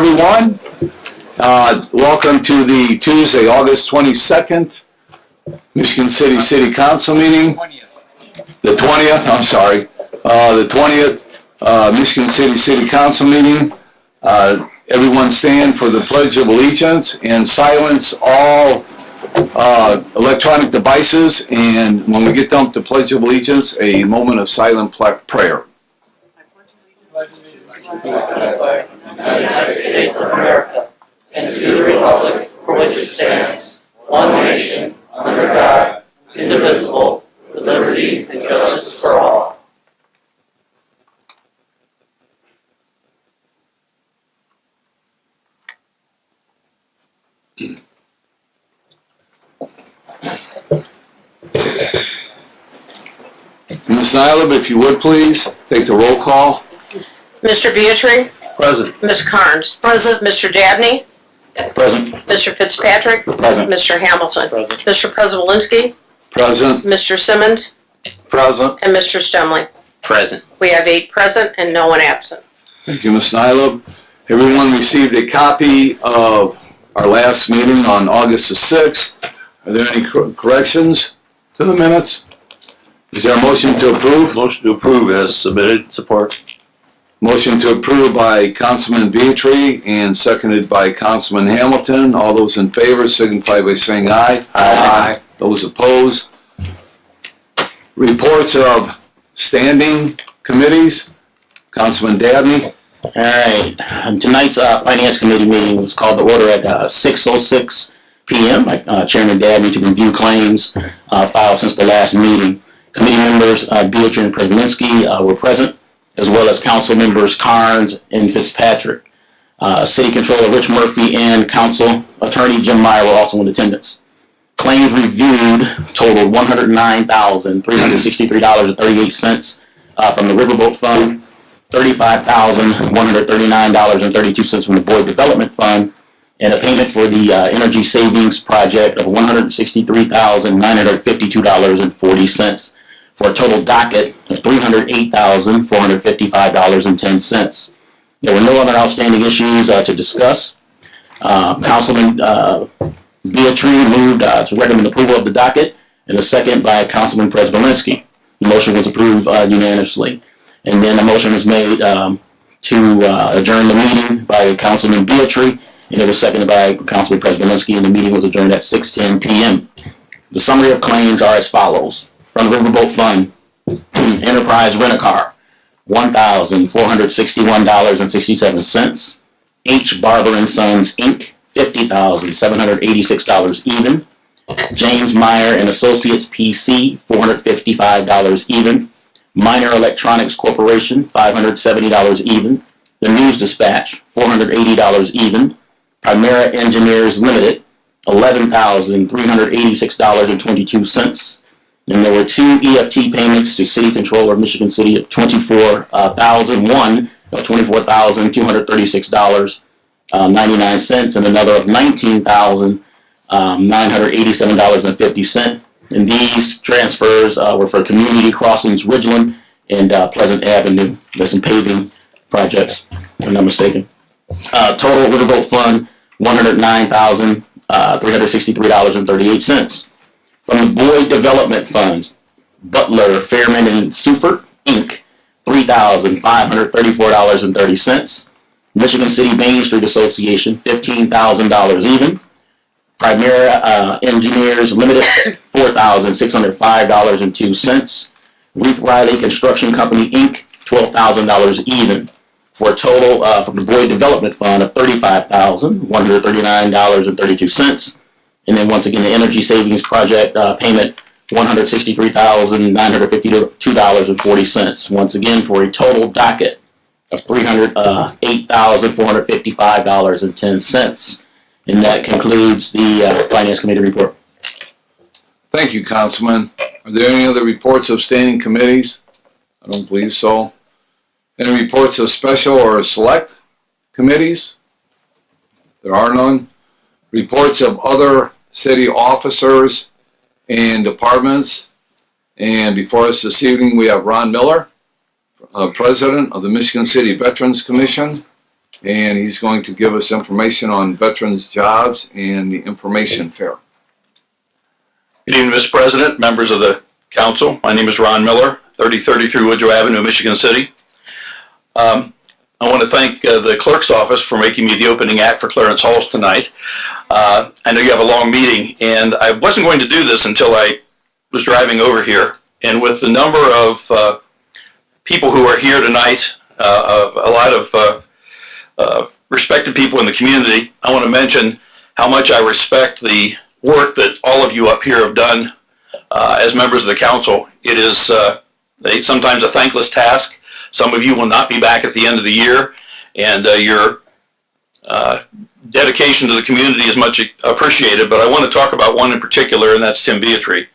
everyone. Welcome to the Tuesday, August 22nd, Michigan City Council meeting. The 20th, I'm sorry. The 20th Michigan City Council meeting. Everyone stand for the Pledge of Allegiance and silence all electronic devices. And when we get done with the Pledge of Allegiance, a moment of silent prayer. United States of America, and to the republic for which it stands, one nation, under God, indivisible, with liberty and justice for all. Ms. Nyland, if you would please, take the roll call. Mr. Beatrice? Present. Ms. Carnes? Present. Mr. Dabney? Present. Mr. Fitzpatrick? Present. Mr. Hamilton? Present. Mr. Przewalinski? Present. Mr. Simmons? Present. And Mr. Stemley? Present. We have 8 present and no one absent. Thank you, Ms. Nyland. Everyone received a copy of our last meeting on August the 6th. Are there any corrections to the minutes? Is there a motion to approve? Motion to approve as submitted. Support. Motion to approve by Councilman Beatrice and seconded by Councilman Hamilton. All those in favor signify by saying aye. Aye. Those opposed. Reports of standing committees. Councilman Dabney. All right. Tonight's Finance Committee meeting was called to order at 6:06 p.m. by Chairman Dabney to review claims filed since the last meeting. Committee members Beatrice and Przewalinski were present, as well as council members Carnes and Fitzpatrick. City Controller Rich Murphy and Council Attorney Jim Meyer were also in attendance. Claims reviewed totaled $109,363.38 from the Riverboat Fund, $35,139.32 from the Boyd Development Fund, and a payment for the Energy Savings Project of $163,952.40 for a total docket of $308,455.10. There were no other outstanding issues to discuss. Councilman Beatrice moved to recommend approval of the docket, and a second by Councilman Przewalinski. The motion was approved unanimously. And then a motion was made to adjourn the meeting by Councilman Beatrice, and it was seconded by Councilman Przewalinski, and the meeting was adjourned at 6:10 p.m. The summary of claims are as follows. From the Riverboat Fund, Enterprise Rent-A-Car, $1,461.67. H. Barber & Sons, Inc., $50,786 even. James Meyer and Associates, PC, $455 even. Minor Electronics Corporation, $570 even. The News Dispatch, $480 even. Primera Engineers Limited, $11,386.22. And there were 2 EFT payments to City Controller of Michigan City of $24,236.99, and another of $19,987.50. And these transfers were for Community Crossings Ridgeland and Pleasant Avenue. There's some paving projects, if I'm not mistaken. Total Riverboat Fund, $109,363.38. From the Boyd Development Fund, Butler, Fairman, and Sufert, Inc., $3,534.30. Michigan City Main Street Association, $15,000 even. Primera Engineers Limited, $4,605.02. Reef Riley Construction Company, Inc., $12,000 even. For a total from the Boyd Development Fund of $35,139.32. And then once again, the Energy Savings Project payment, $163,952.40. Once again, for a total docket of $308,455.10. And that concludes the Finance Committee report. Thank you, Councilman. Are there any other reports of standing committees? I don't believe so. Any reports of special or select committees? There are none. Reports of other city officers and departments. And before us this evening, we have Ron Miller, President of the Michigan City Veterans Commission. and he's going to give us information on veterans' jobs and the information fair. Good evening, Mr. President, members of the council. My name is Ron Miller, 3033 Woodrow Avenue, Michigan City. I want to thank the clerk's office for making me the opening act for Clarence Halls tonight. I know you have a long meeting, and I wasn't going to do this until I was driving over here. And with the number of people who are here tonight, a lot of respected people in the community, I want to mention how much I respect the work that all of you up here have done as members of the council. It is sometimes a thankless task. Some of you will not be back at the end of the year, and your dedication to the community is much appreciated, but I want to talk about one in particular, and that's Tim Beatry.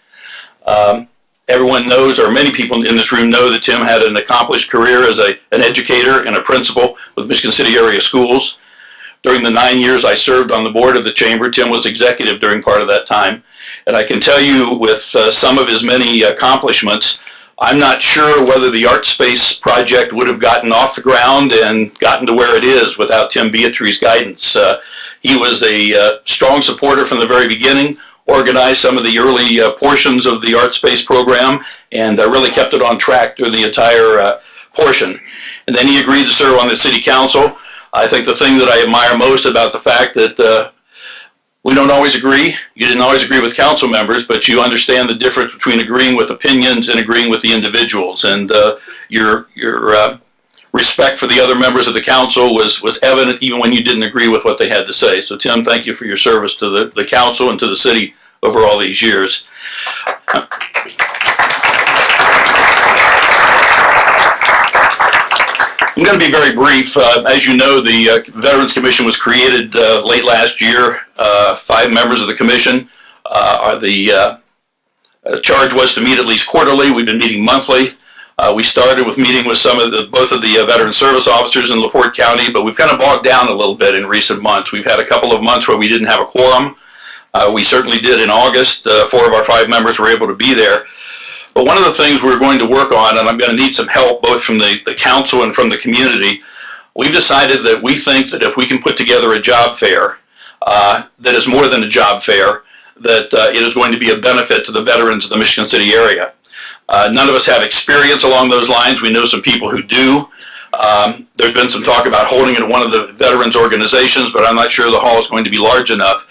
Everyone knows, or many people in this room know, that Tim had an accomplished career as an educator and a principal with Michigan City area schools. During the 9 years I served on the board of the chamber, Tim was executive during part of that time. And I can tell you, with some of his many accomplishments, I'm not sure whether the Art Space project would have gotten off the ground and gotten to where it is without Tim Beatry's guidance. He was a strong supporter from the very beginning, organized some of the early portions of the Art Space program, and really kept it on track through the entire portion. And then he agreed to serve on the city council. I think the thing that I admire most about the fact that we don't always agree. You didn't always agree with council members, but you understand the difference between agreeing with opinions and agreeing with the individuals. And your respect for the other members of the council was evident even when you didn't agree with what they had to say. So Tim, thank you for your service to the council and to the city over all these years. I'm going to be very brief. As you know, the Veterans Commission was created late last year. 5 members of the commission. The charge was to meet at least quarterly. We've been meeting monthly. We started with meeting with both of the veteran service officers in LaPorte County, but we've kind of bogged down a little bit in recent months. We've had a couple of months where we didn't have a quorum. We certainly did in August. 4 of our 5 members were able to be there. But one of the things we're going to work on, and I'm going to need some help both from the council and from the community, we've decided that we think that if we can put together a job fair that is more than a job fair, that it is going to be a benefit to the veterans of the Michigan City area. None of us have experience along those lines. We know some people who do. There's been some talk about holding it at one of the veterans organizations, but I'm not sure the hall is going to be large enough,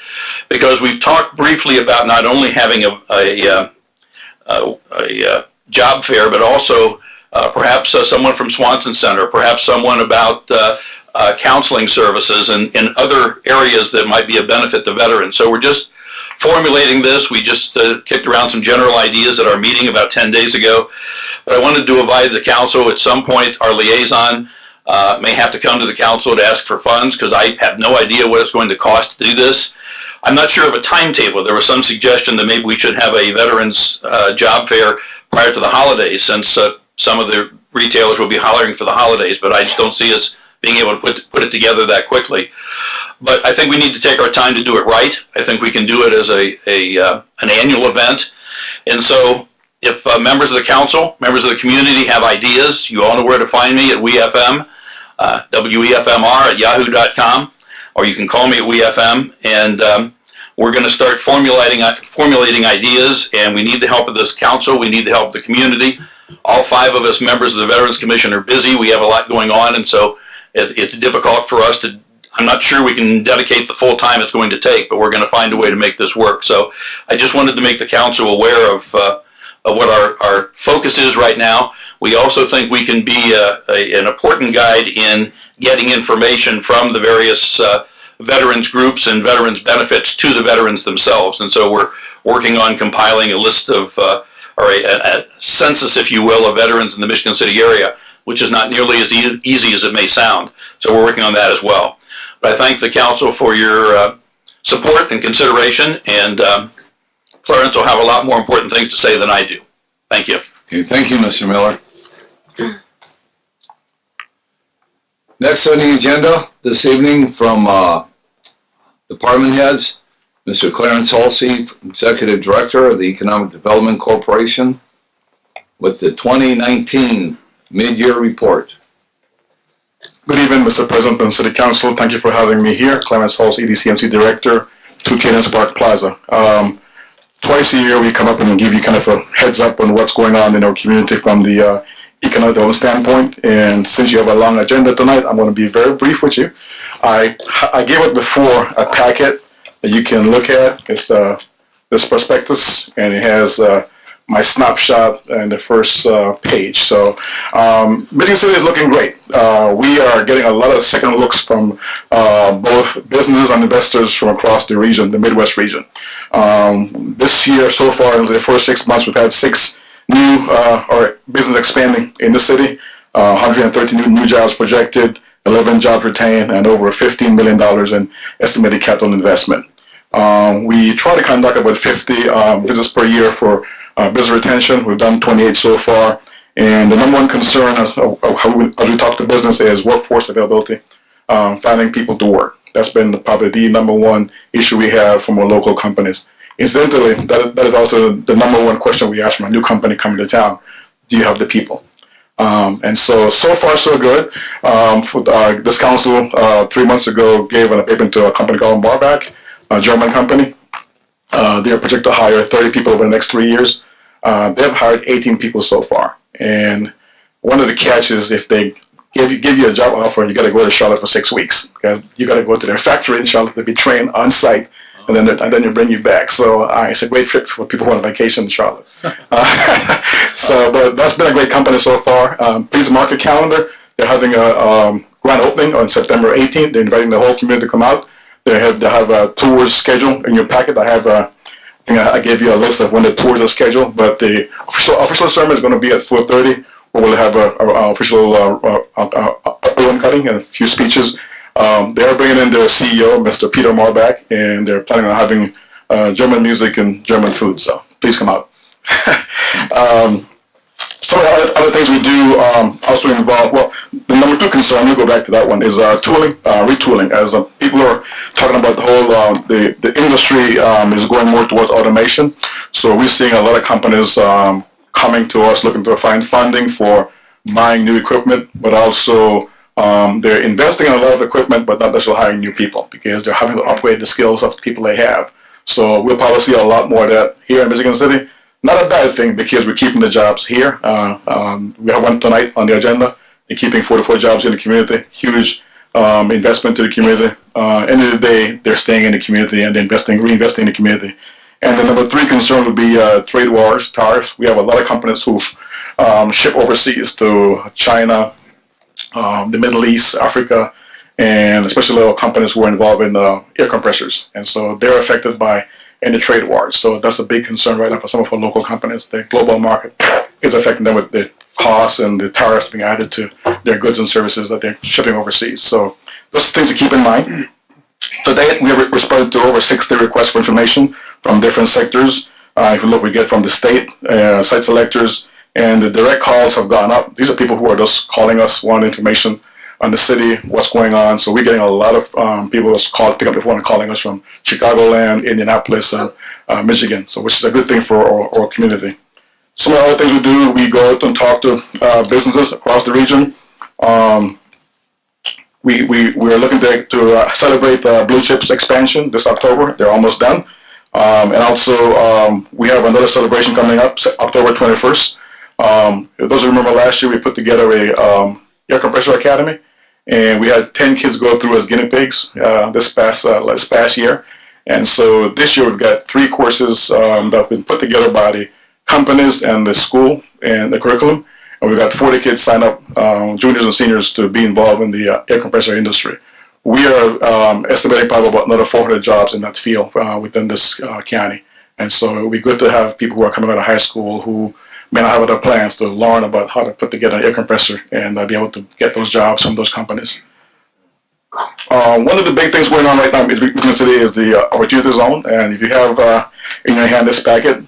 because we've talked briefly about not only having a job fair, but also perhaps someone from Swanson Center, perhaps someone about counseling services and other areas that might be a benefit to veterans. So we're just formulating this. We just kicked around some general ideas at our meeting about 10 days ago. But I wanted to invite the council at some point. Our liaison may have to come to the council to ask for funds, because I have no idea what it's going to cost to do this. I'm not sure of a timetable. There was some suggestion that maybe we should have a veterans job fair prior to the holidays, since some of the retailers will be hollering for the holidays, but I just don't see us being able to put it together that quickly. But I think we need to take our time to do it right. I think we can do it as an annual event. And so if members of the council, members of the community have ideas, you all know where to find me at WeFM, WEFMR@yahoo.com, or you can call me at WeFM, and we're going to start formulating ideas, and we need the help of this council. We need the help of the community. All 5 of us members of the Veterans Commission are busy. We have a lot going on, and so it's difficult for us to, I'm not sure we can dedicate the full time it's going to take, but we're going to find a way to make this work. So I just wanted to make the council aware of what our focus is right now. We also think we can be an important guide in getting information from the various veterans groups and veterans benefits to the veterans themselves. And so we're working on compiling a list of, or a census, if you will, of veterans in the Michigan City area, which is not nearly as easy as it may sound. So we're working on that as well. But I thank the council for your support and consideration, and Clarence will have a lot more important things to say than I do. Thank you. Okay, thank you, Mr. Miller. Next on the agenda this evening from department heads, Mr. Clarence Halsey, Executive Director of the Economic Development Corporation, with the 2019 mid-year report. Good evening, Mr. President and City Council. Thank you for having me here. Clarence Halls, EDCMC Director, 2 Cadence Park Plaza. Twice a year we come up and give you kind of a heads up on what's going on in our community from the economic development standpoint. And since you have a long agenda tonight, I'm going to be very brief with you. I gave it before a packet that you can look at. It's this prospectus, and it has my snapshot and the first page. So Michigan City is looking great. We are getting a lot of second looks from both businesses and investors from across the region, the Midwest region. This year, so far, in the first 6 months, we've had 6 new or business expanding in the city, 130 new jobs projected, 11 jobs retained, and over $15 million in estimated capital investment. We try to conduct about 50 visits per year for business retention. We've done 28 so far. And the number one concern as we talk to business is workforce availability, finding people to work. That's been probably the number one issue we have from our local companies. Incidentally, that is also the number one question we ask from a new company coming to town. Do you have the people? And so far so good. This council 3 months ago gave an abatement to a company called Marbach, a German company. They're projected to hire 30 people over the next 3 years. They've hired 18 people so far. And one of the catches, if they give you a job offer, you got to go to Charlotte for 6 weeks, because you got to go to their factory in Charlotte to be trained on site, and then they bring you back. So it's a great trip for people who are on vacation in Charlotte. But that's been a great company so far. Please mark your calendar. They're having a grand opening on September 18th. They're inviting the whole community to come out. They have a tours scheduled in your packet. I gave you a list of when the tours are scheduled, but the official sermon is going to be at 4:30, where we'll have an official ribbon cutting and a few speeches. They're bringing in their CEO, Mr. Peter Marbach, and they're planning on having German music and German food. So please come out. Some of the other things we do also involve, well, the number 2 concern, we'll go back to that one, is retooling. As people are talking about the whole, the industry is going more towards automation. So we're seeing a lot of companies coming to us looking to find funding for buying new equipment, but also they're investing in a lot of equipment, but not necessarily hiring new people, because they're having to upgrade the skills of the people they have. So we'll probably see a lot more of that here in Michigan City. Not a bad thing, because we're keeping the jobs here. We have one tonight on the agenda. They're keeping 44 jobs in the community. Huge investment to the community. End of the day, they're staying in the community and they're reinvesting in the community. And the number 3 concern would be trade wars, tariffs. We have a lot of companies who ship overseas to China, the Middle East, Africa, and especially little companies who are involved in air compressors. And so they're affected by any trade wars. So that's a big concern right now for some of our local companies. The global market is affecting them with the costs and the tariffs being added to their goods and services that they're shipping overseas. So those are things to keep in mind. Today, we have responded to over 60 requests for information from different sectors. If you look, we get from the state, site selectors, and the direct calls have gone up. These are people who are just calling us, wanting information on the city, what's going on. So we're getting a lot of people who pick up the phone and calling us from Chicagoland, Indianapolis, and Michigan. So which is a good thing for our community. Some of the other things we do, we go out and talk to businesses across the region. We're looking to celebrate Blue Chips expansion this October. They're almost done. And also we have another celebration coming up, October 21st. Those who remember last year, we put together a air compressor academy, and we had 10 kids go through as guinea pigs this past year. And so this year we've got 3 courses that have been put together by the companies and the school and the curriculum. And we've got 40 kids sign up, juniors and seniors, to be involved in the air compressor industry. We are estimating probably about another 400 jobs in that field within this county. And so it would be good to have people who are coming out of high school who may not have other plans to learn about how to put together an air compressor and be able to get those jobs from those companies. One of the big things going on right now in Michigan City is the Opportunity Zone. And if you have in your hand this packet,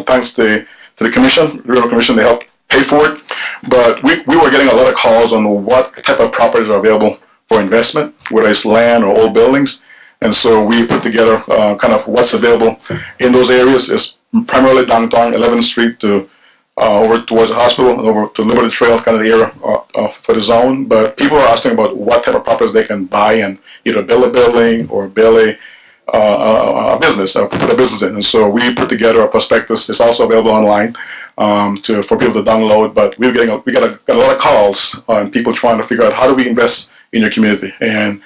thanks to the Commission, the Regional Commission, they helped pay for it. But we were getting a lot of calls on what type of properties are available for investment, whether it's land or old buildings. And so we put together kind of what's available in those areas. It's primarily downtown 11th Street to over towards the hospital and over to Liberty Trail, kind of the area for the zone. But people are asking about what type of properties they can buy and either build a building or build a business, put a business in. And so we put together a prospectus. It's also available online for people to download. But we got a lot of calls on people trying to figure out how do we invest in your community. And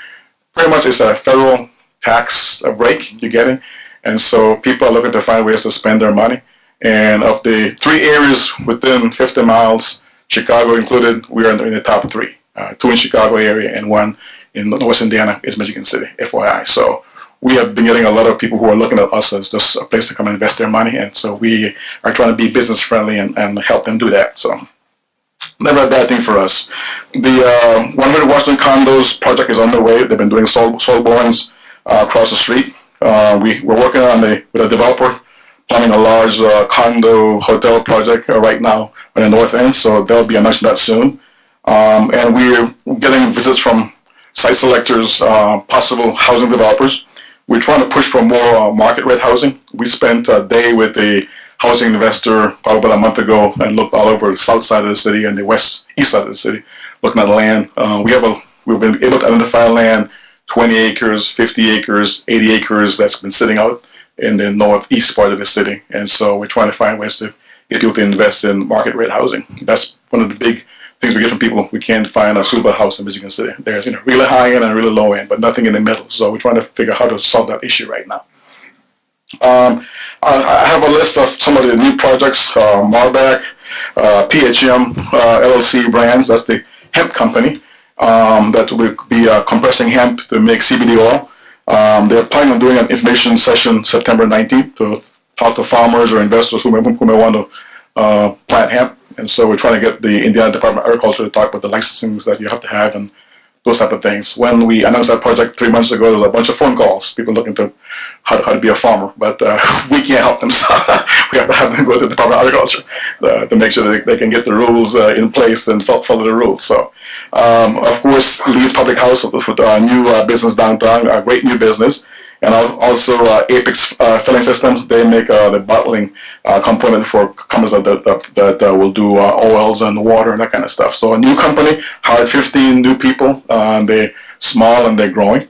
pretty much it's a federal tax break you're getting. And so people are looking to find ways to spend their money. And of the 3 areas within 50 miles, Chicago included, we are in the top 3. 2 in Chicago area and 1 in Northwest Indiana is Michigan City, FYI. So we have been getting a lot of people who are looking at us as just a place to come and invest their money. And so we are trying to be business friendly and help them do that. So never a bad thing for us. The 100 Washington Condos project is underway. They've been doing soil borings across the street. We're working on with a developer planning a large condo hotel project right now on the north end, so they'll be announcing that soon. And we're getting visits from site selectors, possible housing developers. We're trying to push for more market rate housing. We spent a day with a housing investor probably about a month ago and looked all over the south side of the city and the east side of the city, looking at land. We've been able to identify land, 20 acres, 50 acres, 80 acres that's been sitting out in the northeast part of the city. And so we're trying to find ways to get people to invest in market rate housing. That's one of the big things we get from people. We can't find a suitable house in Michigan City. There's really high end and really low end, but nothing in the middle. So we're trying to figure out how to solve that issue right now. I have a list of some of the new projects, Marback, PHM, LLC brands. That's the hemp company that will be compressing hemp to make CBD oil. They're planning on doing an information session September 19th to talk to farmers or investors who may want to plant hemp. And so we're trying to get the Indiana Department of Agriculture to talk about the licensing that you have to have and those type of things. When we announced that project 3 months ago, there was a bunch of phone calls, people looking to how to be a farmer, but we can't help them. So we have to have them go to the Department of Agriculture to make sure that they can get the rules in place and follow the rules. So, of course, Lee's Public House with our new business downtown, a great new business. And also Apex Filling Systems, they make the bottling component for companies that will do oils and water and that kind of stuff. So a new company, hired 15 new people. They're small and they're growing.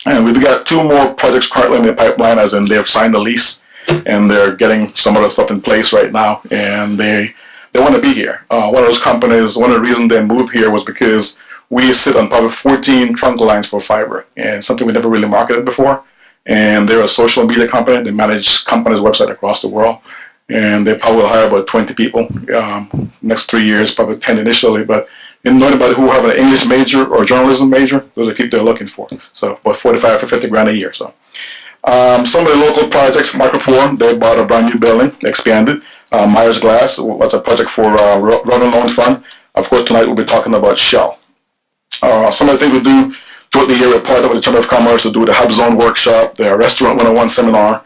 And we've got 2 more projects currently in the pipeline, as in they've signed the lease and they're getting some of the stuff in place right now. And they want to be here. One of those companies, one of the reasons they moved here was because we sit on probably 14 trunk lines for fiber, and something we never really marketed before. And they're a social media company. They manage companies' websites across the world. And they probably will hire about 20 people next 3 years, probably 10 initially. But anybody who have an English major or journalism major, those are people they're looking for. So about 45 to 50 grand a year. So some of the local projects, Micropore, they bought a brand new building, expanded. Myers Glass was a project for Revenue Loan Fund. Of course, tonight we'll be talking about Shell. Some of the things we do throughout the year, we're partnered with the Chamber of Commerce to do the Hub Zone workshop, the Restaurant 101 seminar.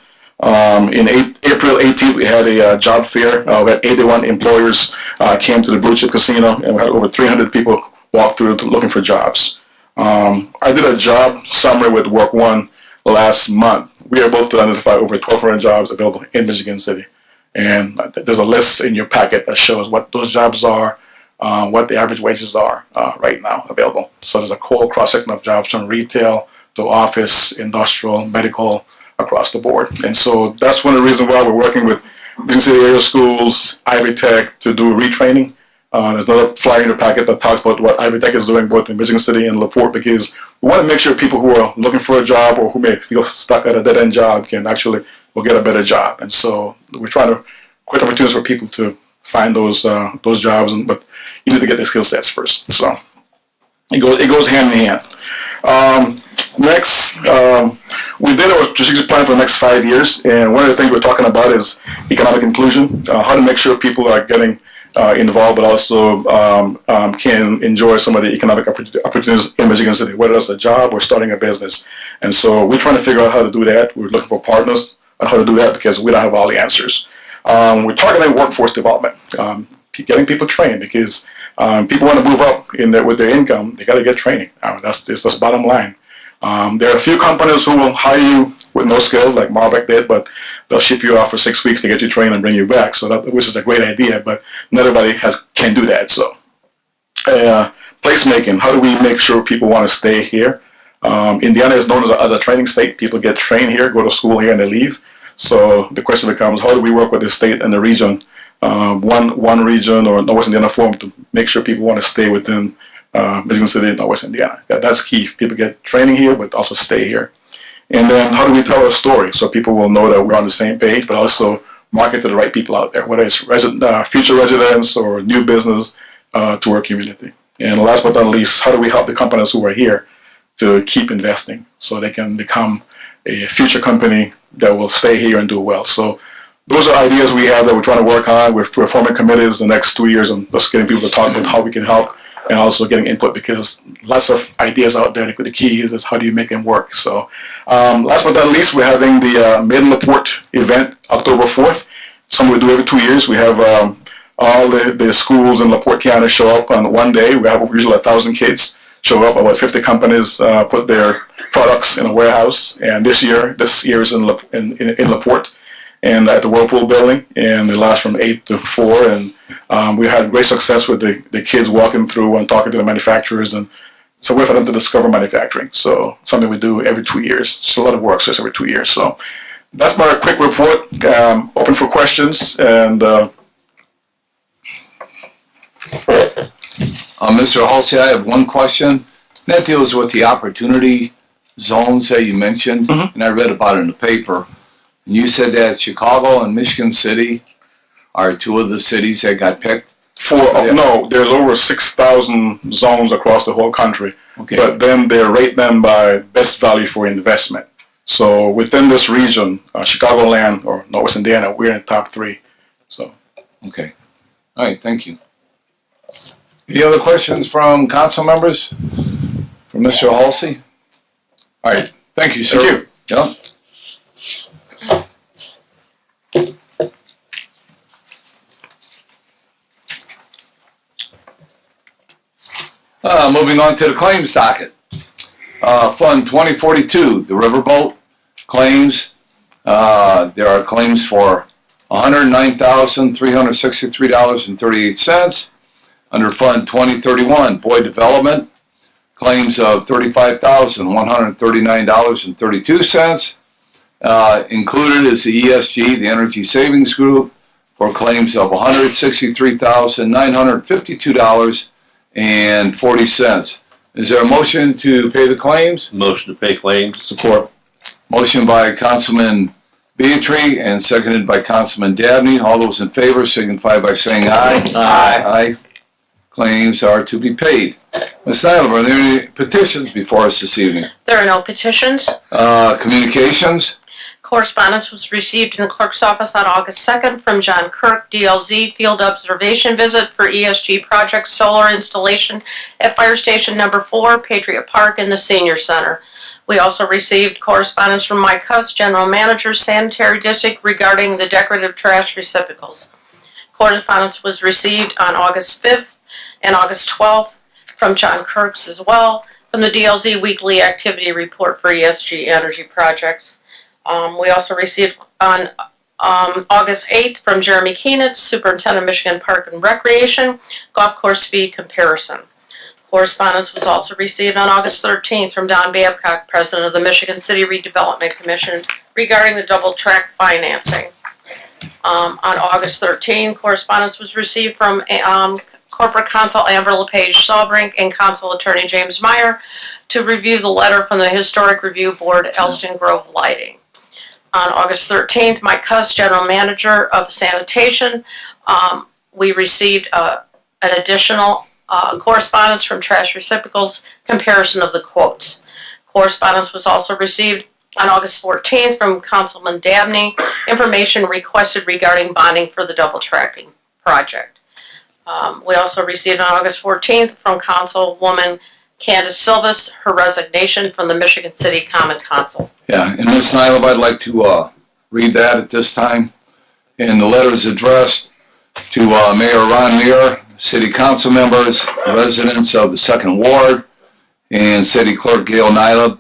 In April 18th, we had a job fair. We had 81 employers came to the Blue Chip Casino, and we had over 300 people walk through looking for jobs. I did a job summary with Work One last month. We were able to identify over 1,200 jobs available in Michigan City. And there's a list in your packet that shows what those jobs are, what the average wages are right now available. So there's a whole cross-section of jobs from retail to office, industrial, medical, across the board. And so that's one of the reasons why we're working with Michigan City area schools, Ivy Tech, to do retraining. There's another flyer in the packet that talks about what Ivy Tech is doing both in Michigan City and LaPorte, because we want to make sure people who are looking for a job or who may feel stuck at a dead-end job will get a better job. And so we're trying to create opportunities for people to find those jobs, but you need to get the skill sets first. So it goes hand in hand. Next, we did our strategic plan for the next 5 years, and one of the things we're talking about is economic inclusion, how to make sure people are getting involved, but also can enjoy some of the economic opportunities in Michigan City, whether it's a job or starting a business. And so we're trying to figure out how to do that. We're looking for partners on how to do that because we don't have all the answers. We're targeting workforce development, getting people trained, because people want to move up with their income. They got to get training. That's bottom line. There are a few companies who will hire you with no skill, like Marbeck did, but they'll ship you off for 6 weeks to get you trained and bring you back. So which is a great idea, but not everybody can do that. So placemaking, how do we make sure people want to stay here? Indiana is known as a training state. People get trained here, go to school here, and they leave. So the question becomes, how do we work with the state and the region, one region or Northwest Indiana Forum, to make sure people want to stay within Michigan City and Northwest Indiana? That's key. People get training here, but also stay here. And then how do we tell our story so people will know that we're on the same page, but also market to the right people out there, whether it's future residents or new business to our community. And last but not least, how do we help the companies who are here to keep investing so they can become a future company that will stay here and do well? So those are ideas we have that we're trying to work on. We're forming committees the next 2 years and just getting people to talk about how we can help, and also getting input, because lots of ideas out there. The key is how do you make them work. So last but not least, we're having the Made in LaPorte event October 4th. Something we do every 2 years. We have all the schools in LaPorte County show up on one day. We have usually 1,000 kids show up. About 50 companies put their products in a warehouse. And this year is in LaPorte and at the Whirlpool building. And it lasts from 8 to 4. And we had great success with the kids walking through and talking to the manufacturers. And it's a way for them to discover manufacturing. So something we do every 2 years. It's a lot of work, so it's every 2 years. So that's my quick report. Open for questions. And Mr. Halsey, I have one question. That deals with the opportunity zones that you mentioned, and I read about it in the paper. And you said that Chicago and Michigan City are two of the cities that got picked? No, there's over 6,000 zones across the whole country. Okay. But then they rate them by best value for investment. So within this region, Chicagoland or Northwest Indiana, we're in the top 3. So. Okay. All right, thank you. Any other questions from council members? For Mr. Halsey? All right, thank you, sir. Thank you. Yeah. Moving on to the claims docket. Fund 2042, the Riverboat claims. There are claims for $109,363.38. Under Fund 2031, Boyd Development, claims of $35,139.32. Included is the ESG, the Energy Savings Group, for claims of $163,952.40. Is there a motion to pay the claims? Motion to pay claims. Support. Motion by Councilman Beatry and seconded by Councilman Dabney. All those in favor signify by saying aye. Aye. Aye. Claims are to be paid. Ms. Nyla, are there any petitions before us this evening? There are no petitions. Communications? Correspondence was received in the clerk's office on August 2nd from John Kirk, DLZ, field observation visit for ESG project solar installation at Fire Station Number 4, Patriot Park in the Senior Center. We also received correspondence from Mike Huss, General Manager, Sanitary District, regarding the decorative trash receptacles. Correspondence was received on August 5th and August 12th from John Kirks as well, from the DLZ Weekly Activity Report for ESG Energy Projects. We also received on August 8th from Jeremy Keenitz, Superintendent of Michigan Park and Recreation, golf course fee comparison. Correspondence was also received on August 13th from Don Babcock, President of the Michigan City Redevelopment Commission, regarding the double track financing. On August 13th, correspondence was received from Corporate Counsel Amber LePage Sawbrink and Counsel Attorney James Meyer to review the letter from the Historic Review Board, Elston Grove Lighting. On August 13th, Mike Huss, General Manager of Sanitation, we received an additional correspondence from Trash Receptacles, comparison of the quotes. Correspondence was also received on August 14th from Councilman Dabney, information requested regarding bonding for the double tracking project. We also received on August 14th from Councilwoman Candace Silvas, her resignation from the Michigan City Common Council. Yeah, and Ms. Nyla, I'd like to read that at this time. And the letter is addressed to Mayor Ron Lear, City Council members, residents of the 2nd Ward, and City Clerk Gail Nyla.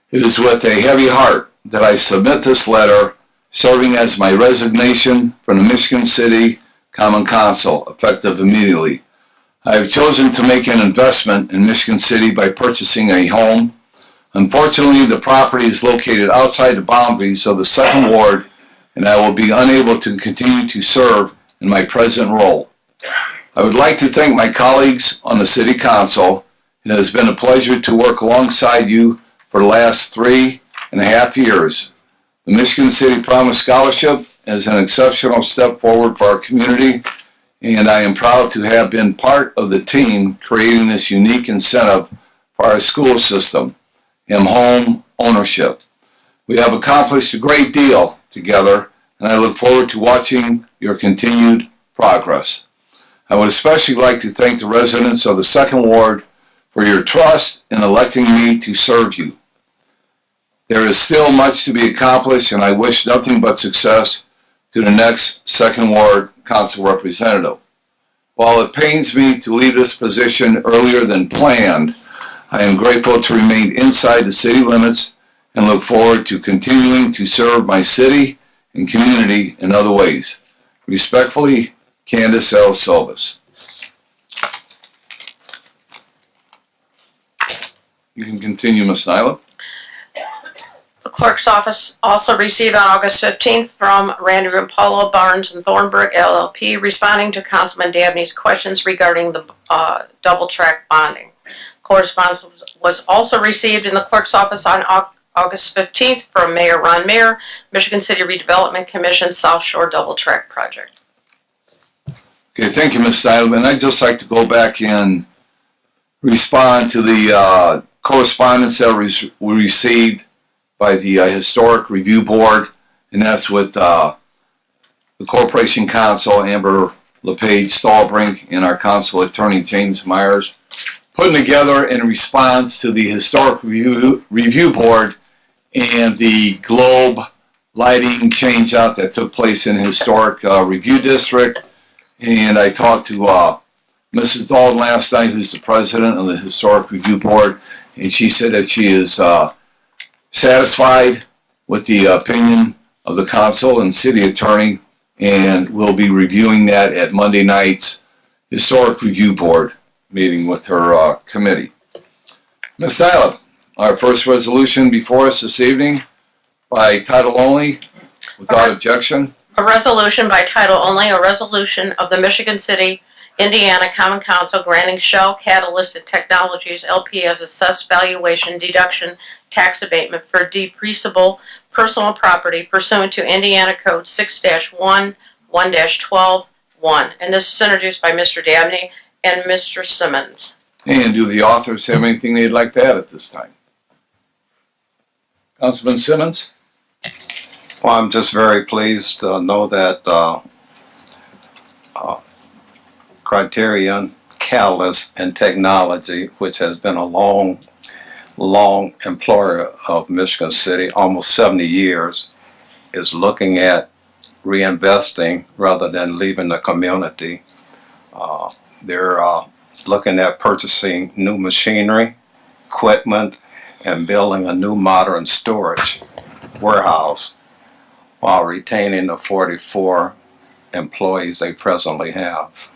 It is with a heavy heart that I submit this letter serving as my resignation from the Michigan City Common Council, effective immediately. I have chosen to make an investment in Michigan City by purchasing a home. Unfortunately, the property is located outside the boundaries of the Second Ward, and I will be unable to continue to serve in my present role. I would like to thank my colleagues on the City Council. It has been a pleasure to work alongside you for the last 3.5 years. The Michigan City Promise Scholarship is an exceptional step forward for our community, and I am proud to have been part of the team creating this unique incentive for our school system and home ownership. We have accomplished a great deal together, and I look forward to watching your continued progress. I would especially like to thank the residents of the Second Ward for your trust in electing me to serve you. There is still much to be accomplished, and I wish nothing but success to the next Second Ward Council representative. While it pains me to leave this position earlier than planned, I am grateful to remain inside the city limits and look forward to continuing to serve my city and community in other ways. Respectfully, Candace L. Silvis. You can continue, Ms. Nyla. The clerk's office also received on August 15th from Randy Rampolo, Barnes and Thornburg LLP, responding to Councilman Dabney's questions regarding the double track bonding. Correspondence was also received in the clerk's office on August 15th from Mayor Ron Mayer, Michigan City Redevelopment Commission South Shore Double Track Project. Okay, thank you, Ms. Steinman. I'd just like to go back and respond to the correspondence that we received by the Historic Review Board, and that's with the Corporation Counsel, Amber LePage Stallbrink, and our Council Attorney, James Myers, putting together in response to the Historic Review Board and the globe lighting change out that took place in Historic Review District. And I talked to Mrs. Dalton last night, who's the president of the Historic Review Board, and she said that she is satisfied with the opinion of the council and city attorney, and we'll be reviewing that at Monday night's Historic Review Board meeting with her committee. Ms. Nyla, our first resolution before us this evening by title only, without objection. A resolution by title only, a resolution of the Michigan City, Indiana Common Council granting Shell Catalyst and Technologies LP as assessed valuation deduction tax abatement for depreciable personal property pursuant to Indiana Code 6-1-1-12-1. And this is introduced by Mr. Dabney and Mr. Simmons. And do the authors have anything they'd like to add at this time? Councilman Simmons? Well, I'm just very pleased to know that Criterion Catalyst and Technology, which has been a long employer of Michigan City, almost 70 years, is looking at reinvesting rather than leaving the community. They're looking at purchasing new machinery, equipment, and building a new modern storage warehouse while retaining the 44 employees they presently have.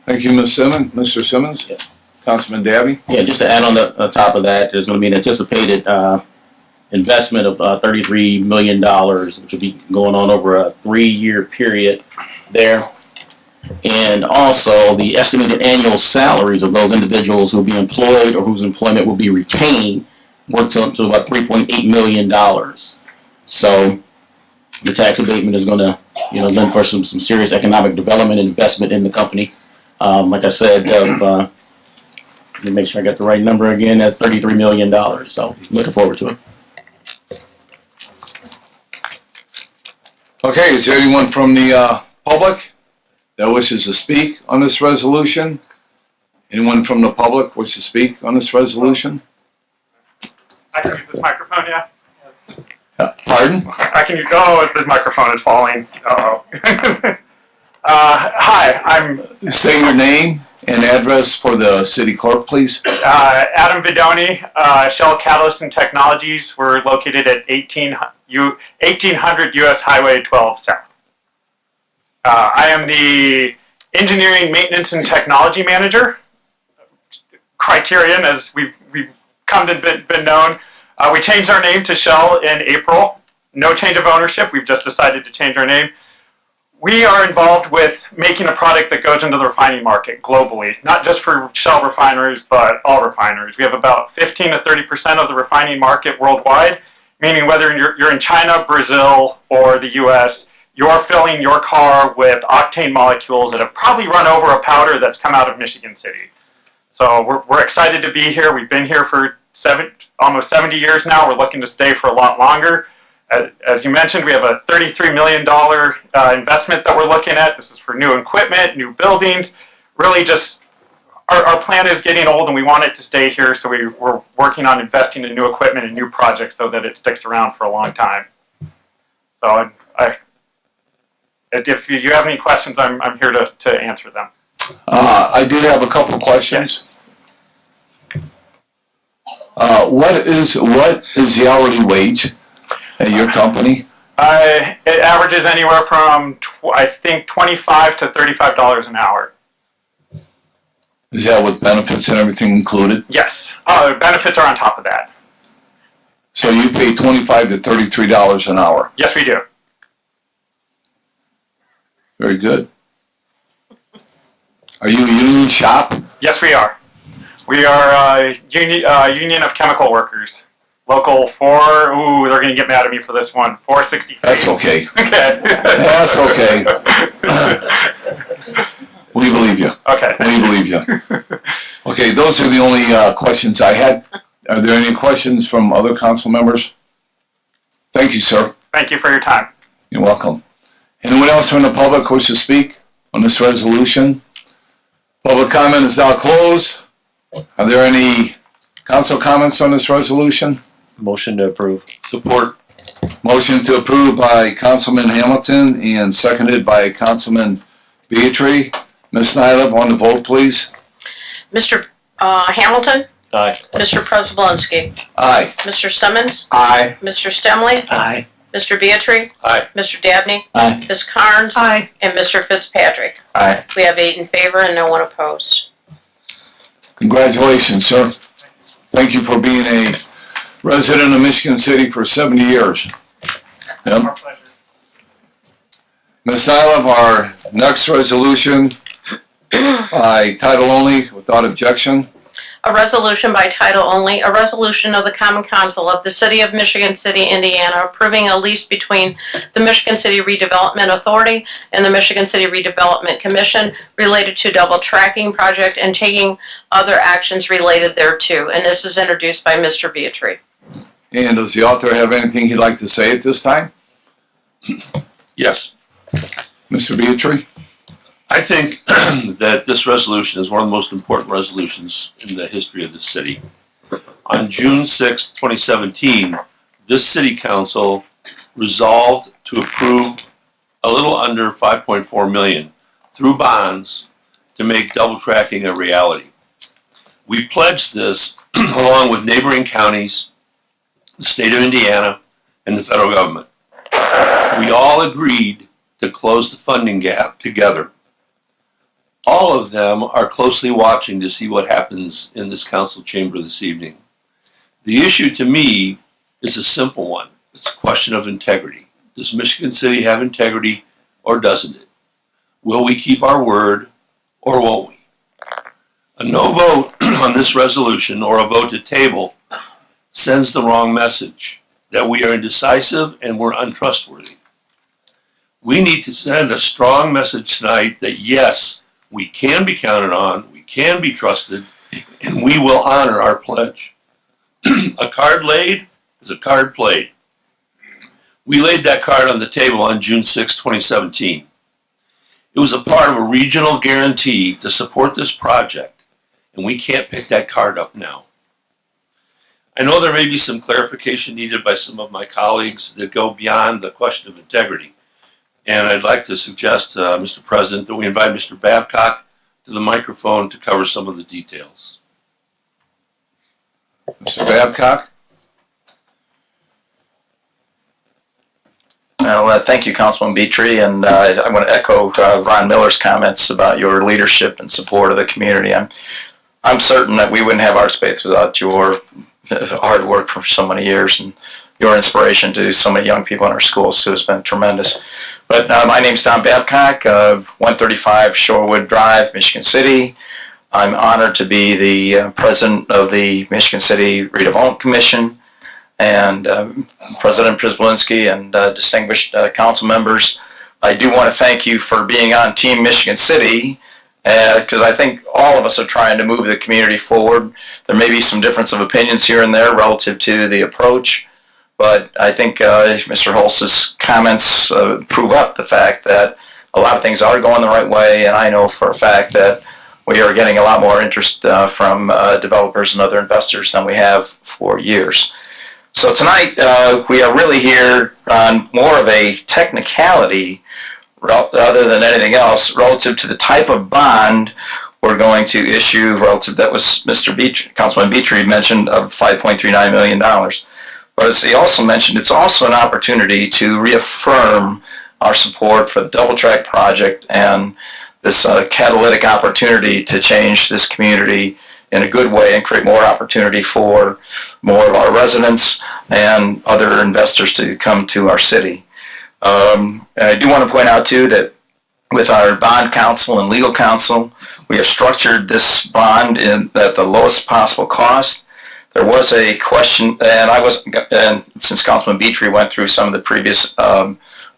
Thank you, Ms. Simmons. Mr. Simmons? Yeah. Councilman Dabney? Yeah, just to add on top of that, there's going to be an anticipated investment of $33 million, which will be going on over a 3-year period there. And also the estimated annual salaries of those individuals who will be employed or whose employment will be retained works up to about $3.8 million. So the tax abatement is going to, lend for some serious economic development and investment in the company. Like I said, let me make sure I got the right number again, at $33 million. So looking forward to it. Okay, is there anyone from the public that wishes to speak on this resolution? Anyone from the public wish to speak on this resolution? I can use this microphone, yeah? Pardon? I can use, oh, the microphone is falling. Uh-oh. Hi, I'm, Say your name And address for the city clerk, please? Adam Vidoni, Shell Catalyst and Technologies. We're located at 1800 US Highway 12 South. I am the Engineering, Maintenance, and Technology Manager. Criterion, as we've come to been known. We changed our name to Shell in April. No change of ownership. We've just decided to change our name. We are involved with making a product that goes into the refining market globally, not just for Shell refineries, but all refineries. We have about 15 to 30% of the refining market worldwide, meaning whether you're in China, Brazil, or the US, you're filling your car with octane molecules that have probably run over a powder that's come out of Michigan City. So we're excited to be here. We've been here for almost 70 years now. We're looking to stay for a lot longer. As you mentioned, we have a $33 million investment that we're looking at. This is for new equipment, new buildings. Really just, our plan is getting old and we want it to stay here, so we're working on investing in new equipment and new projects so that it sticks around for a long time. So if you have any questions, I'm here to answer them. I do have a couple questions. What is the hourly wage at your company? It averages anywhere from, I think, $25 to $35 an hour. Is that with benefits and everything included? Yes. Benefits are on top of that. So you pay $25 to $33 an hour? Yes, we do. Very good. Are you a union shop? Yes, we are. We are a union of chemical workers. Local 4, they're going to get mad at me for this one, 463. That's okay. Okay. That's okay. We believe you. Okay. We believe you. Okay, those are the only questions I had. Are there any questions from other council members? Thank you, sir. Thank you for your time. You're welcome. Anyone else from the public wish to speak on this resolution? Public comment is now closed. Are there any council comments on this resolution? Motion to approve. Support. Motion to approve by Councilman Hamilton and seconded by Councilman Beatry. Ms. Nyla, on the vote, please. Mr. Hamilton? Aye. Mr. Prozablinski? Aye. Mr. Simmons? Aye. Mr. Stemley? Aye. Mr. Beatry? Aye. Mr. Dabney? Aye. Ms. Carnes? Aye. And Mr. Fitzpatrick? Aye. We have 8 in favor and no one opposed. Congratulations, sir. Thank you for being a resident of Michigan City for 70 years. Yep. Our pleasure. Ms. Nyla, our next resolution by title only, without objection. A resolution by title only, a resolution of the Common Council of the City of Michigan City, Indiana, approving a lease between the Michigan City Redevelopment Authority and the Michigan City Redevelopment Commission related to double tracking project and taking other actions related thereto. And this is introduced by Mr. Beatry. And does the author have anything he'd like to say at this time? Yes, Mr. Beatry? I think that this resolution is one of the most important resolutions in the history of the city. On June 6, 2017, this city council resolved to approve a little under $5.4 million through bonds to make double tracking a reality. We pledged this along with neighboring counties, the state of Indiana, and the federal government. We all agreed to close the funding gap together. All of them are closely watching to see what happens in this council chamber this evening. The issue to me is a simple one. It's a question of integrity. Does Michigan City have integrity or doesn't it? Will we keep our word or won't we? A no vote on this resolution or a vote to table sends the wrong message, that we are indecisive and we're untrustworthy. We need to send a strong message tonight that yes, we can be counted on, we can be trusted, and we will honor our pledge. A card laid is a card played. We laid that card on the table on June 6, 2017. It was a part of a regional guarantee to support this project, and we can't pick that card up now. I know there may be some clarification needed by some of my colleagues that go beyond the question of integrity. And I'd like to suggest, Mr. President, that we invite Mr. Babcock to the microphone to cover some of the details. Mr. Babcock? Well, thank you, Councilman Beatry, and I want to echo Ron Miller's comments about your leadership and support of the community. I'm certain that we wouldn't have our space without your hard work for so many years, and your inspiration to so many young people in our schools too has been tremendous. But my name's Don Babcock, 135 Shorewood Drive, Michigan City. I'm honored to be the president of the Michigan City Redevelopment Commission, and President Przybylski and distinguished council members. I do want to thank you for being on Team Michigan City, because I think all of us are trying to move the community forward. There may be some difference of opinions here and there relative to the approach, but I think Mr. Holst's comments prove up the fact that a lot of things are going the right way, and I know for a fact that we are getting a lot more interest from developers and other investors than we have for years. So tonight, we are really here on more of a technicality other than anything else relative to the type of bond we're going to issue relative, that was Mr. Councilman Beatry mentioned, of $5.39 million. But as he also mentioned, it's also an opportunity to reaffirm our support for the double track project and this catalytic opportunity to change this community in a good way and create more opportunity for more of our residents and other investors to come to our city. And I do want to point out too that with our bond counsel and legal counsel, we have structured this bond at the lowest possible cost. There was a question, and since Councilman Beatry went through some of the previous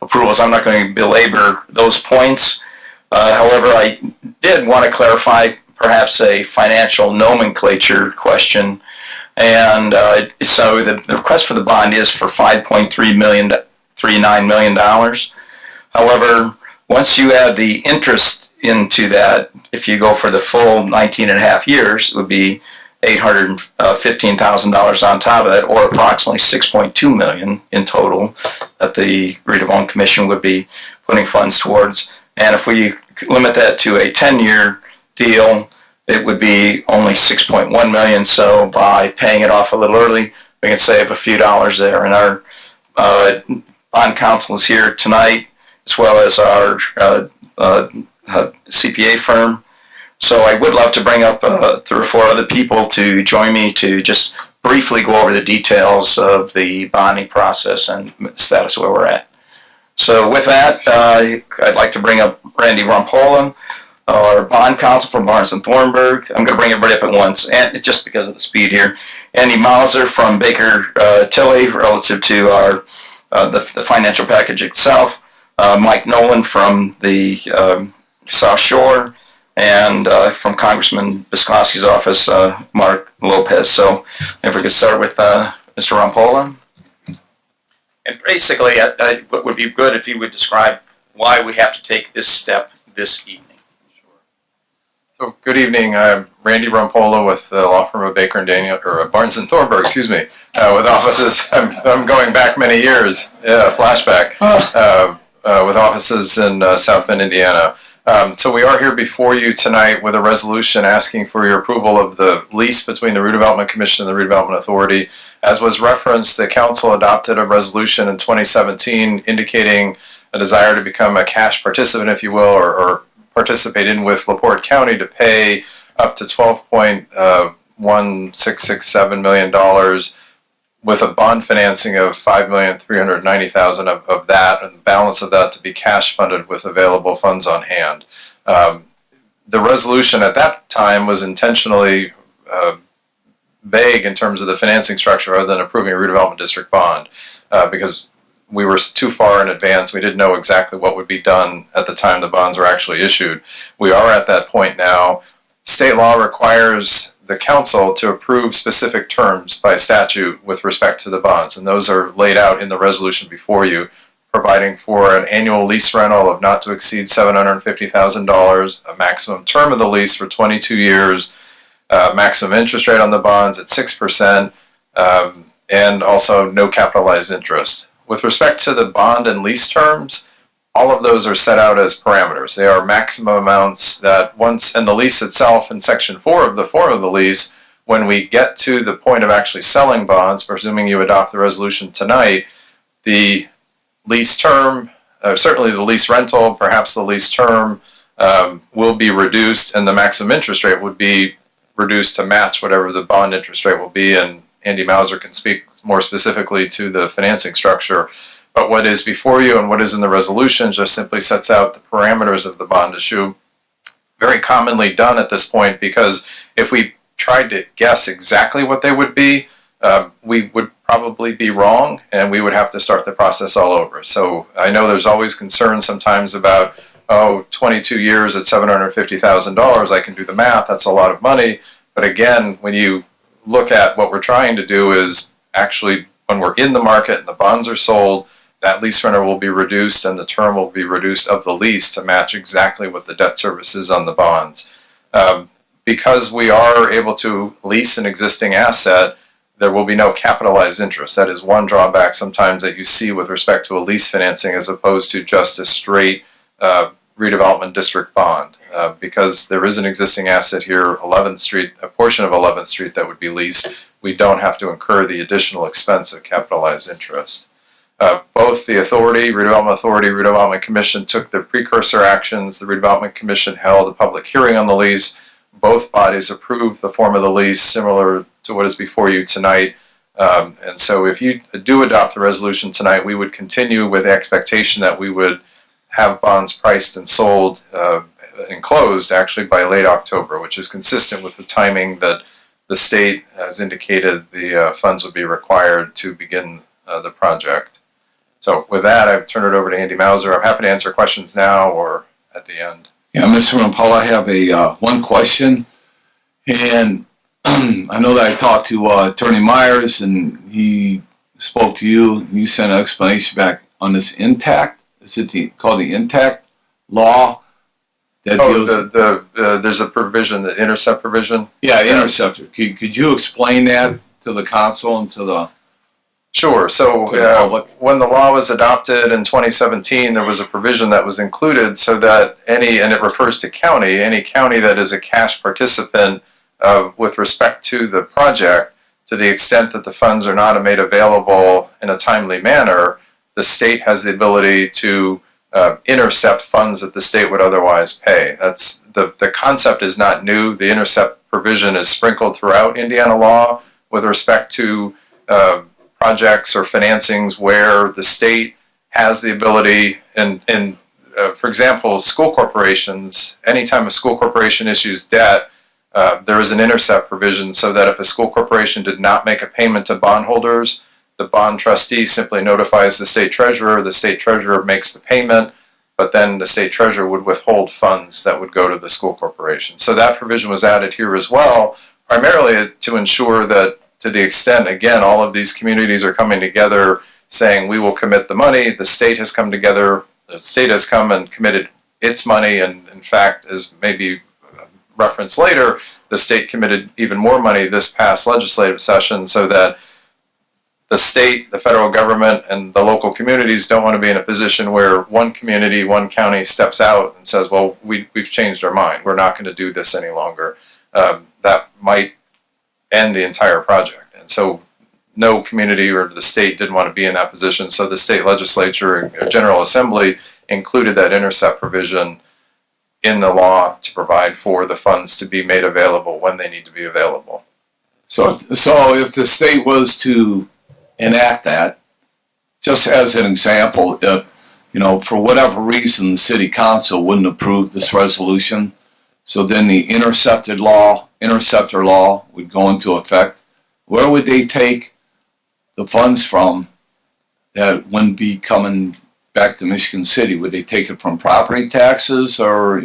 approvals, I'm not going to belabor those points. However, I did want to clarify perhaps a financial nomenclature question. And so the request for the bond is for $5.39 million. However, once you add the interest into that, if you go for the full 19 and a half years, it would be $815,000 on top of that, or approximately $6.2 million in total that the Redevelopment Commission would be putting funds towards. And if we limit that to a 10-year deal, it would be only $6.1 million. So by paying it off a little early, we can save a few dollars there. And our bond counsel is here tonight, as well as our CPA firm. So I would love to bring up 3 or 4 other people to join me to just briefly go over the details of the bonding process and the status of where we're at. So with that, I'd like to bring up Randy Rompola, our bond counsel from Barnes & Thornburg. I'm going to bring everybody up at once, and just because of the speed here. Andy Mauser from Baker Tilly, relative to our the financial package itself. Mike Nolan from the South Shore, and from Congressman Biskowski's office, Mark Lopez. So if we could start with Mr. Rompola. And basically, what would be good if you would describe why we have to take this step this evening. So, good evening. I'm Randy Rompola with the law firm of Baker and Daniel, or Barnes and Thornburg, excuse me, with offices. I'm going back many years. Yeah, flashback. With offices in South Bend, Indiana. So we are here before you tonight with a resolution asking for your approval of the lease between the Redevelopment Commission and the Redevelopment Authority. As was referenced, the council adopted a resolution in 2017 indicating a desire to become a cash participant, if you will, or participate in with LaPorte County to pay up to $12.1667 million with a bond financing of $5,390,000 of that, and the balance of that to be cash funded with available funds on hand. The resolution at that time was intentionally vague in terms of the financing structure other than approving a redevelopment district bond, because we were too far in advance. We didn't know exactly what would be done at the time the bonds were actually issued. We are at that point now. State law requires the council to approve specific terms by statute with respect to the bonds, and those are laid out in the resolution before you, providing for an annual lease rental of not to exceed $750,000, a maximum term of the lease for 22 years, maximum interest rate on the bonds at 6%, and also no capitalized interest. With respect to the bond and lease terms, all of those are set out as parameters. They are maximum amounts that once, and the lease itself in section 4 of the form of the lease, when we get to the point of actually selling bonds, presuming you adopt the resolution tonight, the lease term, certainly the lease rental, perhaps the lease term, will be reduced, and the maximum interest rate would be reduced to match whatever the bond interest rate will be. And Andy Mauser can speak more specifically to the financing structure. But what is before you and what is in the resolution just simply sets out the parameters of the bond issue. Very commonly done at this point, because if we tried to guess exactly what they would be, we would probably be wrong, and we would have to start the process all over. So I know there's always concern sometimes about, 22 years at $750,000, I can do the math, that's a lot of money. But again, when you look at what we're trying to do is actually, when we're in the market and the bonds are sold, that lease rental will be reduced and the term will be reduced of the lease to match exactly what the debt service is on the bonds. Because we are able to lease an existing asset, there will be no capitalized interest. That is one drawback sometimes that you see with respect to a lease financing as opposed to just a straight redevelopment district bond. Because there is an existing asset here, 11th Street, a portion of 11th Street that would be leased, we don't have to incur the additional expense of capitalized interest. Both the Redevelopment Commission took the precursor actions. The Redevelopment Commission held a public hearing on the lease. Both bodies approved the form of the lease, similar to what is before you tonight. And so if you do adopt the resolution tonight, we would continue with the expectation that we would have bonds priced and sold and closed actually by late October, which is consistent with the timing that the state has indicated the funds would be required to begin the project. So with that, I turn it over to Andy Mauser. I'm happy to answer questions now or at the end. Yeah, Mr. Rampal, I have one question, and I know that I talked to Attorney Myers, and he spoke to you, and you sent an explanation back on this intact. Is it called the intact law? That deals There's a provision, the intercept provision. Yeah, interceptor. Could you explain that to the council and to the Sure. So public? when the law was adopted in 2017, there was a provision that was included so that and it refers to any county that is a cash participant with respect to the project, to the extent that the funds are not made available in a timely manner, the state has the ability to intercept funds that the state would otherwise pay. That's the concept is not new. The intercept provision is sprinkled throughout Indiana law with respect to projects or financings where the state has the ability, and for example, school corporations, anytime a school corporation issues debt, there is an intercept provision so that if a school corporation did not make a payment to bondholders, the bond trustee simply notifies the state treasurer makes the payment, but then the state treasurer would withhold funds that would go to the school corporation. So that provision was added here as well, primarily to ensure that to the extent, again, all of these communities are coming together saying we will commit the money, the state has come together, the state has come and committed its money, and in fact, as maybe referenced later, the state committed even more money this past legislative session so that the state, the federal government, and the local communities don't want to be in a position where one community, one county steps out and says, well, we've changed our mind. We're not going to do this any longer. That might end the entire project. And so no community or the state didn't want to be in that position. So the state legislature or General Assembly included that intercept provision in the law to provide for the funds to be made available when they need to be available. So if the state was to enact that, just as an example, if, for whatever reason, the city council wouldn't approve this resolution, so then the interceptor law would go into effect, where would they take the funds from that wouldn't be coming back to Michigan City? Would they take it from property taxes or,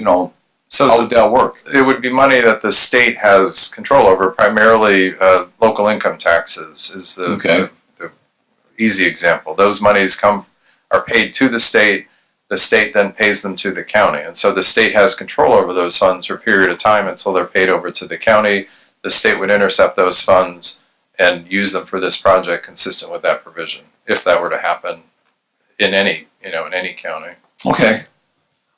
So how would that work? It would be money that the state has control over, primarily local income taxes is the easy example. Those monies are paid to the state then pays them to the county. And so the state has control over those funds for a period of time until they're paid over to the county. The state would intercept those funds and use them for this project consistent with that provision, if that were to happen in any county. Okay.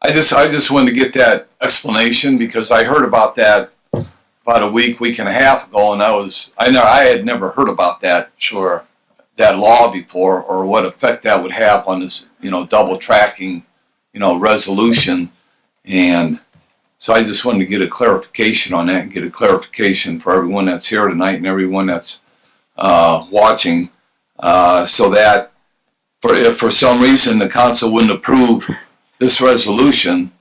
I just wanted to get that explanation because I heard about that about a week and a half ago, and I had never heard about that law before, or what effect that would have on this, double tracking, resolution. And so I just wanted to get a clarification on that and get a clarification for everyone that's here tonight and everyone that's watching, so that if for some reason the council wouldn't approve this resolution,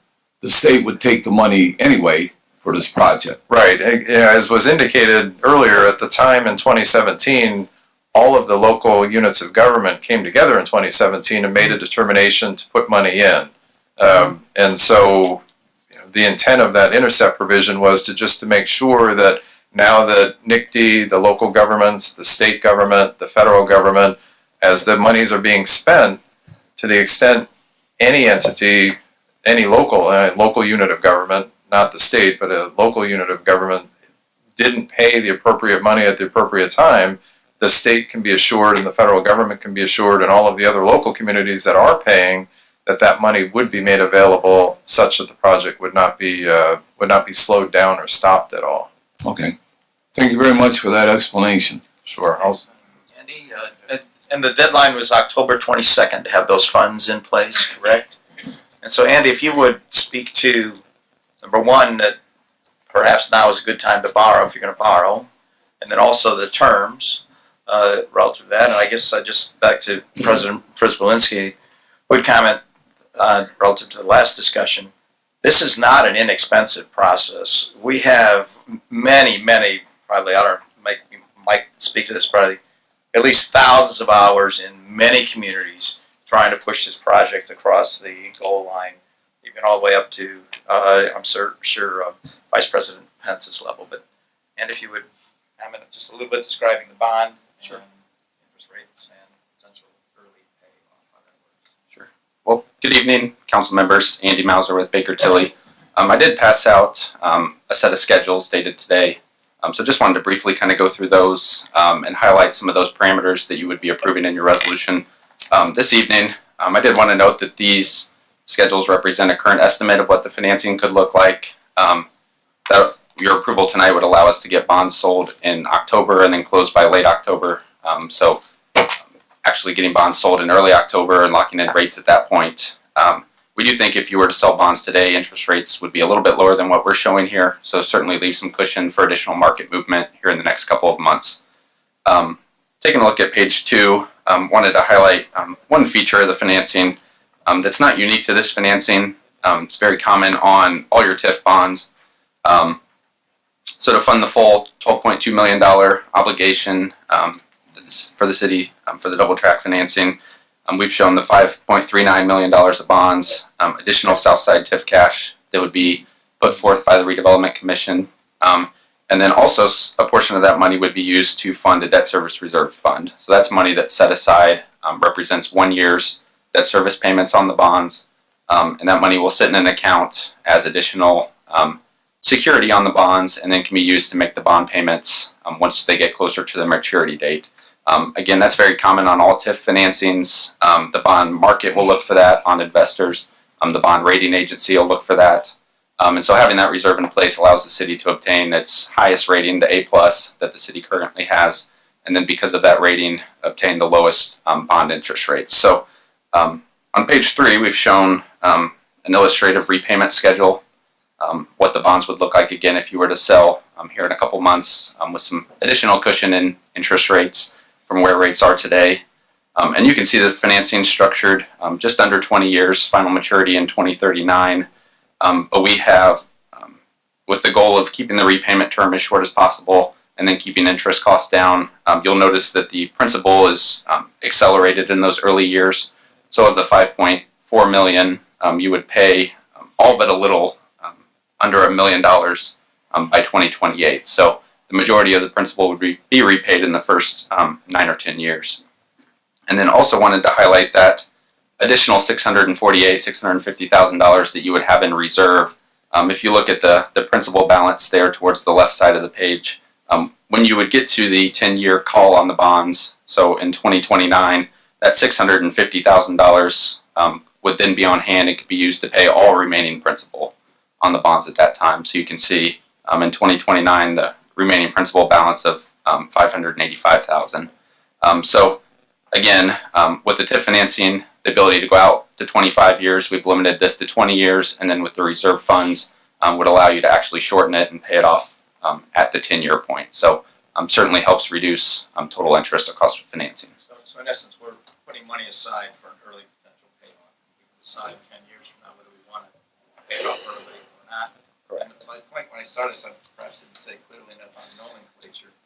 the state would take the money anyway for this project. Right. As was indicated earlier, at the time in 2017, all of the local units of government came together in 2017 and made a determination to put money in. And so the intent of that intercept provision was to make sure that now that NICD, the local governments, the state government, the federal government, as the monies are being spent, to the extent any entity, any local unit of government, not the state, but a local unit of government, didn't pay the appropriate money at the appropriate time, the state can be assured and the federal government can be assured and all of the other local communities that are paying that money would be made available such that the project would not be slowed down or stopped at all. Okay. Thank you very much for that explanation. Sure. Andy, and the deadline was October 22nd to have those funds in place, correct? And so, Andy, if you would speak to, number one, that perhaps now is a good time to borrow if you're going to borrow, and then also the terms relative to that. And I guess just back to President Prisbalinski would comment relative to the last discussion. This is not an inexpensive process. We have many, probably, I don't know, Mike speak to this, probably at least thousands of hours in many communities trying to push this project across the goal line, even all the way up to, I'm sure Vice President Pence's level. And if you would comment just a little bit describing the bond, sure, interest rates and potential early payoff, how that works. Sure. Well, good evening, council members. Andy Mauser with Baker Tilly. I did pass out a set of schedules dated today. So just wanted to briefly kind of go through those and highlight some of those parameters that you would be approving in your resolution. This evening, I did want to note that these schedules represent a current estimate of what the financing could look like. That your approval tonight would allow us to get bonds sold in October and then closed by late October. So actually getting bonds sold in early October and locking in rates at that point. We do think if you were to sell bonds today, interest rates would be a little bit lower than what we're showing here. So certainly leave some cushion for additional market movement here in the next couple of months. Taking a look at page 2, wanted to highlight one feature of the financing that's not unique to this financing. It's very common on all your TIF bonds. So to fund the full $12.2 million obligation for the city for the double track financing, we've shown the $5.39 million of bonds, additional Southside TIF cash that would be put forth by the Redevelopment Commission. And then also a portion of that money would be used to fund a debt service reserve fund. So that's money that's set aside, represents 1 year's debt service payments on the bonds. And that money will sit in an account as additional security on the bonds and then can be used to make the bond payments once they get closer to the maturity date. Again, that's very common on all TIF financings. The bond market will look for that on investors. The bond rating agency will look for that. And so having that reserve in place allows the city to obtain its highest rating, the A+ that the city currently has. And then because of that rating, obtain the lowest bond interest rates. So on page 3, we've shown an illustrative repayment schedule, what the bonds would look like again if you were to sell here in a couple months with some additional cushion in interest rates from where rates are today. And you can see the financing structured just under 20 years, final maturity in 2039. But we have, with the goal of keeping the repayment term as short as possible and then keeping interest costs down, you'll notice that the principal is accelerated in those early years. So of the $5.4 million, you would pay all but a little under $1 million by 2028. So the majority of the principal would be repaid in the first 9 or 10 years. And then also wanted to highlight that additional $650,000 that you would have in reserve. If you look at the principal balance there towards the left side of the page, when you would get to the 10-year call on the bonds, so in 2029, that $650,000 would then be on hand and could be used to pay all remaining principal on the bonds at that time. So you can see in 2029 the remaining principal balance of $585,000. So again, with the TIF financing, the ability to go out to 25 years, we've limited this to 20 years, and then with the reserve funds, would allow you to actually shorten it and pay it off at the 10-year point. So certainly helps reduce total interest or cost of financing. So in essence, we're putting money aside for an early potential payoff. We can decide 10 years from now whether we want to pay it off early or not. Correct. And my point when I started this, I perhaps didn't say clearly enough on nomenclature.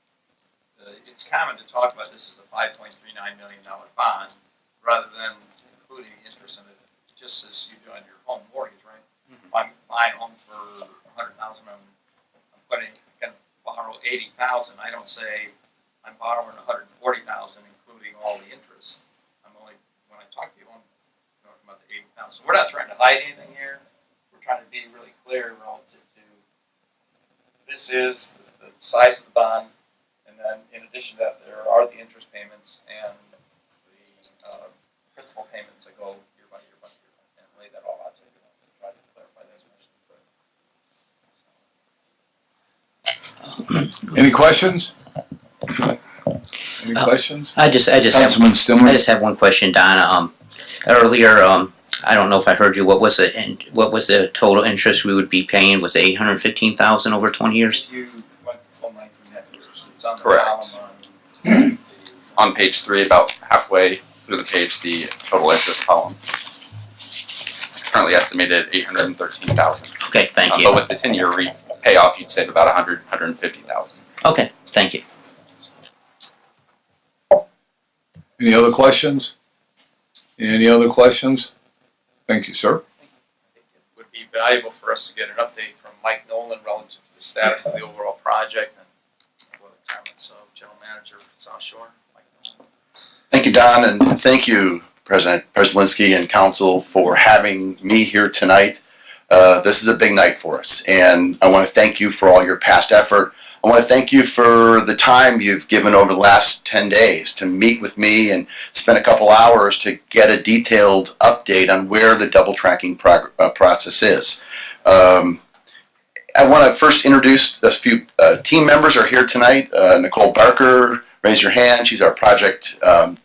It's common to talk about this as a $5.39 million bond rather than including interest in it, just as you do on your home mortgage, right? If I'm buying a home for $100,000, I'm going to borrow $80,000. I don't say I'm borrowing $140,000, including all the interest. When I talk to you, I'm talking about the $80,000. So we're not trying to hide anything here. We're trying to be really clear relative to this is the size of the bond, and then in addition to that, there are the interest payments and the principal payments that go year by year by year, and lay that all out to you. So try to clarify that as much as we could. Any questions? Any questions? I just Councilman Stimler? I just have one question, Donna. Earlier, I don't know if I heard you. What was the total interest we would be paying? Was it $815,000 over 20 years? If you went the full 19 years, it's on the Correct. column On page 3, about halfway through the page, the total interest column. Currently estimated $813,000. Okay, thank you. But with the 10-year payoff, you'd save about $150,000. Okay, thank you. Any other questions? Any other questions? Thank you, sir. it would be valuable for us to get an update from Mike Nolan relative to the status of the overall project and what the comments of General Manager of South Shore. Mike Nolan. Thank you, Don, and thank you, President Przewinski and Council, for having me here tonight. This is a big night for us, and I want to thank you for all your past effort. I want to thank you for the time you've given over the last 10 days to meet with me and spend a couple hours to get a detailed update on where the double tracking process is. I want to first introduce a few team members are here tonight. Nicole Barker, raise your hand. She's our project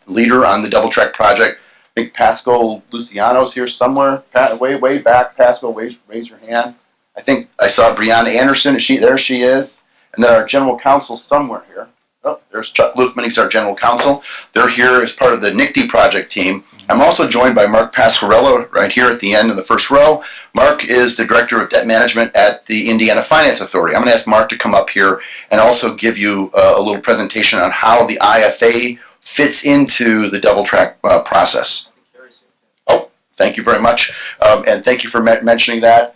leader on the double track project. I think Pascal Luciano's here somewhere. Way back. Pascal, raise your hand. I think I saw Brianna Anderson. There she is. And then our general counsel somewhere here. Oh, there's Chuck Lukeman. He's our general counsel. They're here as part of the NICD project team. I'm also joined by Mark Pasquarello right here at the end of the first row. Mark is the Director of Debt Management at the Indiana Finance Authority. I'm going to ask Mark to come up here and also give you a little presentation on how the IFA fits into the double track process. Oh, thank you very much. And thank you for mentioning that.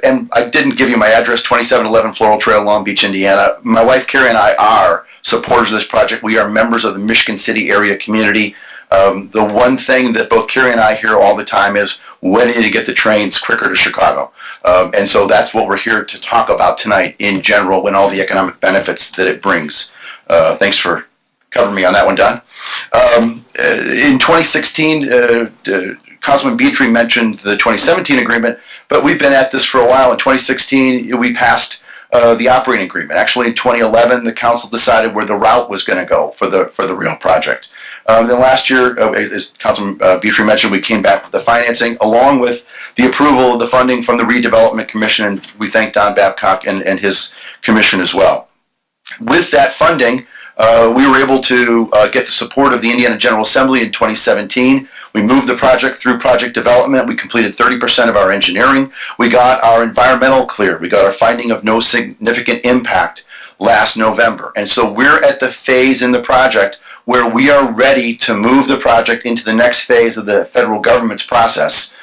And I didn't give you my address, 2711 Floral Trail, Long Beach, Indiana. My wife, Carrie, and I are supporters of this project. We are members of the Michigan City area community. The one thing that both Carrie and I hear all the time is, when do you get the trains quicker to Chicago? And so that's what we're here to talk about tonight in general, and all the economic benefits that it brings. Thanks for covering me on that one, Don. In 2016, Councilman Beatry mentioned the 2017 agreement, but we've been at this for a while. In 2016, we passed the operating agreement. Actually, in 2011, the council decided where the route was going to go for the real project. Then last year, as Councilman Beatry mentioned, we came back with the financing, along with the approval of the funding from the Redevelopment Commission, and we thank Don Babcock and his commission as well. With that funding, we were able to get the support of the Indiana General Assembly in 2017. We moved the project through project development. We completed 30% of our engineering. We got our environmental cleared. We got our finding of no significant impact last November. And so we're at the phase in the project where we are ready to move the project into the next phase of the federal government's process.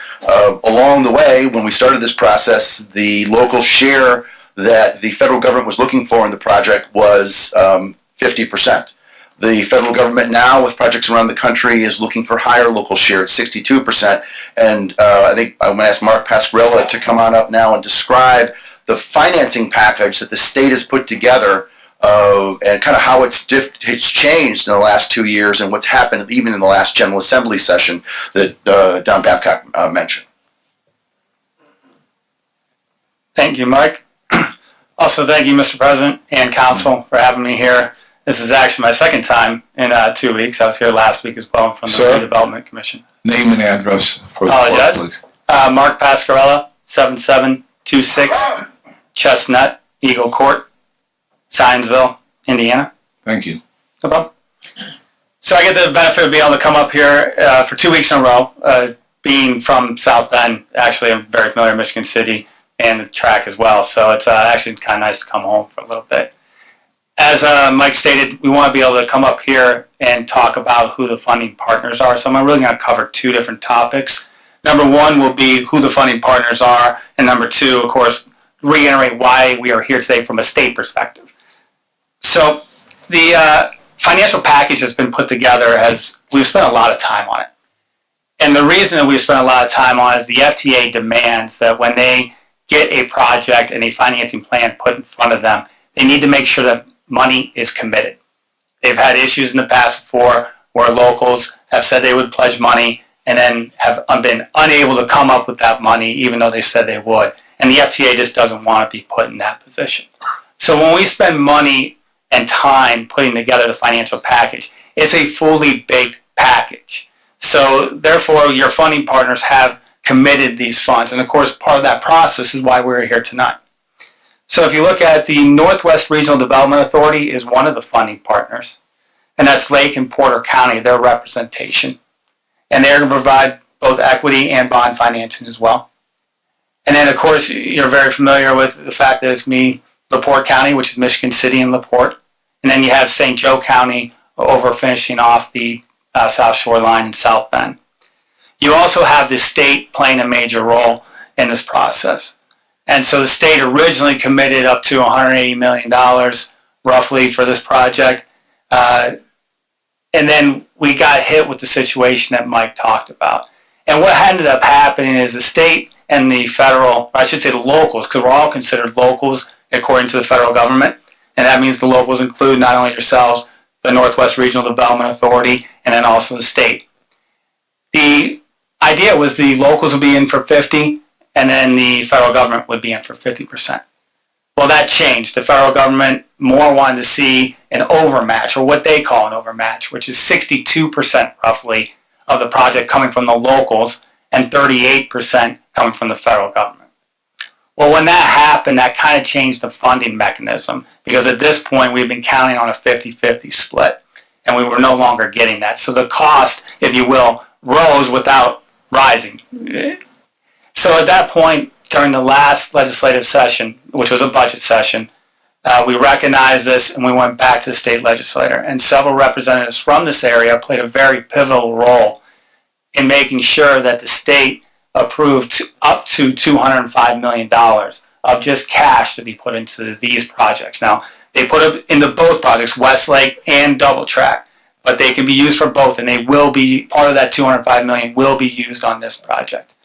Along the way, when we started this process, the local share that the federal government was looking for in the project was 50%. The federal government now, with projects around the country, is looking for higher local share at 62%. And I think I'm going to ask Mark Pasquarello to come on up now and describe the financing package that the state has put together and kind of how it's changed in the last 2 years and what's happened even in the last General Assembly session that Don Babcock mentioned. Thank you, Mike. Also, thank you, Mr. President and Council, for having me here. This is actually my second time in 2 weeks. I was here last week as well from the Redevelopment Commission. Name and address for the Apologize. please. Mark Pascarella, 7726 Chestnut Eagle Court, Zionsville, Indiana. Thank you. No problem. So I get the benefit of being able to come up here for 2 weeks in a row. Being from South Bend, actually I'm very familiar with Michigan City and the track as well. So it's actually kind of nice to come home for a little bit. As Mike stated, we want to be able to come up here and talk about who the funding partners are. So I'm really going to cover two different topics. Number one will be who the funding partners are, and number two, of course, reiterate why we are here today from a state perspective. So the financial package has been put together as we've spent a lot of time on it. And the reason that we've spent a lot of time on it is the FTA demands that when they get a project and a financing plan put in front of them, they need to make sure that money is committed. They've had issues in the past before where locals have said they would pledge money and then have been unable to come up with that money even though they said they would. And the FTA just doesn't want to be put in that position. So when we spend money and time putting together the financial package, it's a fully baked package. So therefore, your funding partners have committed these funds. And of course, part of that process is why we're here tonight. So if you look at the Northwest Regional Development Authority is one of the funding partners. And that's Lake and Porter County, their representation. And they're going to provide both equity and bond financing as well. And then, of course, you're very familiar with the fact that it's LaPorte County, which is Michigan City and LaPorte. And then you have St. Joe County over finishing off the South Shore line in South Bend. You also have the state playing a major role in this process. And so the state originally committed up to $180 million roughly for this project. And then we got hit with the situation that Mike talked about. And what ended up happening is the state and the federal, or I should say the locals, because we're all considered locals according to the federal government. And that means the locals include not only yourselves, the Northwest Regional Development Authority, and then also the state. The idea was the locals would be in for 50, and then the federal government would be in for 50%. Well, that changed. The federal government more wanted to see an overmatch, or what they call an overmatch, which is 62% roughly of the project coming from the locals and 38% coming from the federal government. Well, when that happened, that kind of changed the funding mechanism, because at this point we've been counting on a 50-50 split, and we were no longer getting that. So the cost, if you will, rose without rising. So at that point, during the last legislative session, which was a budget session, we recognized this and we went back to the state legislature. And several representatives from this area played a very pivotal role in making sure that the state approved up to $205 million of just cash to be put into these projects. Now, they put it into both projects, Westlake and Double Track, but they can be used for both, and they will be, part of that $205 million will be used on this project.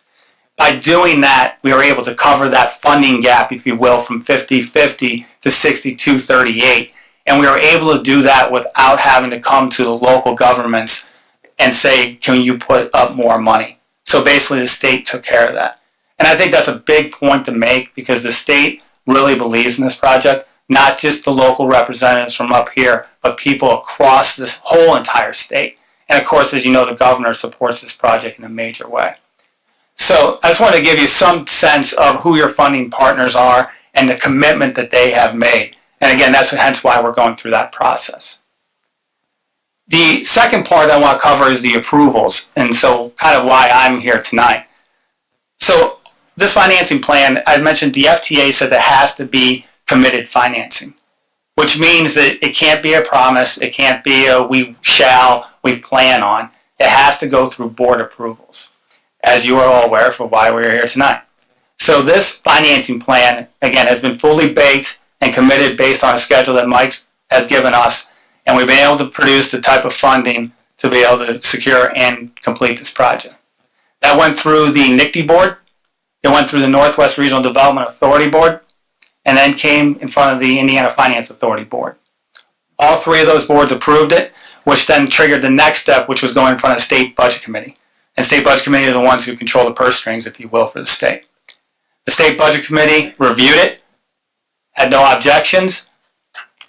By doing that, we were able to cover that funding gap, if you will, from 50-50 to 62-38. And we were able to do that without having to come to the local governments and say, can you put up more money? So basically the state took care of that. And I think that's a big point to make, because the state really believes in this project, not just the local representatives from up here, but people across this whole entire state. And of course, as you know, the governor supports this project in a major way. So I just want to give you some sense of who your funding partners are and the commitment that they have made. And again, that's hence why we're going through that process. The second part I want to cover is the approvals, and so kind of why I'm here tonight. So this financing plan, I mentioned the FTA says it has to be committed financing, which means that it can't be a promise, it can't be a we shall, we plan on. It has to go through board approvals, as you are all aware for why we're here tonight. So this financing plan, again, has been fully baked and committed based on a schedule that Mike has given us, and we've been able to produce the type of funding to be able to secure and complete this project. That went through the NICD board, it went through the Northwest Regional Development Authority board, and then came in front of the Indiana Finance Authority Board. All three of those boards approved it, which then triggered the next step, which was going in front of State Budget Committee. And State Budget Committee are the ones who control the purse strings, if you will, for the state. The State Budget Committee reviewed it, had no objections,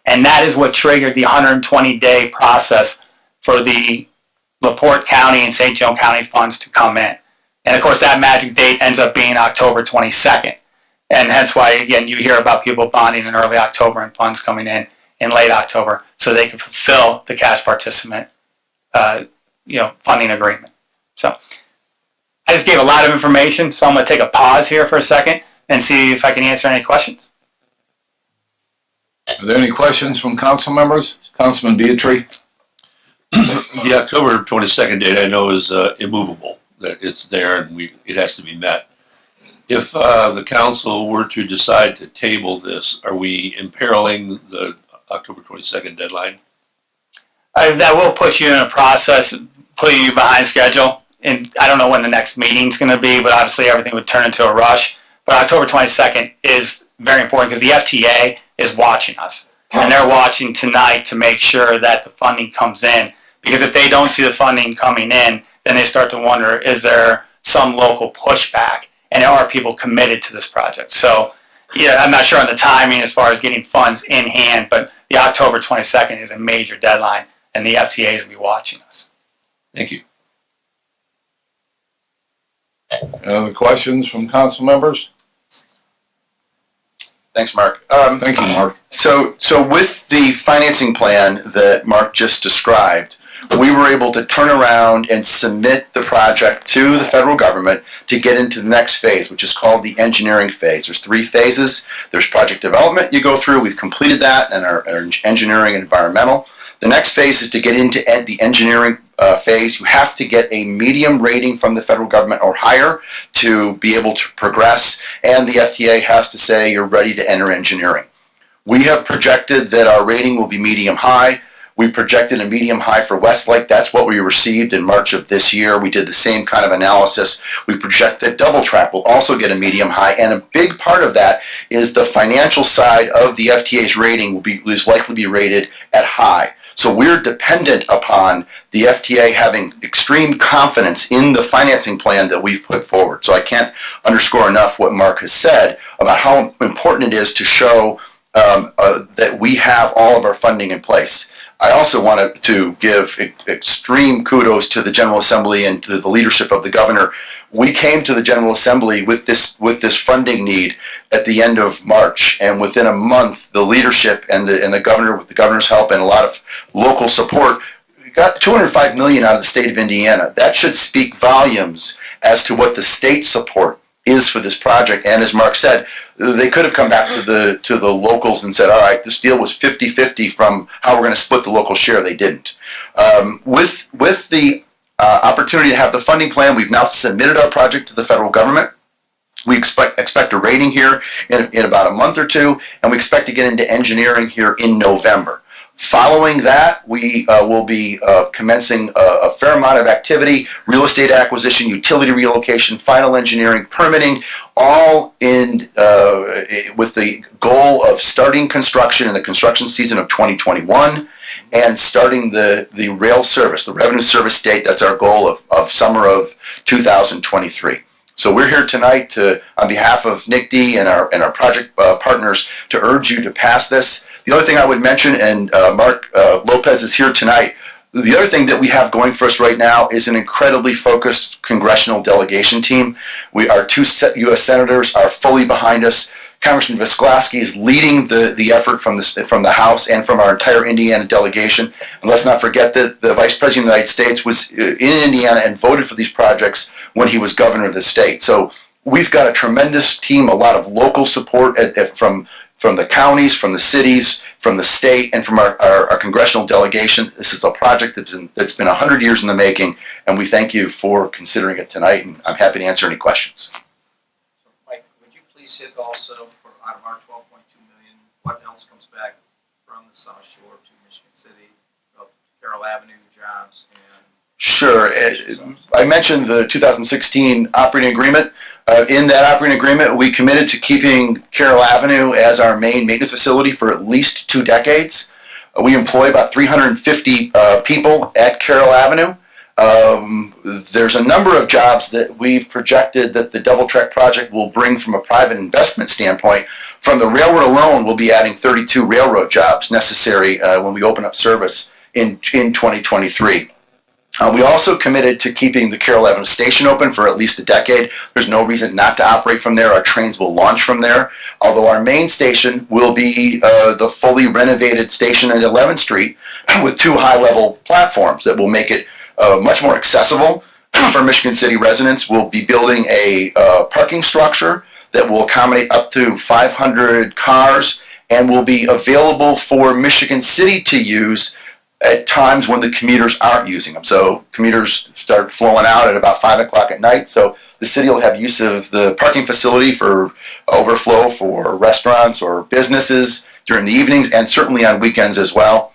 and that is what triggered the 120-day process for the LaPorte County and St. Joe County funds to come in. And of course, that magic date ends up being October 22nd. And hence why, again, you hear about people bonding in early October and funds coming in late October so they can fulfill the cash participant funding agreement. So I just gave a lot of information, so I'm going to take a pause here for a second and see if I can answer any questions. Are there any questions from council members? Councilman Beatry? The October 22nd date I know is immovable, that it's there and it has to be met. If the council were to decide to table this, are we imperiling the October 22nd deadline? That will put you in a process, putting you behind schedule. And I don't know when the next meeting's going to be, but obviously everything would turn into a rush. But October 22nd is very important because the FTA is watching us. And they're watching tonight to make sure that the funding comes in. Because if they don't see the funding coming in, then they start to wonder, is there some local pushback? And are people committed to this project? So, yeah, I'm not sure on the timing as far as getting funds in hand, but the October 22nd is a major deadline, and the FTA will be watching us. Thank you. Any other questions from council members? Thanks, Mark. Thank you, Mark. So with the financing plan that Mark just described, we were able to turn around and submit the project to the federal government to get into the next phase, which is called the engineering phase. There's 3 phases. There's project development you go through. We've completed that in our engineering and environmental. The next phase is to get into the engineering phase. You have to get a medium rating from the federal government or higher to be able to progress, and the FTA has to say you're ready to enter engineering. We have projected that our rating will be medium high. We projected a medium high for Westlake. That's what we received in March of this year. We did the same kind of analysis. We project that Double Track will also get a medium high, and a big part of that is the financial side of the FTA's rating is likely to be rated at high. So we're dependent upon the FTA having extreme confidence in the financing plan that we've put forward. So I can't underscore enough what Mark has said about how important it is to show that we have all of our funding in place. I also wanted to give extreme kudos to the General Assembly and to the leadership of the governor. We came to the General Assembly with this funding need at the end of March, and within a month, the leadership and the governor, with the governor's help and a lot of local support, got $205 million out of the state of Indiana. That should speak volumes as to what the state support is for this project. And as Mark said, they could have come back to the locals and said, all right, this deal was 50-50 from how we're going to split the local share. They didn't. With the opportunity to have the funding plan, we've now submitted our project to the federal government. We expect a rating here in about a month or two, and we expect to get into engineering here in November. Following that, we will be commencing a fair amount of activity: real estate acquisition, utility relocation, final engineering, permitting, all in with the goal of starting construction in the construction season of 2021 and starting the rail service, the revenue service date. That's our goal of summer of 2023. So we're here tonight on behalf of NICD and our project partners to urge you to pass this. The other thing I would mention, and Mark Lopez is here tonight, the other thing that we have going for us right now is an incredibly focused congressional delegation team. Our 2 U.S. senators are fully behind us. Congressman Visklaski is leading the effort from the House and from our entire Indiana delegation. And let's not forget that the Vice President of the United States was in Indiana and voted for these projects when he was governor of the state. So we've got a tremendous team, a lot of local support from the counties, from the cities, from the state, and from our congressional delegation. This is a project that's been 100 years in the making, and we thank you for considering it tonight, and I'm happy to answer any questions. Mike, would you please hit also, out of our $12.2 million, what else comes back from the South Shore to Michigan City, up to Carroll Avenue, jobs, and Sure. I mentioned the 2016 operating agreement. In that operating agreement, we committed to keeping Carroll Avenue as our main maintenance facility for at least 2 decades. We employ about 350 people at Carroll Avenue. There's a number of jobs that we've projected that the double track project will bring from a private investment standpoint. From the railroad alone, we'll be adding 32 railroad jobs necessary when we open up service in 2023. We also committed to keeping the Carroll Avenue station open for at least a decade. There's no reason not to operate from there. Our trains will launch from there. Although our main station will be the fully renovated station at 11th Street with 2 high-level platforms that will make it much more accessible for Michigan City residents. We'll be building a parking structure that will accommodate up to 500 cars and will be available for Michigan City to use at times when the commuters aren't using them. So commuters start flowing out at about 5 o'clock at night. So the city will have use of the parking facility for overflow for restaurants or businesses during the evenings and certainly on weekends as well.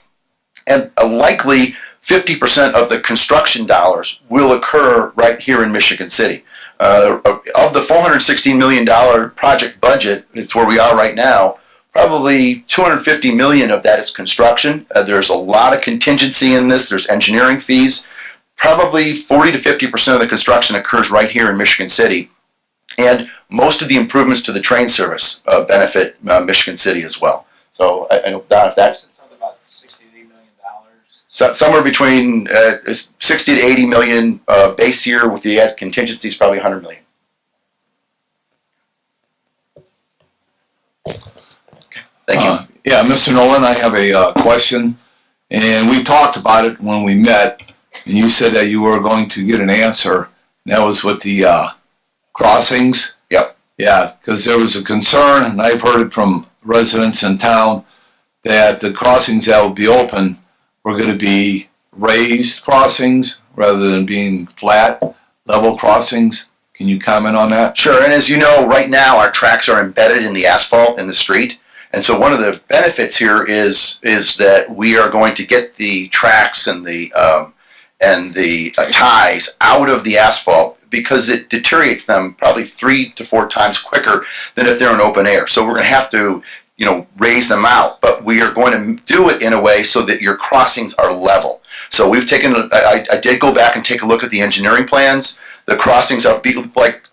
And likely 50% of the construction dollars will occur right here in Michigan City. Of the $416 million project budget, it's where we are right now, probably $250 million of that is construction. There's a lot of contingency in this. There's engineering fees. Probably 40 to 50% of the construction occurs right here in Michigan City. And most of the improvements to the train service benefit Michigan City as well. So I know, Don, if that's Something about $60 to $80 million. somewhere between 60 to 80 million base year, with the add contingencies, probably 100 million. Thank you. Yeah, Mr. Nolan, I have a question, and we talked about it when we met, and you said that you were going to get an answer, and that was with the crossings. Yep. Yeah, because there was a concern, and I've heard it from residents in town, that the crossings that will be open were going to be raised crossings rather than being flat, level crossings. Can you comment on that? Sure, and as you know, right now our tracks are embedded in the asphalt in the street. And so one of the benefits here is that we are going to get the tracks and the ties out of the asphalt because it deteriorates them probably 3 to 4 times quicker than if they're in open air. So we're going to have to, raise them out, but we are going to do it in a way so that your crossings are level. So we've taken, I did go back and take a look at the engineering plans. The crossings are like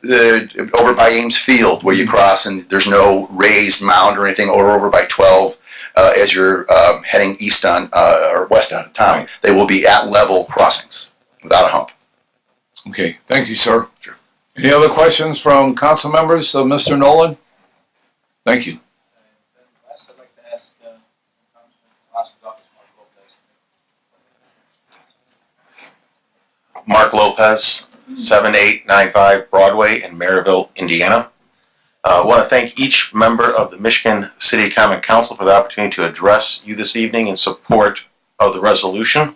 over by Ames Field where you cross and there's no raised mound or anything, or over by 12 as you're heading east on or west out of town. They will be at level crossings without a hump. Okay, thank you, sir. Sure. Any other questions from council members of Mr. Nolan? Thank you. Last, I'd like to ask Congressman Oscar's office, Mark Lopez, 7895 Broadway in Maryville, Indiana. I want to thank each member of the Michigan City Common Council for the opportunity to address you this evening in support of the resolution.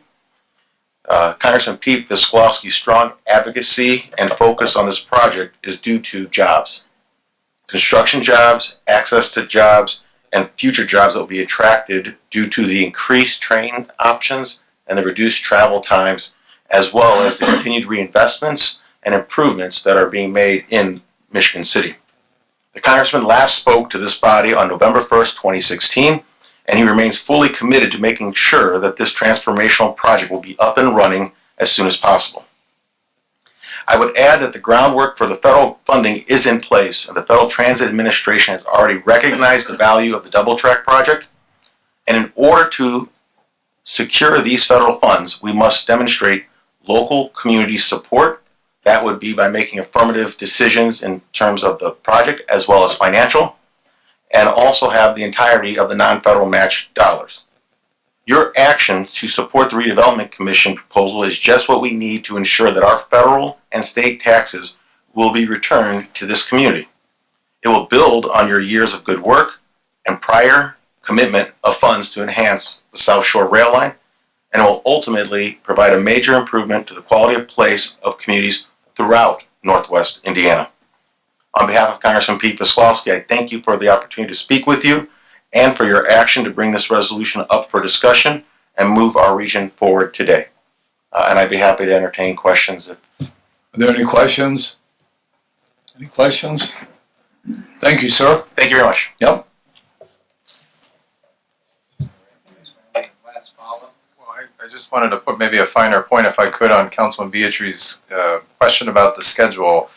Congressman Pete Visklowski's strong advocacy and focus on this project is due to jobs. Construction jobs, access to jobs, and future jobs that will be attracted due to the increased train options and the reduced travel times, as well as the continued reinvestments and improvements that are being made in Michigan City. The Congressman last spoke to this body on November 1st, 2016, and he remains fully committed to making sure that this transformational project will be up and running as soon as possible. I would add that the groundwork for the federal funding is in place, and the Federal Transit Administration has already recognized the value of the double track project. And in order to secure these federal funds, we must demonstrate local community support. That would be by making affirmative decisions in terms of the project as well as financial, and also have the entirety of the non-federal match dollars. Your actions to support the Redevelopment Commission proposal is just what we need to ensure that our federal and state taxes will be returned to this community. It will build on your years of good work and prior commitment of funds to enhance the South Shore Rail Line, and will ultimately provide a major improvement to the quality of place of communities throughout Northwest Indiana. On behalf of Congressman Pete Visklowski, I thank you for the opportunity to speak with you and for your action to bring this resolution up for discussion and move our region forward today. and I'd be happy to entertain questions. Are there any questions? Any questions? Thank you, sir. Thank you very much. Yep. I just wanted to put maybe a finer point, if I could, on Councilman Beatrice's question about the schedule.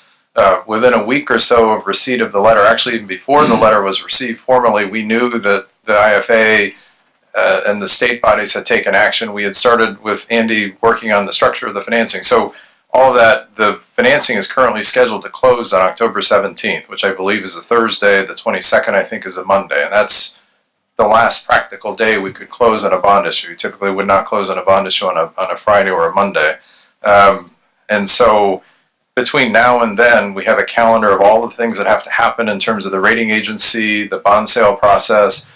Within a week or so of receipt of the letter, actually even before the letter was received formally, we knew that the IFA and the state bodies had taken action. We had started with Andy working on the structure of the financing. So all of that, the financing is currently scheduled to close on October 17th, which I believe is a Thursday. The 22nd, I think, is a Monday. And that's the last practical day we could close on a bond issue. We typically would not close on a bond issue on a Friday or a Monday. And so between now and then, we have a calendar of all the things that have to happen in terms of the rating agency, the bond sale process.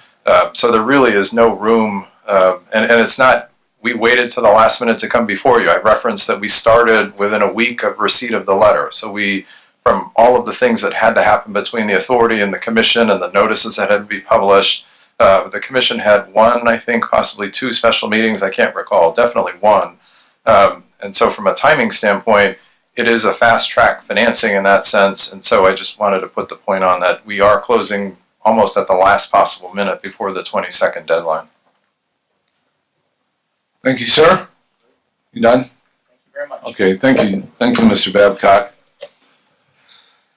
So there really is no room, and it's not, we waited to the last minute to come before you. I referenced that we started within a week of receipt of the letter. So we, from all of the things that had to happen between the authority and the commission and the notices that had to be published, the commission had one, I think, possibly two special meetings. I can't recall, definitely one. And so from a timing standpoint, it is a fast track financing in that sense. And so I just wanted to put the point on that we are closing almost at the last possible minute before the 22nd deadline. Thank you, sir. You done? Thank you very much. Okay, thank you. Thank you, Mr. Babcock.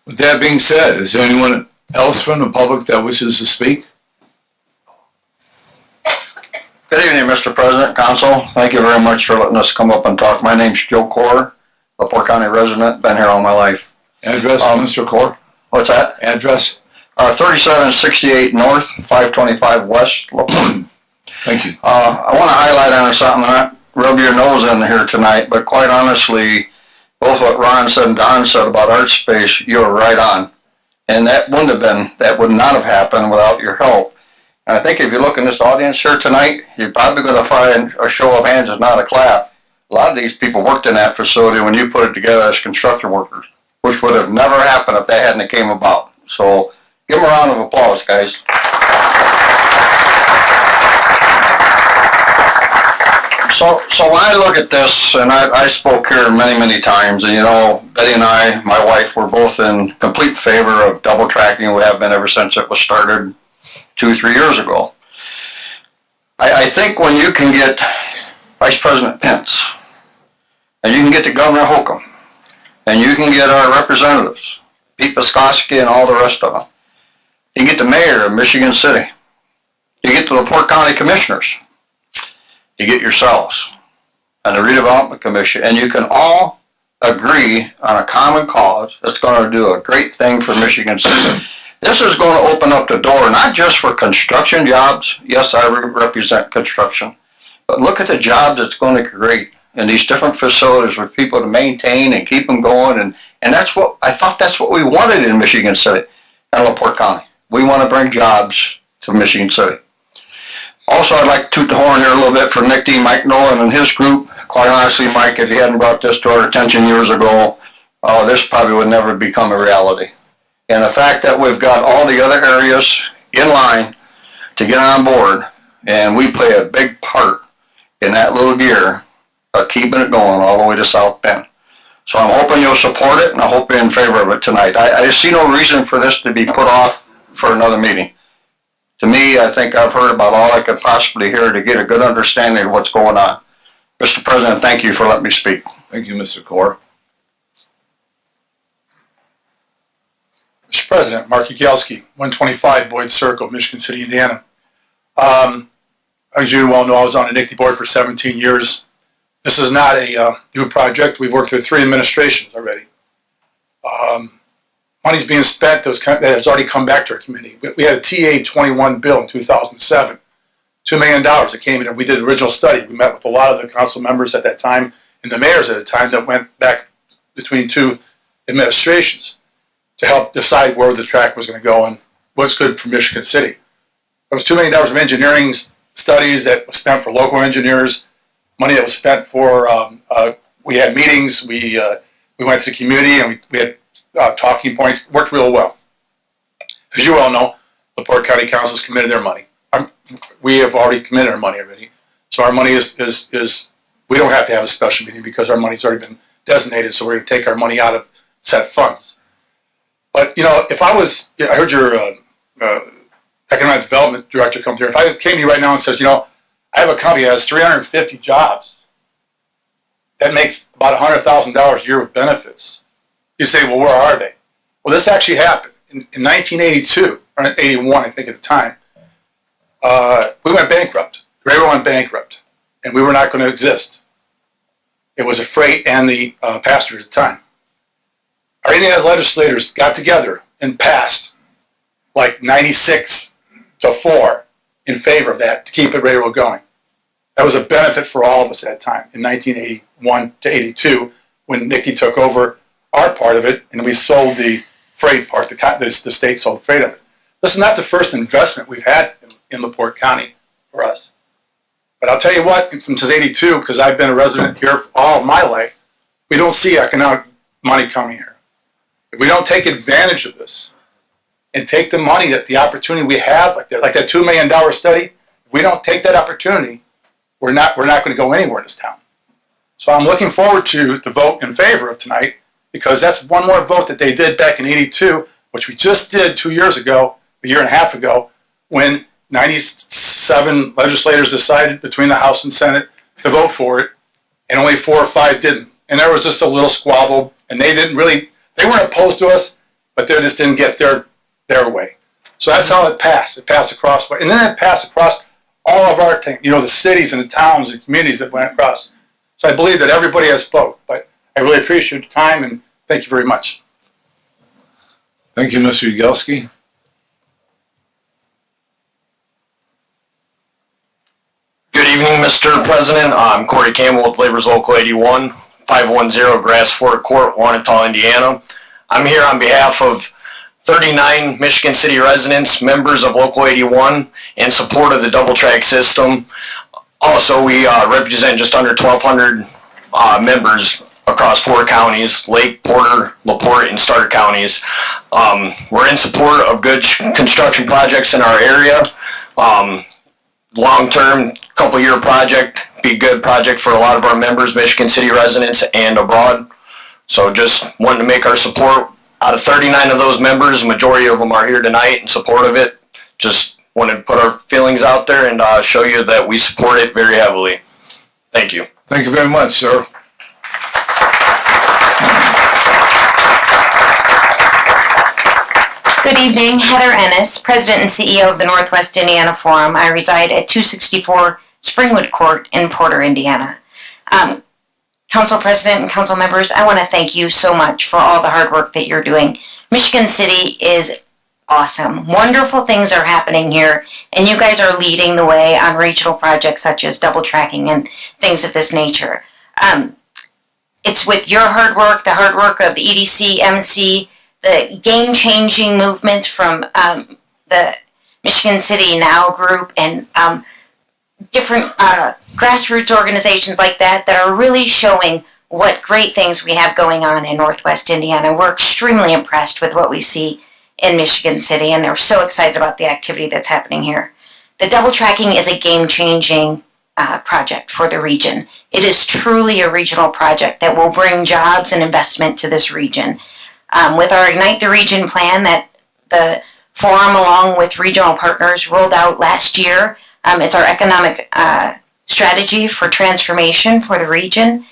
With that being said, is there anyone else from the public that wishes to speak? Good evening, Mr. President, Council. Thank you very much for letting us come up and talk. My name's Joe Core, LaPorte County resident, been here all my life. Address, Mr. Core? What's that? Address? 3768 North, 525 West, LaPorte. Thank you. I want to highlight on something, not rub your nose in here tonight, but quite honestly, both what Ron said and Don said about art space, you were right on. And that would not have happened without your help. And I think if you look in this audience here tonight, you're probably going to find a show of hands and not a clap. A lot of these people worked in that facility when you put it together as construction workers, which would have never happened if that hadn't came about. So give them a round of applause, guys. So when I look at this, and I spoke here many, many times, and you know, Betty and I, my wife, were both in complete favor of double tracking. We have been ever since it was started 2-3 years ago. I think when you can get Vice President Pence, and you can get to Governor Holcomb, and you can get our representatives, Pete Piskoski and all the rest of them, you get the mayor of Michigan City, you get the LaPorte County Commissioners, you get yourselves, and the Redevelopment Commission, and you can all agree on a common cause that's going to do a great thing for Michigan City. This is going to open up the door, not just for construction jobs. Yes, I represent construction. But look at the jobs it's going to create in these different facilities for people to maintain and keep them going. And that's what, I thought that's what we wanted in Michigan City and LaPorte County. We want to bring jobs to Michigan City. Also, I'd like to toot the horn here a little bit for Nick D. Mike Nolan and his group. Quite honestly, Mike, if you hadn't brought this to our attention years ago, this probably would never become a reality. And the fact that we've got all the other areas in line to get on board, and we play a big part in that little gear of keeping it going all the way to South Bend. So I'm hoping you'll support it, and I hope you're in favor of it tonight. I see no reason for this to be put off for another meeting. To me, I think I've heard about all I could possibly hear to get a good understanding of what's going on. Mr. President, thank you for letting me speak. Thank you, Mr. Core. Mr. President, Mark Yagelski, 125 Boyd Circle, Michigan City, Indiana. As you well know, I was on the NICTE board for 17 years. This is not a new project. We've worked through 3 administrations already. Money's being spent that has already come back to our committee. We had a TA-21 bill in 2007, $2 million that came in, and we did the original study. We met with a lot of the council members at that time and the mayors at the time that went back between 2 administrations to help decide where the track was going to go and what's good for Michigan City. There was $2 million of engineering studies that was spent for local engineers, money that was spent for, we had meetings, we went to the community, and we had talking points, worked real well. As you all know, LaPorte County Council has committed their money. We have already committed our money already. So our money is we don't have to have a special meeting because our money's already been designated, so we're going to take our money out of set funds. But, if I heard your economic development director come here. If I came to you right now and says, I have a company that has 350 jobs, that makes about $100,000 a year with benefits. You say, well, where are they? Well, this actually happened in 1982, or 81, I think at the time. We went bankrupt. Railroad went bankrupt, and we were not going to exist. It was a freight and the passengers at the time. Our Indiana legislators got together and passed like 96-4 in favor of that to keep the railroad going. That was a benefit for all of us at that time in 1981 to 82 when Nicky took over our part of it and we sold the freight part, the state sold the freight of it. This is not the first investment we've had in LaPorte County for us. But I'll tell you what, since 82, because I've been a resident here for all of my life, we don't see economic money coming here. If we don't take advantage of this and take the money, the opportunity we have, like that $2 million study, if we don't take that opportunity, we're not going to go anywhere in this town. So I'm looking forward to the vote in favor of tonight, because that's one more vote that they did back in 82, which we just did 2 years ago, a year and a half ago, when 97 legislators decided between the House and Senate to vote for it, and only 4 or 5 didn't. And there was just a little squabble, and they weren't opposed to us, but they just didn't get their way. So that's how it passed. It passed across, and then it passed across all of our things, the cities and the towns and communities that went across. So I believe that everybody has spoke, but I really appreciate your time, and thank you very much. Thank you, Mr. Yagowski. Good evening, Mr. President. I'm Corey Campbell with Labor's Local 81, 510 Grass Fork Court, Wanatah, Indiana. I'm here on behalf of 39 Michigan City residents, members of Local 81, in support of the double track system. Also, we represent just under 1,200 members across 4 counties, Lake, Porter, LaPorte, and Stark counties. We're in support of good construction projects in our area. Long-term, couple-year project, be a good project for a lot of our members, Michigan City residents, and abroad. So just wanted to make our support. Out of 39 of those members, the majority of them are here tonight in support of it. Just wanted to put our feelings out there and show you that we support it very heavily. Thank you. Thank you very much, sir. Good evening, Heather Ennis, President and CEO of the Northwest Indiana Forum. I reside at 264 Springwood Court in Porter, Indiana. Council President and council members, I want to thank you so much for all the hard work that you're doing. Michigan City is awesome. Wonderful things are happening here, and you guys are leading the way on regional projects such as double tracking and things of this nature. It's with your hard work, the hard work of the EDC, MC, the game-changing movements from the Michigan City Now group and different grassroots organizations like that are really showing what great things we have going on in Northwest Indiana. We're extremely impressed with what we see in Michigan City, and they're so excited about the activity that's happening here. The double tracking is a game-changing project for the region. It is truly a regional project that will bring jobs and investment to this region. With our Ignite the Region plan that the forum, along with regional partners, rolled out last year, it's our economic strategy for transformation for the region.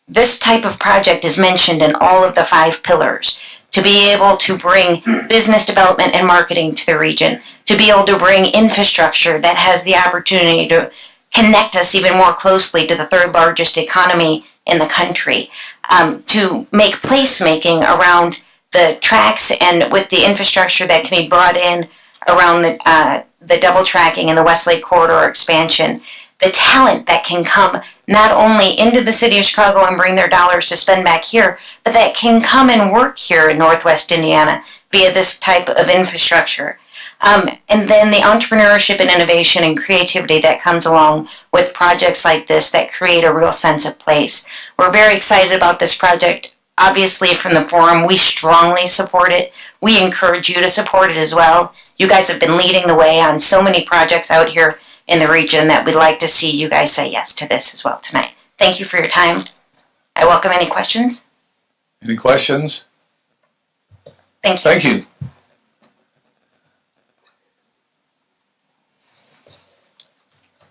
This type of project is mentioned in all of the 5 pillars. To be able to bring business development and marketing to the region, to be able to bring infrastructure that has the opportunity to connect us even more closely to the 3rd largest economy in the country, to make placemaking around the tracks and with the infrastructure that can be brought in around the double tracking and the Westlake Corridor expansion, the talent that can come not only into the city of Chicago and bring their dollars to spend back here, but that can come and work here in Northwest Indiana via this type of infrastructure. And then the entrepreneurship and innovation and creativity that comes along with projects like this that create a real sense of place. We're very excited about this project. Obviously, from the forum, we strongly support it. We encourage you to support it as well. You guys have been leading the way on so many projects out here in the region that we'd like to see you guys say yes to this as well tonight. Thank you for your time. I welcome any questions. Any questions? Thank you. Thank you.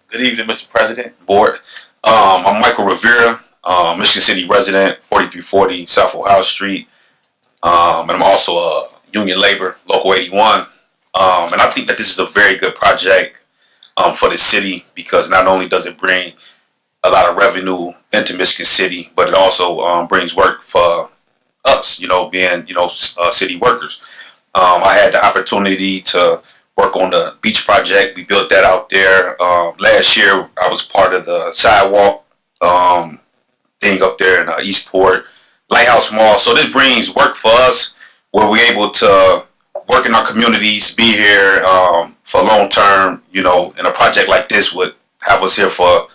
Good evening, Mr. President, Board. I'm Michael Rivera, Michigan City resident, 4340 South Ohio Street. And I'm also a union labor, Local 81. And I think that this is a very good project for the city because not only does it bring a lot of revenue into Michigan City, but it also brings work for us, being, city workers. I had the opportunity to work on the beach project. We built that out there. Last year, I was part of the sidewalk thing up there in Eastport, Lighthouse Mall. So this brings work for us where we're able to work in our communities, be here for long term, and a project like this would have us here for,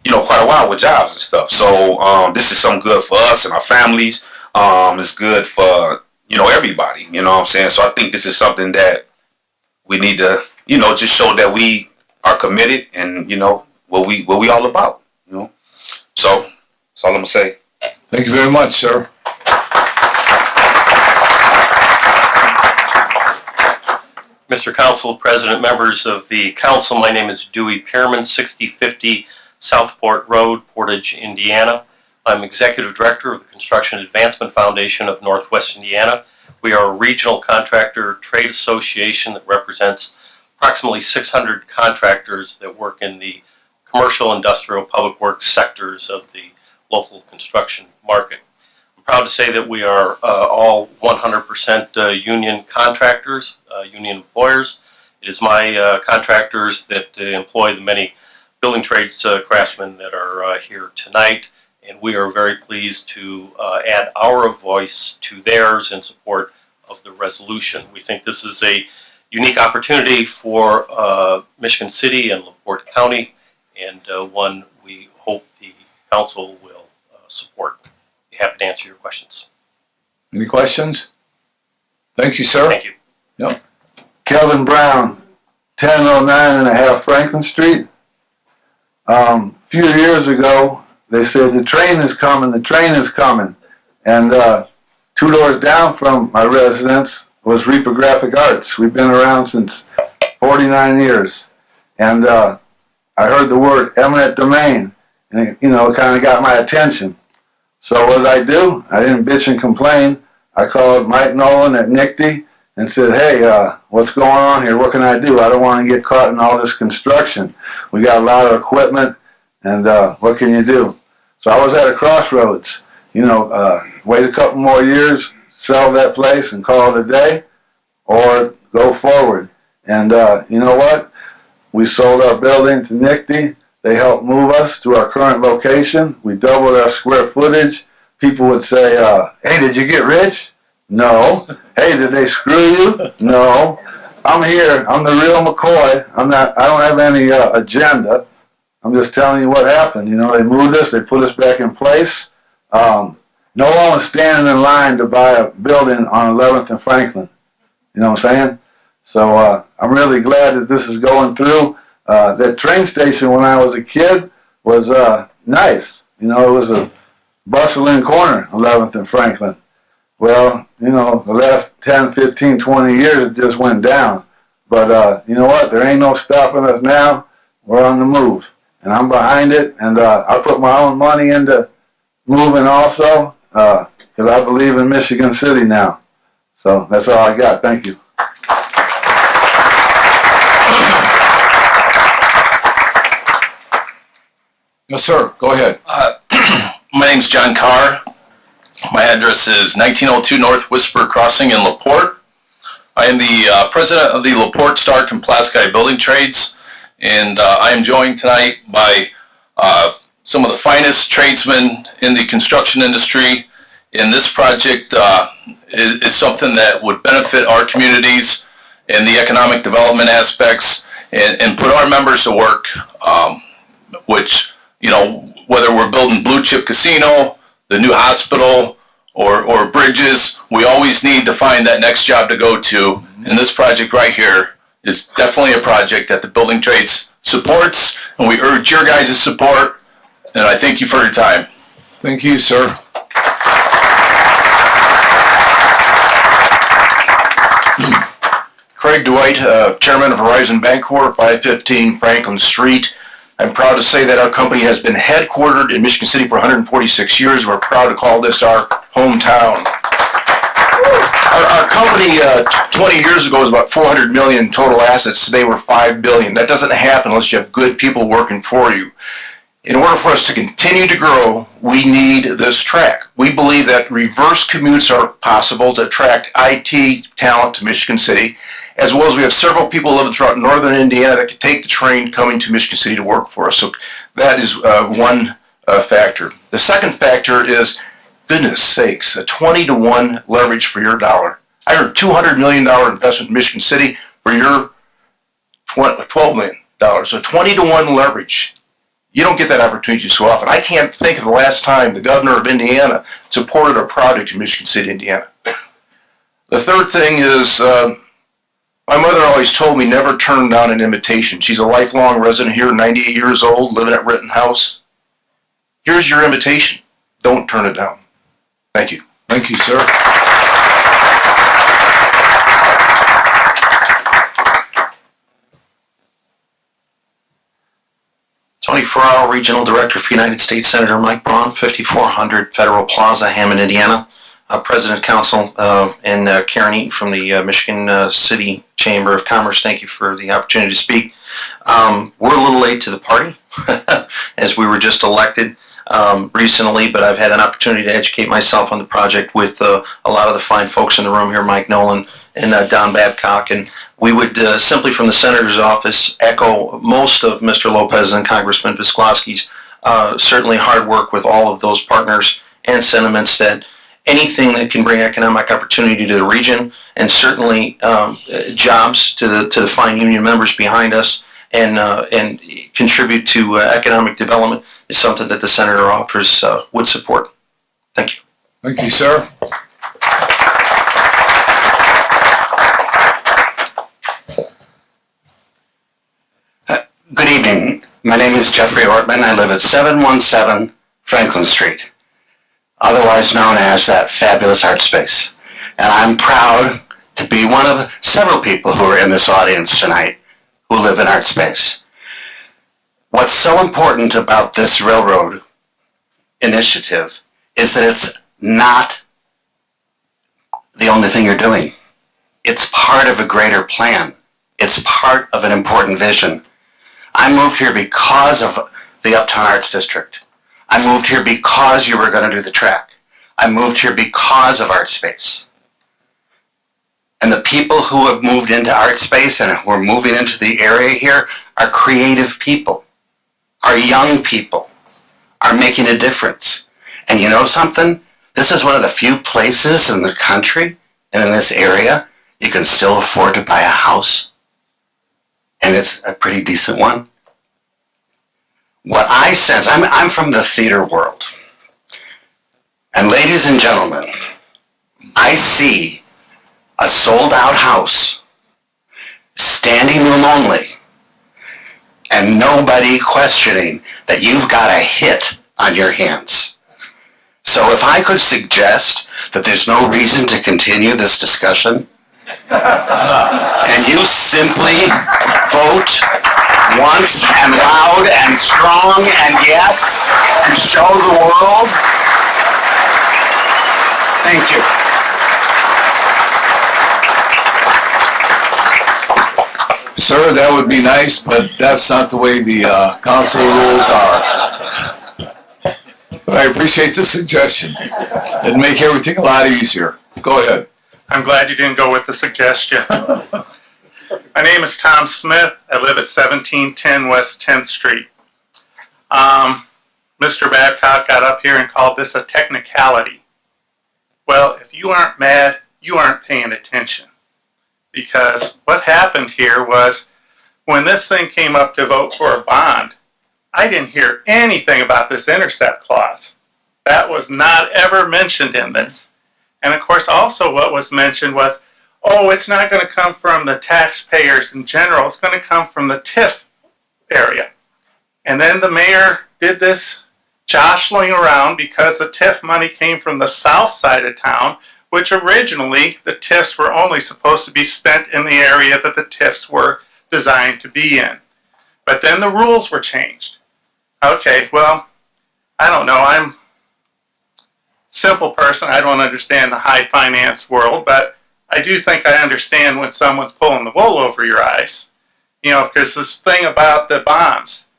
quite a while with jobs and stuff. So this is something good for us and our families. It's good for, everybody, you know what I'm saying? So I think this is something that we need to, just show that we are committed and, what we all about, So that's all I'm gonna say. Thank you very much, sir. Mr. Council, President, members of the council, my name is Dewey Pearman, 6050 Southport Road, Portage, Indiana. I'm Executive Director of the Construction Advancement Foundation of Northwest Indiana. We are a regional contractor trade association that represents approximately 600 contractors that work in the commercial, industrial, public works sectors of the local construction market. I'm proud to say that we are all 100% union contractors, union employers. It is my contractors that employ the many building trades craftsmen that are here tonight, and we are very pleased to add our voice to theirs in support of the resolution. We think this is a unique opportunity for Michigan City and LaPorte County, and one we hope the council will support. Be happy to answer your questions. Any questions? Thank you, sir. Thank you. Yep. Kevin Brown, 1009 and a half Franklin Street. A few years ago, they said the train is coming. And 2 doors down from my residence was Reprographic Arts. We've been around since 49 years. And I heard the word eminent domain, and it kind of got my attention. So what did I do? I didn't bitch and complain. I called Mike Nolan at NICTY and said, hey, what's going on here? What can I do? I don't want to get caught in all this construction. We got a lot of equipment, and what can you do? So I was at a crossroads. Wait a couple more years, sell that place and call it a day, or go forward. And you know what? We sold our building to NICTY. They helped move us to our current location. We doubled our square footage. People would say, hey, did you get rich? No. Hey, did they screw you? No. I'm here. I'm the real McCoy. I don't have any agenda. I'm just telling you what happened. They moved us. They put us back in place. No one was standing in line to buy a building on 11th and Franklin. You know what I'm saying? So I'm really glad that this is going through. That train station when I was a kid was nice. It was a bustling corner, 11th and Franklin. Well, the last 10, 15, 20 years it just went down. But you know what? There ain't no stopping us now. We're on the move. And I'm behind it. And I put my own money into moving also because I believe in Michigan City now. So that's all I got. Thank you. Yes, sir. Go ahead. My name's John Carr. My address is 1902 North Whisper Crossing in LaPorte. I am the president of the LaPorte Stark and Plasky Building Trades, and I am joined tonight by some of the finest tradesmen in the construction industry. And this project is something that would benefit our communities and the economic development aspects and put our members to work, which, whether we're building Blue Chip Casino, the new hospital, or bridges, we always need to find that next job to go to. And this project right here is definitely a project that the building trades supports, and we urge your guys' support And I thank you for your time. Thank you, sir. Craig Dwight, Chairman of Horizon Bancorp, 515 Franklin Street. I'm proud to say that our company has been headquartered in Michigan City for 146 years. We're proud to call this our hometown. Our company 20 years ago was about 400 million in total assets. Today we're 5 billion. That doesn't happen unless you have good people working for you. In order for us to continue to grow, we need this track. We believe that reverse commutes are possible to attract IT talent to Michigan City, as well as we have several people living throughout northern Indiana that can take the train coming to Michigan City to work for us. So that is one factor. The second factor is, goodness sakes, a 20-to-1 leverage for your dollar. I heard $200 million investment in Michigan City for your $12 million. So 20-to-1 leverage. You don't get that opportunity so often. I can't think of the last time the governor of Indiana supported a project in Michigan City, Indiana. The third thing is, my mother always told me never turn down an invitation. She's a lifelong resident here, 98 years old, living at Rittenhouse. Here's your invitation. Don't turn it down. Thank you. Thank you, sir. 24-hour Regional Director for United States Senator Mike Braun, 5400 Federal Plaza, Hammond, Indiana. President Council and Karen Eaton from the Michigan City Chamber of Commerce, thank you for the opportunity to speak. We're a little late to the party as we were just elected recently, but I've had an opportunity to educate myself on the project with a lot of the fine folks in the room here, Mike Nolan and Don Babcock, and we would simply from the Senator's office echo most of Mr. Lopez and Congressman Visklowski's certainly hard work with all of those partners and sentiments that anything that can bring economic opportunity to the region and certainly jobs to the fine union members behind us and contribute to economic development is something that the Senator offers would support. Thank you. Thank you, sir. Good evening. My name is Jeffrey Ortman. I live at 717 Franklin Street, otherwise known as that fabulous art space. And I'm proud to be one of several people who are in this audience tonight who live in art space. What's so important about this railroad initiative is that it's not the only thing you're doing. It's part of a greater plan. It's part of an important vision. I moved here because of the Uptown Arts District. I moved here because you were going to do the track. I moved here because of art space. And the people who have moved into art space and who are moving into the area here are creative people, are young people, are making a difference. And you know something? This is one of the few places in the country and in this area you can still afford to buy a house. And it's a pretty decent one. What I sense, I'm from the theater world. And ladies and gentlemen, I see a sold out house, standing room only, and nobody questioning that you've got a hit on your hands. So if I could suggest that there's no reason to continue this discussion, and you simply vote once and loud and strong and yes, and show the world. Thank you. Sir, that would be nice, but that's not the way the council rules are. But I appreciate the suggestion. It'd make everything a lot easier. Go ahead. I'm glad you didn't go with the suggestion. My name is Tom Smith. I live at 1710 West 10th Street. Mr. Babcock got up here and called this a technicality. Well, if you aren't mad, you aren't paying attention. Because what happened here was when this thing came up to vote for a bond, I didn't hear anything about this intercept clause. That was not ever mentioned in this. And of course, also what was mentioned was, oh, it's not going to come from the taxpayers in general. It's going to come from the TIF area. And then the mayor did this jostling around because the TIF money came from the south side of town, which originally the TIFs were only supposed to be spent in the area that the TIFs were designed to be in. But then the rules were changed. Okay, well, I don't know. I'm a simple person. I don't understand the high finance world, but I do think I understand when someone's pulling the wool over your eyes. Because this thing about the bonds.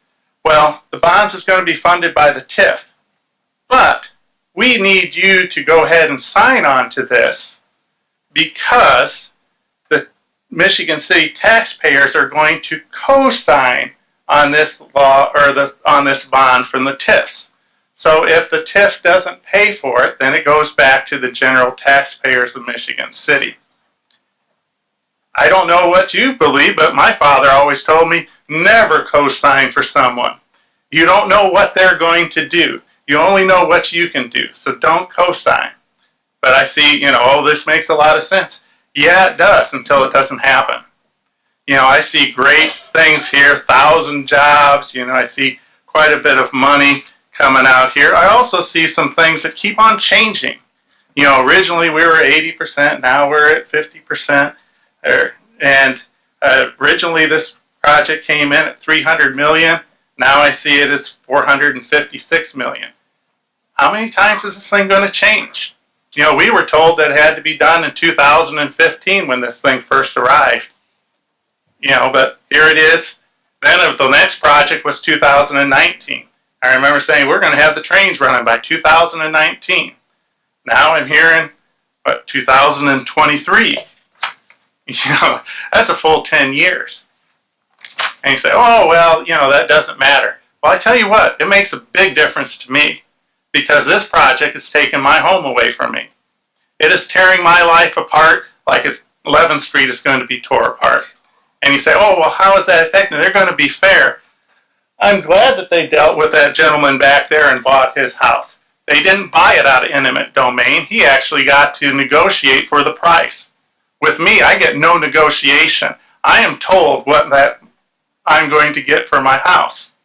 Well, the bonds is going to be funded by the TIF. But we need you to go ahead and sign on to this because the Michigan City taxpayers are going to co-sign on this law or on this bond from the TIFs. So if the TIF doesn't pay for it, then it goes back to the general taxpayers of Michigan City. I don't know what you believe, but my father always told me, never co-sign for someone. You don't know what they're going to do. You only know what you can do, so don't co-sign. But I see, this makes a lot of sense. Yeah, it does, until it doesn't happen. I see great things here, 1,000 jobs, I see quite a bit of money coming out here. I also see some things that keep on changing. Originally we were 80%, now we're at 50%. And originally this project came in at $300 million. Now I see it as $456 million. How many times is this thing going to change? We were told that it had to be done in 2015 when this thing first arrived. But here it is. Then the next project was 2019. I remember saying we're going to have the trains running by 2019. Now I'm hearing, 2023. That's a full 10 years. And you say, oh, well, that doesn't matter. Well, I tell you what, it makes a big difference to me because this project is taking my home away from me. It is tearing my life apart like 11th Street is going to be tore apart. And you say, oh, well, how is that affecting? They're going to be fair. I'm glad that they dealt with that gentleman back there and bought his house. They didn't buy it out of eminent domain. He actually got to negotiate for the price. With me, I get no negotiation. I am told what that I'm going to get for my house.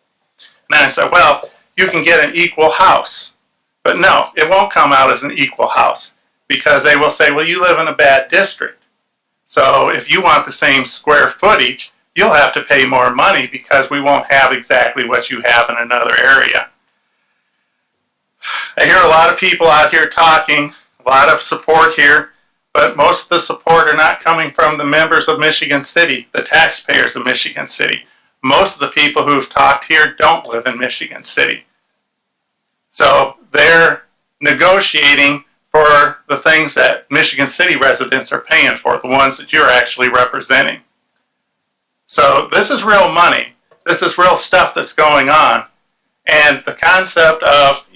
And I said, well, you can get an equal house. But no, it won't come out as an equal house because they will say, well, you live in a bad district. So if you want the same square footage, you'll have to pay more money because we won't have exactly what you have in another area. I hear a lot of people out here talking, a lot of support here, but most of the support are not coming from the members of Michigan City, the taxpayers of Michigan City. Most of the people who've talked here don't live in Michigan City. So they're negotiating for the things that Michigan City residents are paying for, the ones that you're actually representing. So this is real money. This is real stuff that's going on. And the concept of,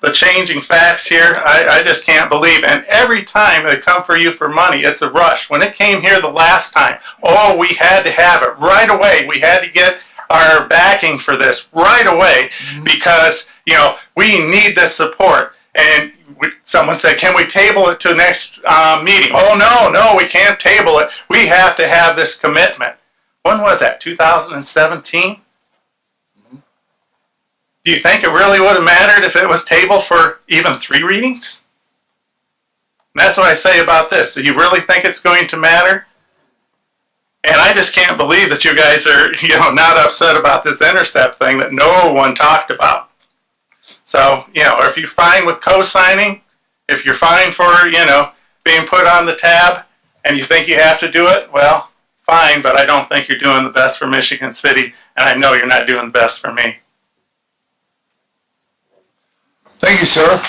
the changing facts here, I just can't believe. And every time they come for you for money, it's a rush. When it came here the last time, oh, we had to have it right away. We had to get our backing for this right away because, we need this support. And someone said, can we table it to next meeting? Oh, no, we can't table it. We have to have this commitment. When was that, 2017? Do you think it really would have mattered if it was tabled for even 3 readings? And that's what I say about this. Do you really think it's going to matter? And I just can't believe that you guys are, not upset about this intercept thing that no one talked about. So, if you're fine with co-signing, if you're fine for, being put on the tab and you think you have to do it, well, fine, but I don't think you're doing the best for Michigan City, and I know you're not doing the best for me. Thank you, sir.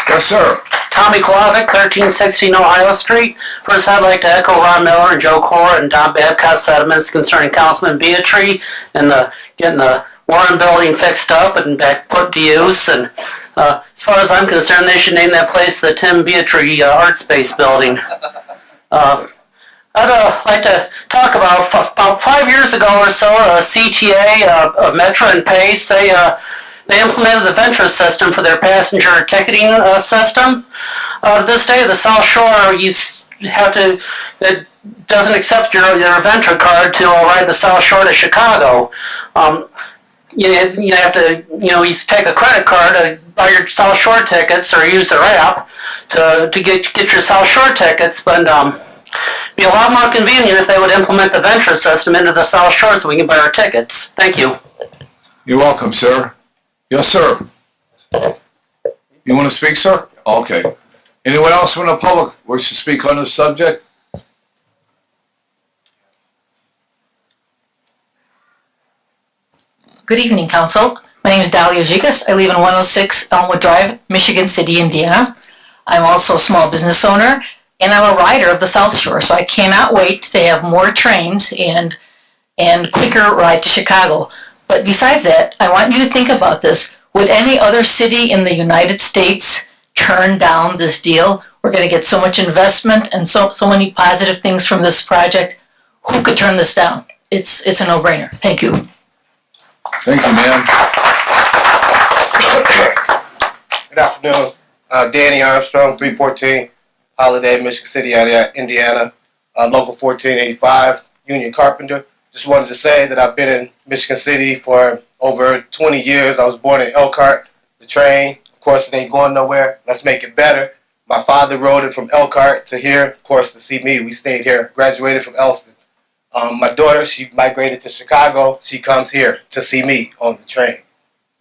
Yes, sir. Tommy Klavick, 1316 Ohio Street. First, I'd like to echo Ron Miller and Joe Cora and Don Babcott's sentiments concerning Councilman Beatrice and getting the Warren building fixed up and back put to use. And as far as I'm concerned, they should name that place the Tim Beatrice Art Space Building. I'd like to talk about 5 years ago or so, CTA, Metro and Pace, they implemented the Ventra system for their passenger ticketing system. This day, the South Shore, it doesn't accept your Ventra card to ride the South Shore to Chicago. you have to, you take a credit card to buy your South Shore tickets or use their app to get your South Shore tickets, but be a lot more convenient if they would implement the venture system into the South Shore so we can buy our tickets. Thank you. You're welcome, sir. Yes, sir. You want to speak, sir? Okay. Anyone else from the public wish to speak on this subject? Good evening, Council. My name is Dahlia Gigas. I live in 106 Elmwood Drive, Michigan City, Indiana. I'm also a small business owner, and I'm a rider of the South Shore, so I cannot wait to have more trains and quicker ride to Chicago. But besides that, I want you to think about this. Would any other city in the United States turn down this deal? We're going to get so much investment and so many positive things from this project. Who could turn this down? It's a no-brainer. Thank you. Thank you, ma'am. Good afternoon. Danny Armstrong, 314 Holiday, Michigan City, Indiana. Local 1485, Union Carpenter. Just wanted to say that I've been in Michigan City for over 20 years. I was born in Elkhart, the train. Of course, it ain't going nowhere. Let's make it better. My father rode it from Elkhart to here, of course, to see me. We stayed here, graduated from Elston. My daughter, she migrated to Chicago. She comes here to see me on the train.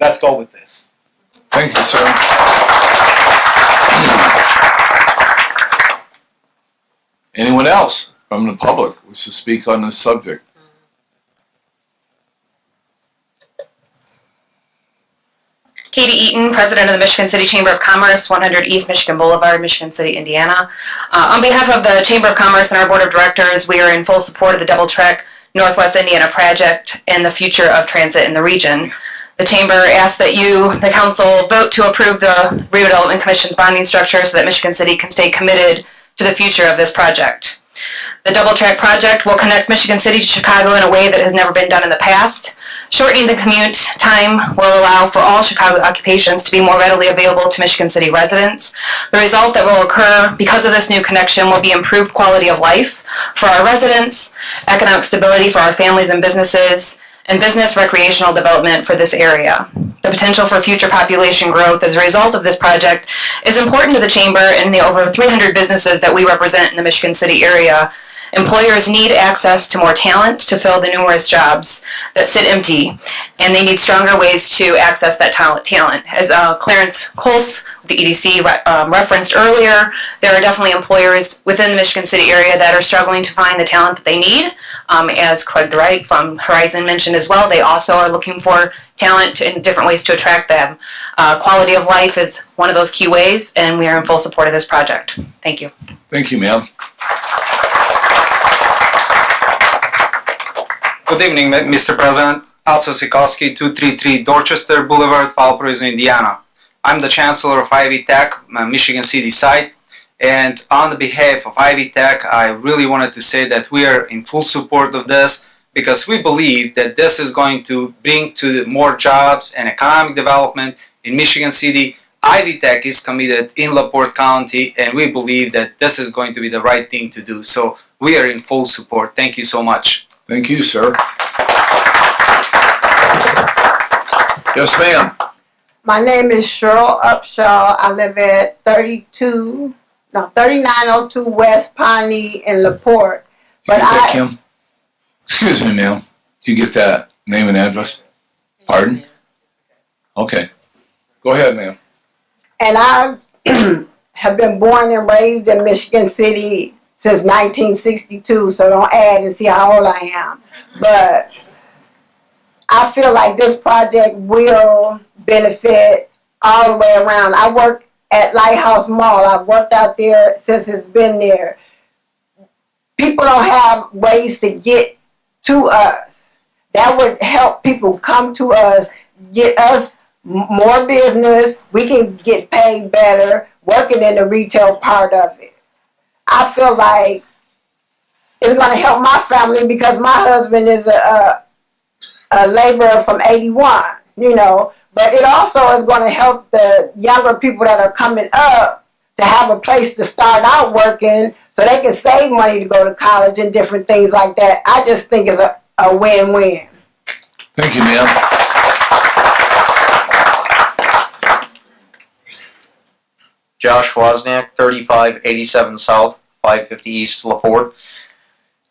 Let's go with this. Thank you, sir. Anyone else from the public wish to speak on this subject? Katie Eaton, President of the Michigan City Chamber of Commerce, 100 East Michigan Boulevard, Michigan City, Indiana. On behalf of the Chamber of Commerce and our Board of Directors, we are in full support of the Double Track Northwest Indiana project and the future of transit in the region. The Chamber asks that you, the Council, vote to approve the Redevelopment Commission's bonding structure so that Michigan City can stay committed to the future of this project. The Double Track project will connect Michigan City to Chicago in a way that has never been done in the past. Shortening the commute time will allow for all Chicago occupations to be more readily available to Michigan City residents. The result that will occur because of this new connection will be improved quality of life for our residents, economic stability for our families and businesses, and business recreational development for this area. The potential for future population growth as a result of this project is important to the Chamber and the over 300 businesses that we represent in the Michigan City area. Employers need access to more talent to fill the numerous jobs that sit empty, and they need stronger ways to access that talent. As Clarence Coles, the EDC, referenced earlier, there are definitely employers within the Michigan City area that are struggling to find the talent that they need. As Craig Wright from Horizon mentioned as well, they also are looking for talent in different ways to attract them. Quality of life is one of those key ways, and we are in full support of this project. Thank you. Thank you, ma'am. Good evening, Mr. President. Also Sikowski, 233 Dorchester Boulevard, Valparaiso, Indiana. I'm the Chancellor of Ivy Tech, Michigan City site. And on the behalf of Ivy Tech, I really wanted to say that we are in full support of this because we believe that this is going to bring to more jobs and economic development in Michigan City. Ivy Tech is committed in LaPorte County, and we believe that this is going to be the right thing to do. So we are in full support. Thank you so much. Thank you, sir. Yes, ma'am. My name is Cheryl Upshaw. I live at 3902 West Pawnee in LaPorte. Did you get that, Kim? Excuse me, ma'am. Did you get that name and address? Pardon? Okay. Go ahead, ma'am. And I have been born and raised in Michigan City since 1962, so don't add and see how old I am. But I feel like this project will benefit all the way around. I work at Lighthouse Mall. I've worked out there since it's been there. People don't have ways to get to us. That would help people come to us, get us more business. We can get paid better working in the retail part of it. I feel like it's going to help my family because my husband is a laborer from 81, you know. But it also is going to help the younger people that are coming up to have a place to start out working so they can save money to go to college and different things like that. I just think it's a win-win. Thank you, ma'am. Josh Wozniak, 3587 South, 550 East, LaPorte.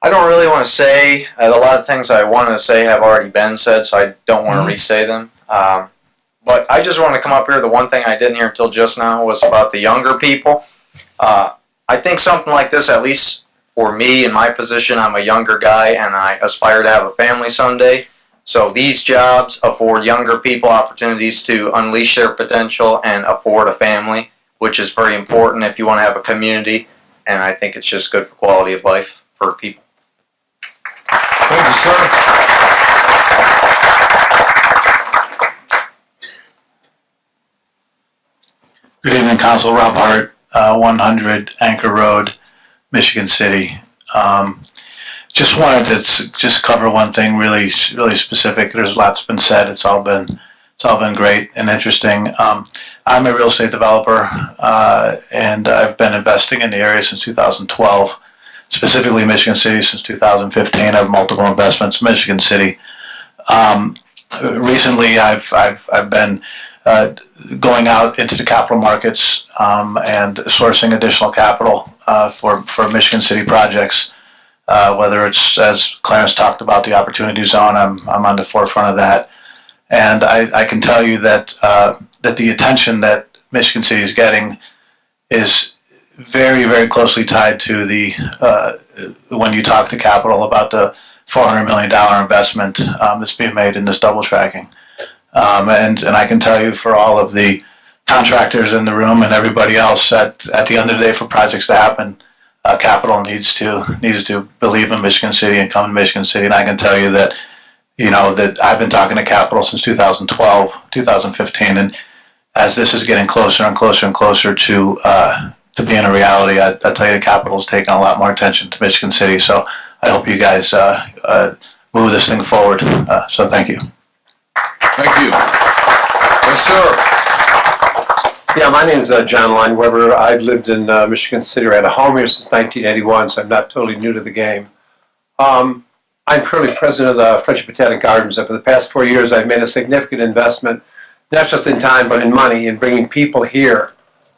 I don't really want to say, a lot of things I wanted to say have already been said, so I don't want to re-say them. But I just want to come up here. The one thing I didn't hear until just now was about the younger people. I think something like this, at least for me in my position, I'm a younger guy and I aspire to have a family someday. So these jobs afford younger people opportunities to unleash their potential and afford a family, which is very important if you want to have a community. And I think it's just good for quality of life for people. Thank you, sir. Good evening, Council. Rob Hart, 100 Anchor Road, Michigan City. Just wanted to just cover one thing really specific. There's lots been said. It's all been great and interesting. I'm a real estate developer, and I've been investing in the area since 2012, specifically Michigan City since 2015. I have multiple investments in Michigan City. Recently, I've been going out into the capital markets and sourcing additional capital for Michigan City projects. Whether it's, as Clarence talked about, the opportunity zone, I'm on the forefront of that, and I can tell you that that the attention that Michigan City is getting is very, very closely tied to the when you talk to capital about the $400 million investment that's being made in this double tracking. And I can tell you, for all of the contractors in the room and everybody else, at the end of the day, for projects to happen, capital needs to believe in Michigan City and come to Michigan City. And I can tell you that, that I've been talking to capital since 2012, 2015, and as this is getting closer and closer and closer to being a reality, I tell you, the capital is taking a lot more attention to Michigan City. So I hope you guys move this thing forward. So thank you. Thank you. Yes, sir. Yeah, my name is John Lineweber. I've lived in Michigan City. I had a home here since 1981, so I'm not totally new to the game. I'm currently president of the Friendship Botanic Gardens, and for the past 4 years, I've made a significant investment, not just in time, but in money, in bringing people here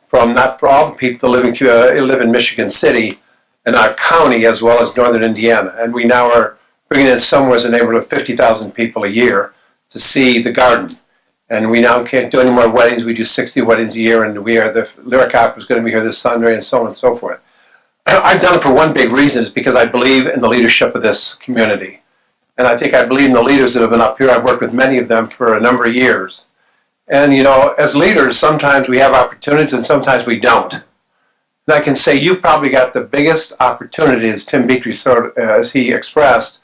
from, not for all the people that live in Michigan City and our county, as well as northern Indiana. And we now are bringing in somewhere in the neighborhood of 50,000 people a year to see the garden. And we now can't do any more weddings. We do 60 weddings a year, and the Lyric Opera is going to be here this Sunday, and so on and so forth. I've done it for one big reason, is because I believe in the leadership of this community. And I think I believe in the leaders that have been up here. I've worked with many of them for a number of years. And, as leaders, sometimes we have opportunities and sometimes we don't. And I can say you've probably got the biggest opportunity, as Tim Beatry, as he expressed,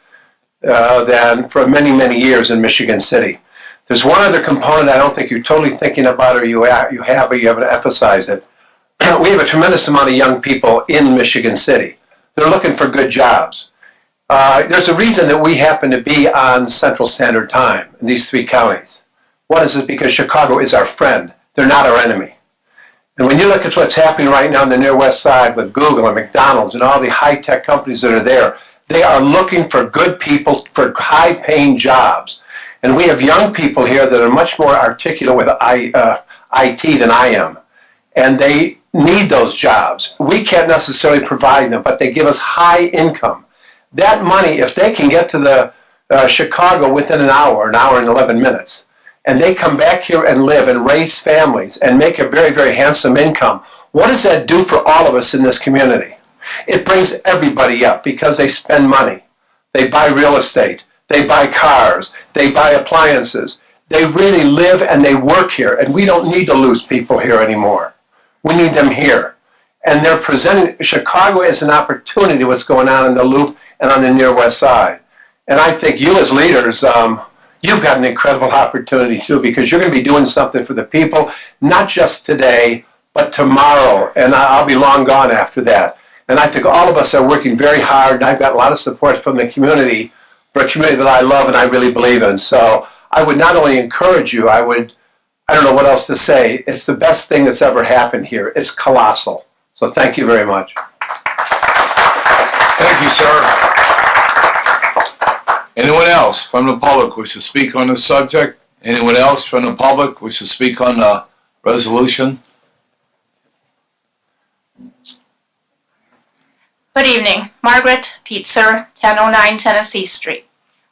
than for many, many years in Michigan City. There's one other component I don't think you're totally thinking about, or you haven't emphasized it. We have a tremendous amount of young people in Michigan City. They're looking for good jobs. There's a reason that we happen to be on Central Standard Time in these three counties. One is because Chicago is our friend. They're not our enemy. And when you look at what's happening right now on the near west side with Google and McDonald's and all the high-tech companies that are there, they are looking for good people for high-paying jobs. And we have young people here that are much more articulate with IT than I am. And they need those jobs. We can't necessarily provide them, but they give us high income. That money, if they can get to the Chicago within an hour and 11 minutes, and they come back here and live and raise families and make a very, very handsome income, what does that do for all of us in this community? It brings everybody up because they spend money. They buy real estate. They buy cars, they buy appliances. They really live and they work here, and we don't need to lose people here anymore. We need them here. And they're presenting Chicago as an opportunity, what's going on in the Loop and on the near west side. And I think you as leaders, you've got an incredible opportunity too, because you're going to be doing something for the people, not just today, but tomorrow. And I'll be long gone after that. And I think all of us are working very hard, and I've got a lot of support from the community, for a community that I love and I really believe in. So I would not only encourage you, I don't know what else to say. It's the best thing that's ever happened here. It's colossal. So thank you very much. Thank you, sir. Anyone else from the public wish to speak on this subject? Anyone else from the public wish to speak on the resolution? Good evening. Margaret Pietzer, 1009 Tennessee Street.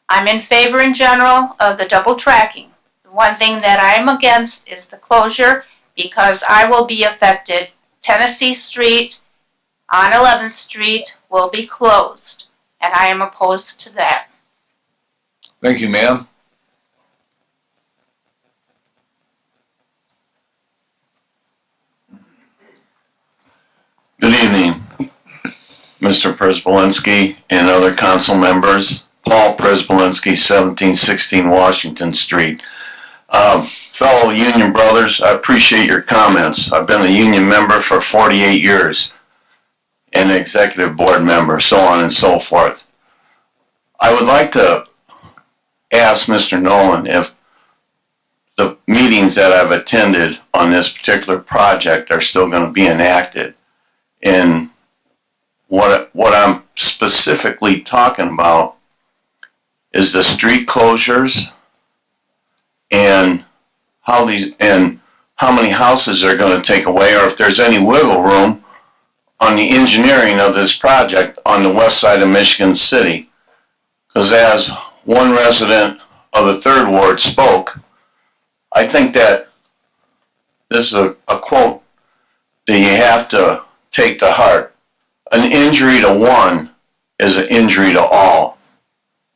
I'm in favor in general of the double tracking. The one thing that I'm against is the closure because I will be affected. Tennessee Street on 11th Street will be closed, and I am opposed to that. Thank you, ma'am. Good evening, Mr. Przbalinski and other council members. Paul Przbalinski, 1716 Washington Street. Fellow union brothers, I appreciate your comments. I've been a union member for 48 years and executive board member, so on and so forth. I would like to ask Mr. Nolan if the meetings that I've attended on this particular project are still going to be enacted. And what I'm specifically talking about is the street closures and how many houses they're going to take away, or if there's any wiggle room on the engineering of this project on the west side of Michigan City. Because as one resident of the 3rd Ward spoke, I think that this is a quote that you have to take to heart. An injury to one is an injury to all.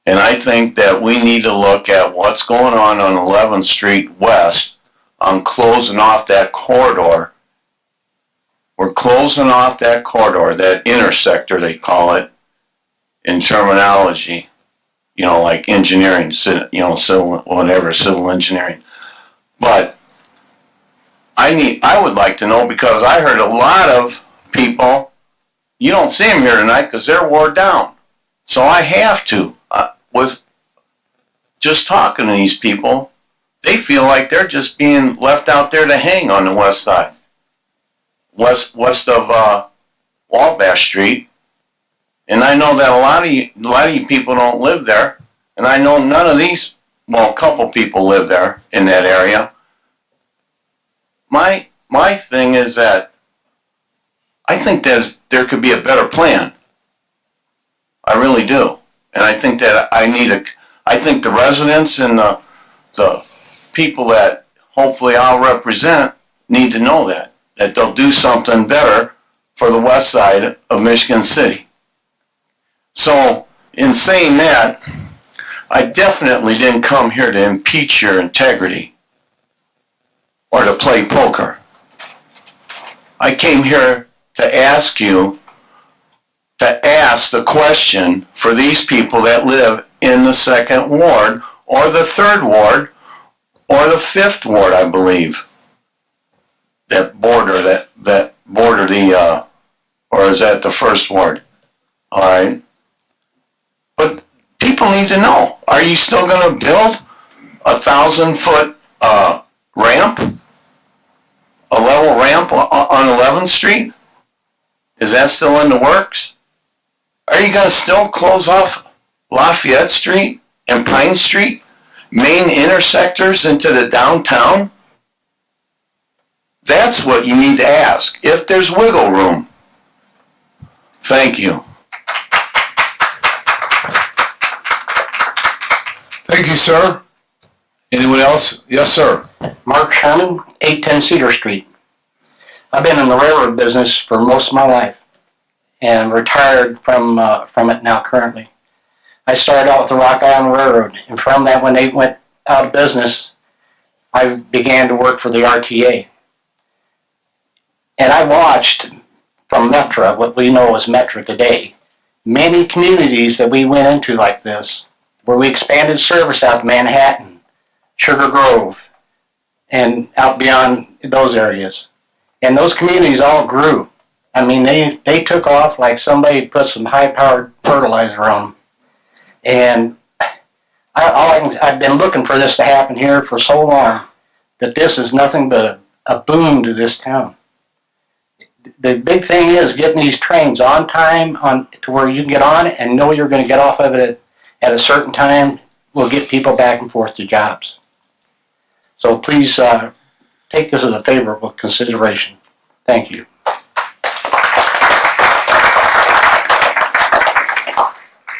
And I think that we need to look at what's going on 11th Street West on closing off that corridor. We're closing off that corridor, that intersector they call it in terminology, like engineering, civil, whatever, civil engineering. But I would like to know, because I heard a lot of people, you don't see them here tonight because they're wore down. So I have to. With just talking to these people, they feel like they're just being left out there to hang on the west side, west of Wabash Street. And I know that a lot of you people don't live there, and I know none of these. Well, a couple people live there in that area. My thing is that I think there could be a better plan. I really do. And I think that I think the residents and the people that hopefully I'll represent need to know that they'll do something better for the west side of Michigan City. So in saying that, I definitely didn't come here to impeach your integrity or to play poker. I came here to ask you to ask the question for these people that live in the 2nd Ward or the 3rd Ward or the 5th Ward, I believe, that border the, or is that the 1st Ward? All right. But people need to know, are you still going to build a 1,000-foot ramp, a level ramp on 11th Street? Is that still in the works? Are you going to still close off Lafayette Street and Pine Street, main intersectors into the downtown? That's what you need to ask, if there's wiggle room. Thank you. Thank you, sir. Anyone else? Yes, sir. Mark Sherman, 810 Cedar Street. I've been in the railroad business for most of my life and retired from it now currently. I started out with the Rock Island Railroad, and from that, when they went out of business, I began to work for the RTA. And I watched from Metra, what we know as Metra today, many communities that we went into like this, where we expanded service out to Manhattan, Sugar Grove, and out beyond those areas. And those communities all grew. I mean, they took off like somebody put some high-powered fertilizer on them. And I've been looking for this to happen here for so long that this is nothing but a boon to this town. The big thing is getting these trains on time to where you can get on it and know you're going to get off of it at a certain time will get people back and forth to jobs. So please take this as a favorable consideration. Thank you.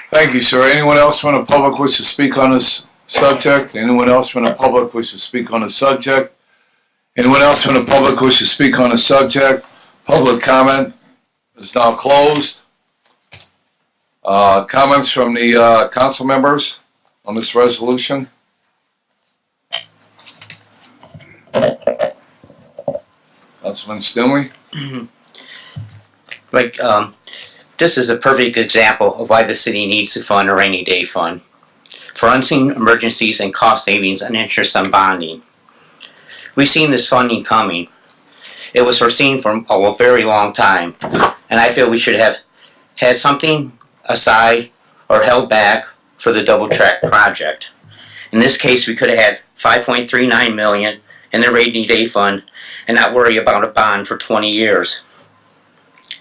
Thank you, sir. Anyone else from the public wish to speak on this subject? Anyone else from the public wish to speak on the subject? Anyone else from the public wish to speak on the subject? Public comment is now closed. Comments from the council members on this resolution? Councilman Stinley? This is a perfect example of why the city needs to fund a rainy day fund for unseen emergencies and cost savings and interest on bonding. We've seen this funding coming. It was foreseen for a very long time, and I feel we should have had something aside or held back for the double track project. In this case, we could have had $5.39 million in the rainy day fund and not worry about a bond for 20 years.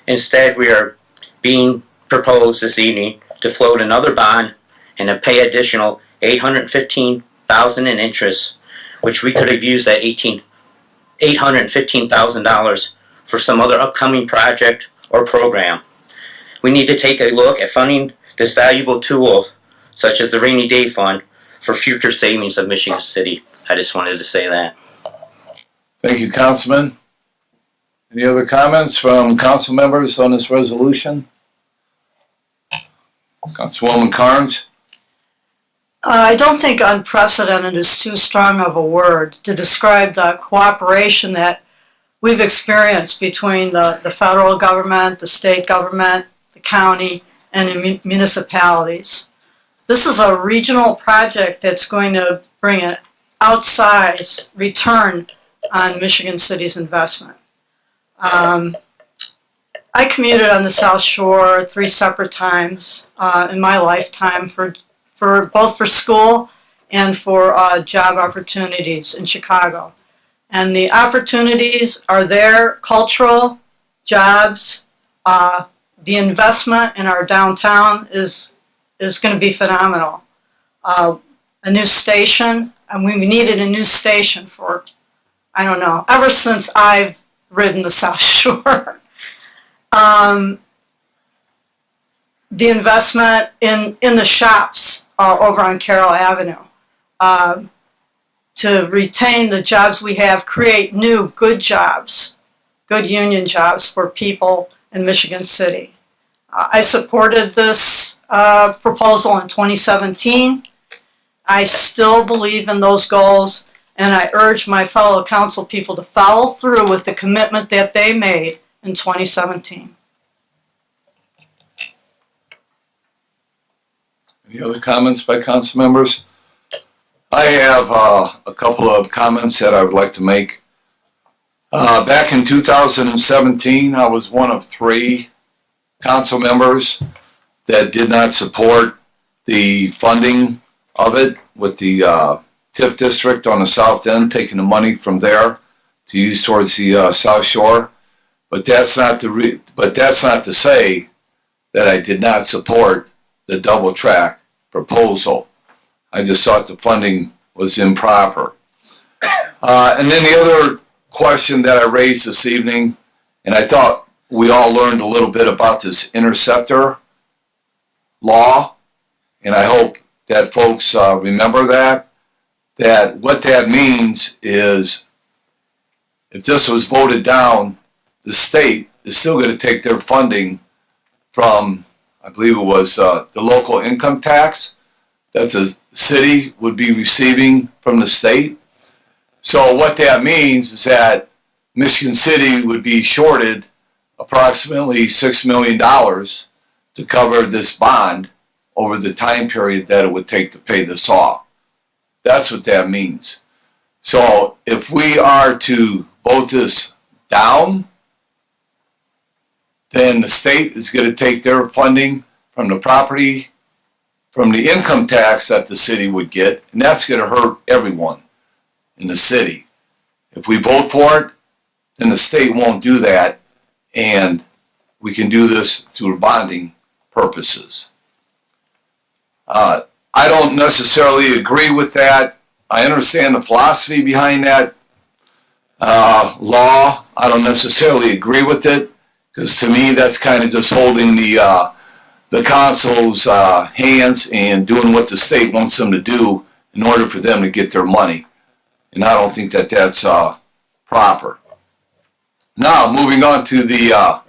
Instead, we are being proposed this evening to float another bond and to pay additional $815,000 in interest, which we could have used that $815,000 for some other upcoming project or program. We need to take a look at funding this valuable tool, such as the rainy day fund, for future savings of Michigan City. I just wanted to say that. Thank you, Councilman. Any other comments from council members on this resolution? Councilwoman Carnes? I don't think unprecedented is too strong of a word to describe the cooperation that we've experienced between the federal government, the state government, the county, and the municipalities. This is a regional project that's going to bring an outsized return on Michigan City's investment. I commuted on the South Shore 3 separate times in my lifetime for both for school and for job opportunities in Chicago. And the opportunities are there, cultural, jobs, the investment in our downtown is going to be phenomenal. A new station, and we needed a new station for, I don't know, ever since I've ridden the South Shore. The investment in the shops over on Carroll Avenue to retain the jobs we have, create new good jobs, good union jobs for people in Michigan City. I supported this proposal in 2017. I still believe in those goals, and I urge my fellow council people to follow through with the commitment that they made in 2017. Any other comments by council members? I have a couple of comments that I would like to make. Back in 2017, I was one of 3 council members that did not support the funding of it with the TIF district on the south end, taking the money from there to use towards the South Shore. But that's not to say that I did not support the double track proposal. I just thought the funding was improper. And then the other question that I raised this evening, and I thought we all learned a little bit about this interceptor law, and I hope that folks remember that what that means is if this was voted down, the state is still going to take their funding from, I believe it was the local income tax that the city would be receiving from the state. So what that means is that Michigan City would be shorted approximately $6 million to cover this bond over the time period that it would take to pay this off. That's what that means. So if we are to vote this down, then the state is going to take their funding from the property, from the income tax that the city would get, and that's going to hurt everyone in the city. If we vote for it, then the state won't do that, and we can do this through bonding purposes. I don't necessarily agree with that I understand the philosophy behind that law. I don't necessarily agree with it, because to me that's kind of just holding the council's hands and doing what the state wants them to do in order for them to get their money. And I don't think that that's proper. Now, moving on to the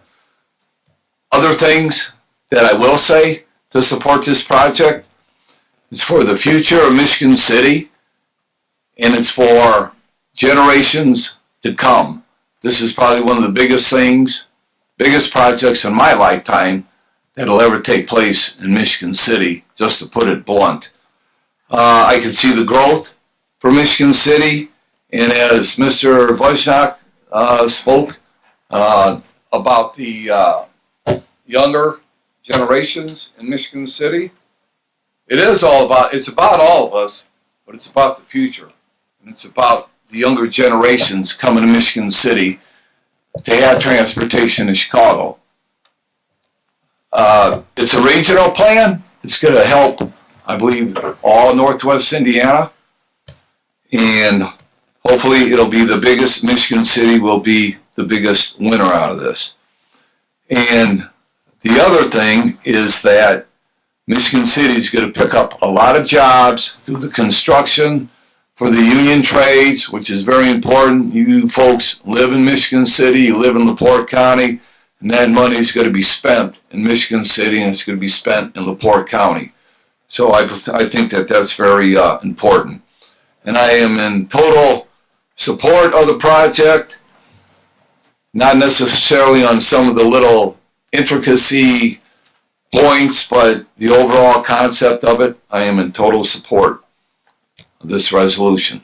other things that I will say to support this project. It's for the future of Michigan City, and it's for generations to come. This is probably one of the biggest projects in my lifetime that'll ever take place in Michigan City, just to put it blunt. I can see the growth for Michigan City, and as Mr. Wojciak spoke about the younger generations in Michigan City, it's about all of us, but it's about the future. And it's about the younger generations coming to Michigan City to have transportation in Chicago. It's a regional plan. It's going to help, I believe, all Northwest Indiana. And hopefully it'll be the biggest. Michigan City will be the biggest winner out of this. And the other thing is that Michigan City is going to pick up a lot of jobs through the construction for the union trades, which is very important. You folks live in Michigan City, you live in LaPorte County, and that money is going to be spent in Michigan City, and it's going to be spent in LaPorte County. So I think that that's very important. And I am in total support of the project, not necessarily on some of the little intricacy points, but the overall concept of it, I am in total support of this resolution.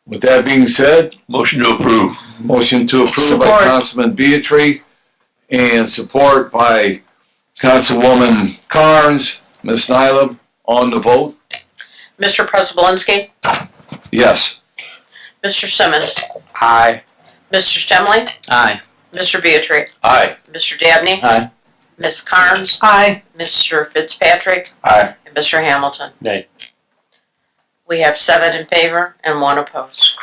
With that being said, Motion to approve. motion to approve by Support. Councilman Beatry and support by Councilwoman Carnes. Ms. Nyla, on the vote? Mr. Przebalinski, Yes. Mr. Simmons, Aye. Mr. Stemley, Aye. Mr. Beatry, Aye. Mr. Dabney, Aye. Ms. Carnes, Aye. Mr. Fitzpatrick, Aye. and Mr. Hamilton. Nay. We have 7 in favor and 1 opposed.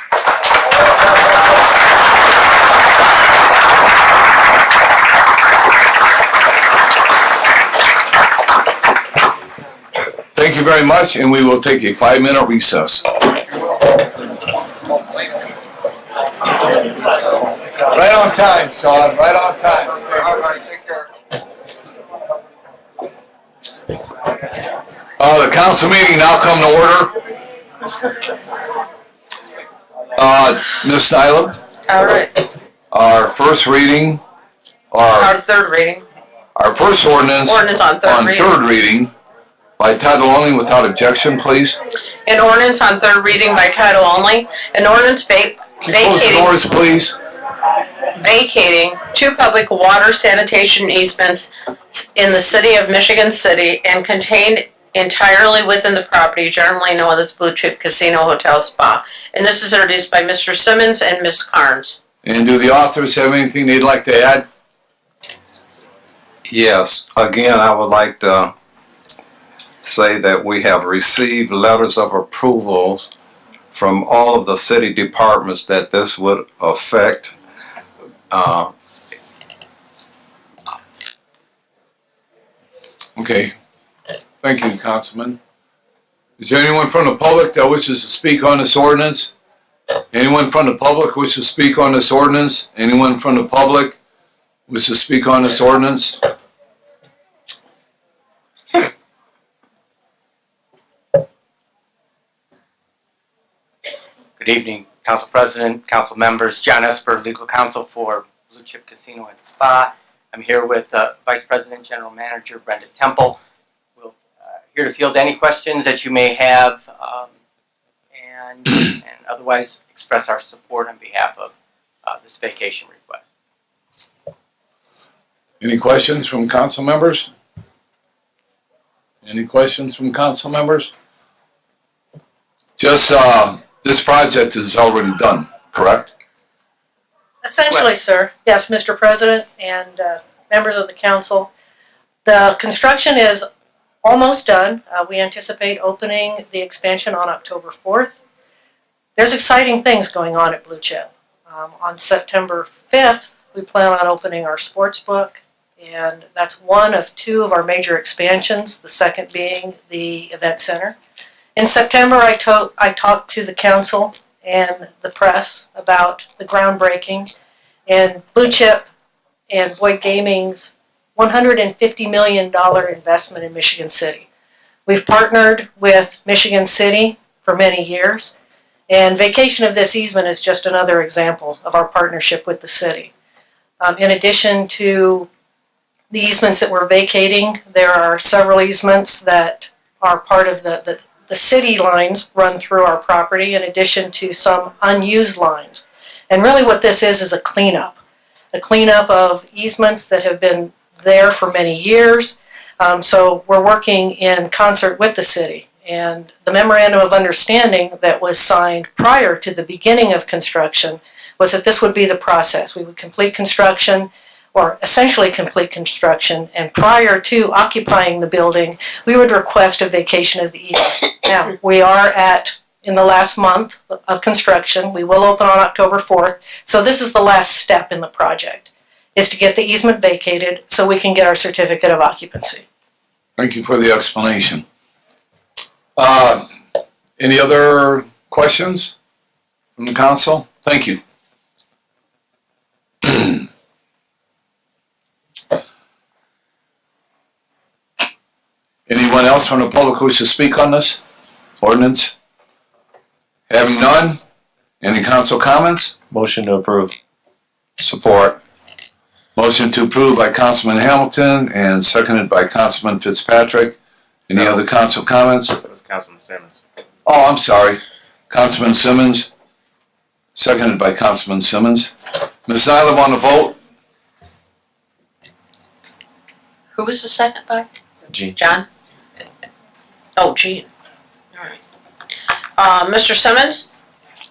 Thank you very much, and we will take a 5-minute recess. Right on time, Sean, right on time. All right, take care. The council meeting now come to order. Ms. Nyla, All right, our first reading, our third reading. our first ordinance Ordinance on third reading. third reading by title only without objection, please. An ordinance on third reading by title only. An ordinance Can you close the doors, please? vacating 2 public water sanitation easements in the city of Michigan City and contained entirely within the property generally known as Blue Chip Casino Hotel Spa. And this is introduced by Mr. Simmons and Ms. Carnes. And do the authors have anything they'd like to add? Yes, again, I would like to say that we have received letters of approval from all of the city departments that this would affect. Okay. Thank you, Councilman. Is there anyone from the public that wishes to speak on this ordinance? Anyone from the public wishes to speak on this ordinance? Anyone from the public wishes to speak on this ordinance? Good evening, Council President, Council members. John Esper, Legal Counsel for Blue Chip Casino and Spa. I'm here with Vice President General Manager Brenda Temple. We're here to field any questions that you may have and otherwise express our support on behalf of this vacation request. Any questions from council members? Any questions from council members? Just, this project is already done, correct? Essentially, sir. Yes, Mr. President and members of the council. The construction is almost done. We anticipate opening the expansion on October 4th. there's exciting things going on at Blue Chip. On September 5th, we plan on opening our sports book, and that's one of two of our major expansions, the second being the event center. In September, I talked to the council and the press about the groundbreaking and Blue Chip and Boyd Gaming's $150 million investment in Michigan City. We've partnered with Michigan City for many years, and vacation of this easement is just another example of our partnership with the city. In addition to the easements that we're vacating, there are several easements that are part of the city lines run through our property, in addition to some unused lines. And really what this is a cleanup of easements that have been there for many years. So we're working in concert with the city. And the memorandum of understanding that was signed prior to the beginning of construction was that this would be the process. We would complete construction, or essentially complete construction, and prior to occupying the building, we would request a vacation of the easement. Now, we are in the last month of construction. We will open on October 4th. So this is the last step in the project, is to get the easement vacated so we can get our certificate of occupancy. Thank you for the explanation. Any other questions from the council? Thank you. Anyone else from the public who wishes to speak on this ordinance? Having none, any council comments? Motion to approve. Support. Motion to approve by Councilman Hamilton and seconded by Councilman Fitzpatrick. Any other council comments? That was Councilman Simmons. Oh, I'm sorry. Councilman Simmons, seconded by Councilman Simmons. Ms. Nylam on the vote? Who was the second by? Gene. John? Oh, Gene. All right. Mr. Simmons?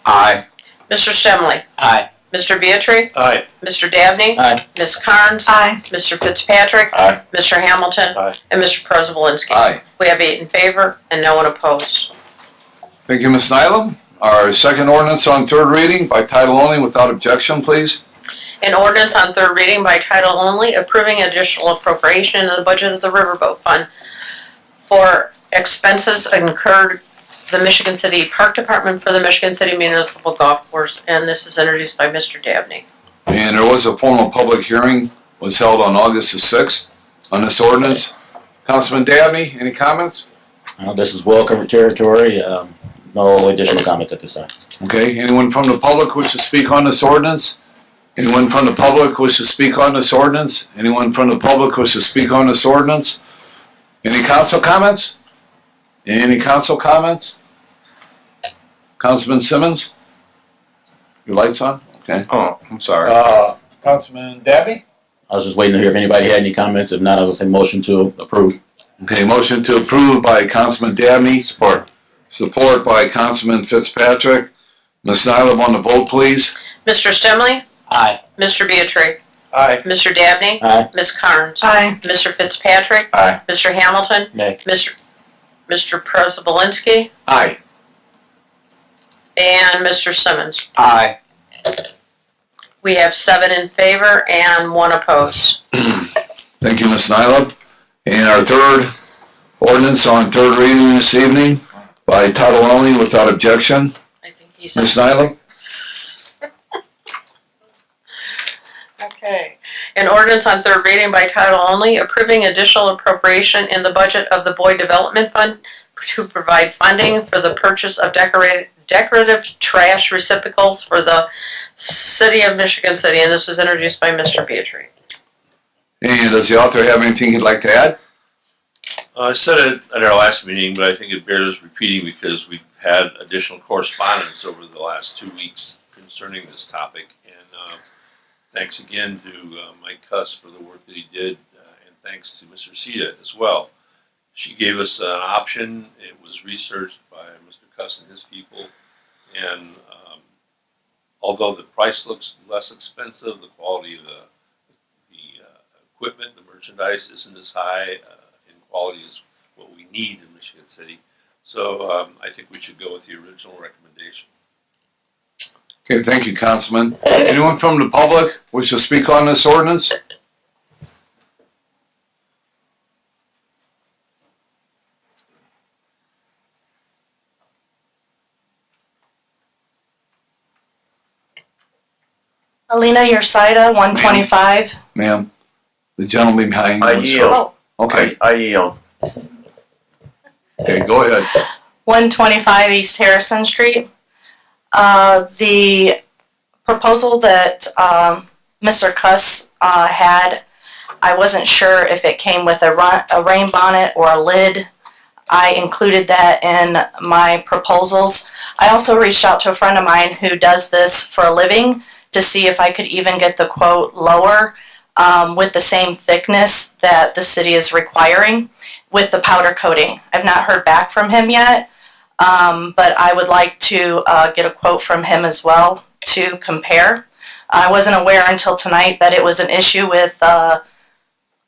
Aye. Mr. Stemley? Aye. Mr. Beatry? Aye. Mr. Dabney? Aye. Ms. Carnes? Aye. Mr. Fitzpatrick? Aye. Mr. Hamilton? Aye. And Mr. Preselinski? Aye. We have 8 in favor and no one opposed. Thank you, Ms. Nylam. Our second ordinance on third reading by title only without objection, please. An ordinance on third reading by title only, approving additional appropriation in the budget of the Riverboat Fund for expenses incurred the Michigan City Park Department for the Michigan City Municipal Golf Course, and this is introduced by Mr. Dabney. And there was a formal public hearing was held on August the 6th on this ordinance. Councilman Dabney, any comments? This is well covered territory. No additional comments at this time. Okay, anyone from the public wish to speak on this ordinance? Anyone from the public wish to speak on this ordinance? Anyone from the public wish to speak on this ordinance? Any council comments? Any council comments? Councilman Simmons? Your light's on? Okay. Oh, I'm sorry. Councilman Dabney? I was just waiting to hear if anybody had any comments. If not, I was going to say motion to approve. Okay, motion to approve by Councilman Dabney. Support. Support by Councilman Fitzpatrick. Ms. Nylam on the vote, please. Mr. Stemley? Aye. Mr. Beatry? Aye. Mr. Dabney? Aye. Ms. Carnes? Aye. Mr. Fitzpatrick? Aye. Mr. Hamilton? Nay. Mr. Preselinski? Aye. And Mr. Simmons. Aye. We have 7 in favor and 1 opposed. Thank you, Ms. Nylam. And our third ordinance on third reading this evening by title only without objection. I think he's Ms. Nylam? Okay. An ordinance on third reading by title only, approving additional appropriation in the budget of the Boyd Development Fund to provide funding for the purchase of decorative trash receptacles for the City of Michigan City, and this is introduced by Mr. Beatry. And does the author have anything he'd like to add? I said it at our last meeting, but I think it bears repeating because we've had additional correspondence over the last 2 weeks concerning this topic. And thanks again to Mike Cuss for the work that he did, and thanks to Mr. Sita as well. She gave us an option. It was researched by Mr. Cuss and his people. And although the price looks less expensive, the quality of the equipment, the merchandise isn't as high in quality as what we need in Michigan City. So I think we should go with the original recommendation. Okay, thank you, Councilman. Anyone from the public wish to speak on this ordinance? Alina Yersaida, 125. Ma'am, the gentleman behind you. I was- yield. Okay, I yield. okay, go ahead. 125 East Harrison Street. The proposal that Mr. Cuss had, I wasn't sure if it came with a rain bonnet or a lid. I included that in my proposals. I also reached out to a friend of mine who does this for a living to see if I could even get the quote lower with the same thickness that the city is requiring with the powder coating. I've not heard back from him yet, but I would like to get a quote from him as well to compare. I wasn't aware until tonight that it was an issue with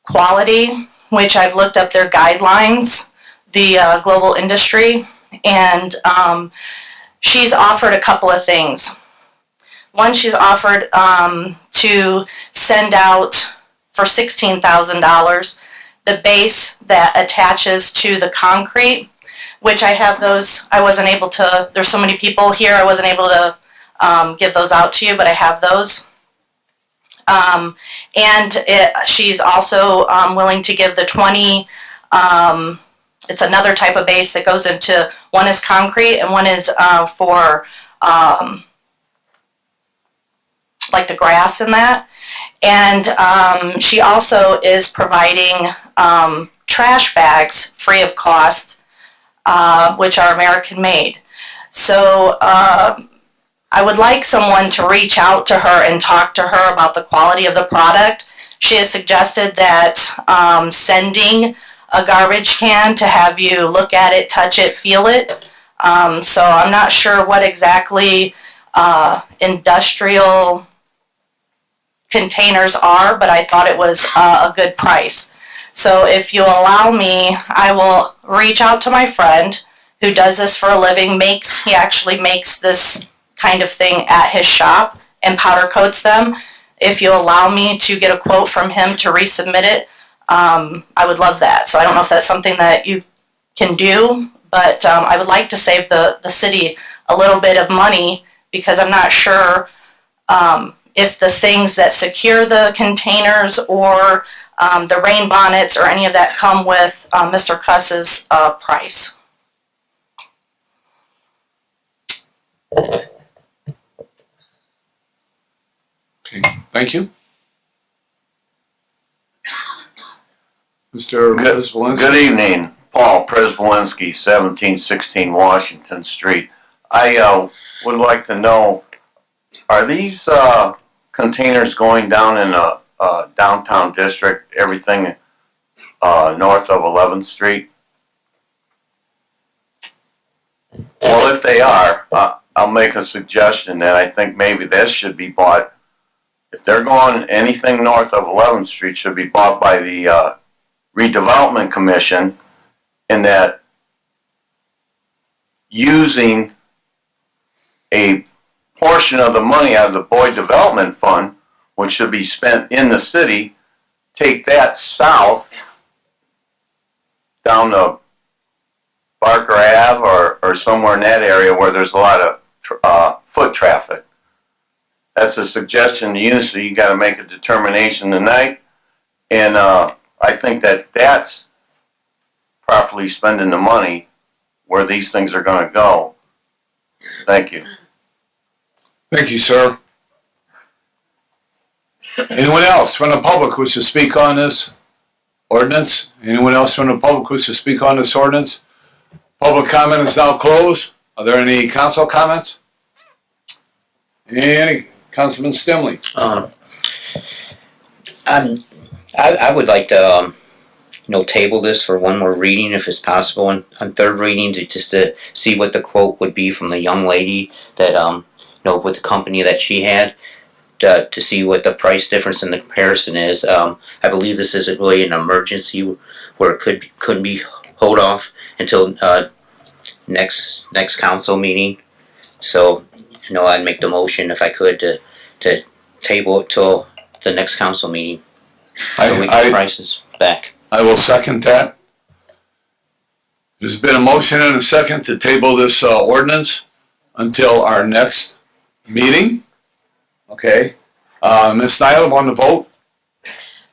quality, which I've looked up their guidelines, the global industry, and she's offered a couple of things. One, she's offered to send out for $16,000 the base that attaches to the concrete, which I have those. I wasn't able to, there's so many people here, I wasn't able to give those out to you, but I have those. She's also willing to give the 20, it's another type of base that goes into, one is concrete and one is for like the grass and that. And she also is providing trash bags free of cost, which are American made. So I would like someone to reach out to her and talk to her about the quality of the product. She has suggested that sending a garbage can to have you look at it, touch it, feel it. So I'm not sure what exactly industrial containers are, but I thought it was a good price. So if you allow me, I will reach out to my friend who does this for a living. He actually makes this kind of thing at his shop and powder coats them. If you allow me to get a quote from him to resubmit it, I would love that. So I don't know if that's something that you can do, but I would like to save the city a little bit of money, because I'm not sure if the things that secure the containers or the rain bonnets or any of that come with Mr. Cuss's price. Okay, thank you. Mr. Prespolinski. Good evening, Paul Prespolinski, 1716 Washington Street. I would like to know, are these containers going down in a downtown district, everything north of 11th Street? Well, if they are, I'll make a suggestion that I think maybe this should be bought. If they're going, anything north of 11th Street should be bought by the Redevelopment Commission, in that using a portion of the money out of the Boyd Development Fund, which should be spent in the city, take that south down to Barker Ave or somewhere in that area where there's a lot of foot traffic. That's a suggestion to you, so you got to make a determination tonight. And I think that that's properly spending the money where these things are going to go. Thank you. Thank you, sir. Anyone else from the public wish to speak on this ordinance? Anyone else from the public wish to speak on this ordinance? Public comment is now closed. Are there any council comments? Any? Councilman Stimley. I would like to, table this for one more reading if it's possible, on third reading, to see what the quote would be from the young lady that, with the company that she had, to see what the price difference in the comparison is. I believe this is really an emergency where it couldn't be hold off until next council meeting. So No, I'd make the motion if I could to table it till the next council meeting. So we get prices back. I will second that. There's been a motion and a second to table this ordinance until our next meeting. Okay. Ms. Nyla, on the vote?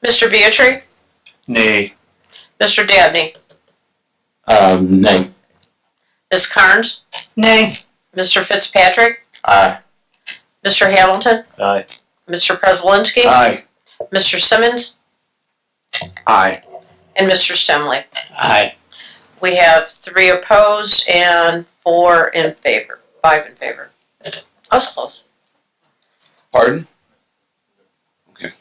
Mr. Beatry? Nay. Mr. Dabney? Nay. Ms. Carnes? Nay. Mr. Fitzpatrick? Aye. Mr. Hamilton? Aye. Mr. Prespolinski? Aye. Mr. Simmons? Aye. And Mr. Stemley? Aye. We have 3 opposed and 4 in favor, 5 in favor. I was close. Pardon? Okay.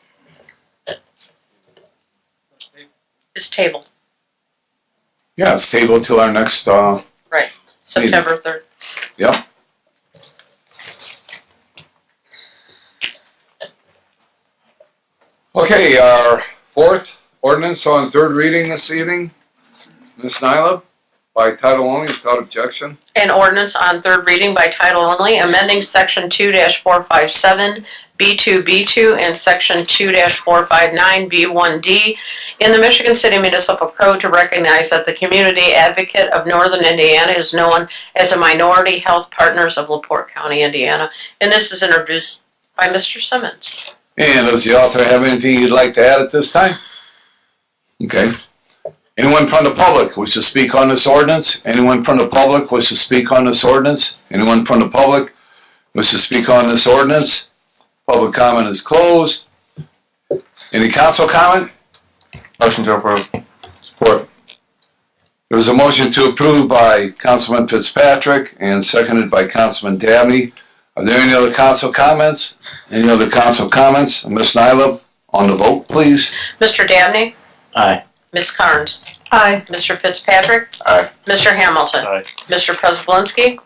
It's tabled. Yeah, it's tabled until our next, Right. September 3rd. yep. Okay, our fourth ordinance on third reading this evening. Ms. Nyla, by title only, without objection. An ordinance on third reading by title only, amending section 2-457 B2B2 and section 2-459 B1D in the Michigan City Municipal Code to recognize that the Community Advocate of Northern Indiana is known as a Minority Health Partners of LaPorte County, Indiana. And this is introduced by Mr. Simmons. And does the author have anything you'd like to add at this time? Okay. Anyone from the public wish to speak on this ordinance? Anyone from the public wish to speak on this ordinance? Anyone from the public wish to speak on this ordinance? Public comment is closed. Any council comment? Motion to approve. Support. There was a motion to approve by Councilman Fitzpatrick and seconded by Councilman Dabney. Are there any other council comments? Any other council comments? Ms. Nyla, on the vote, please. Mr. Dabney? Aye. Ms. Carnes? Aye. Mr. Fitzpatrick? Aye. Mr. Hamilton? Aye. Mr. Prespolinski?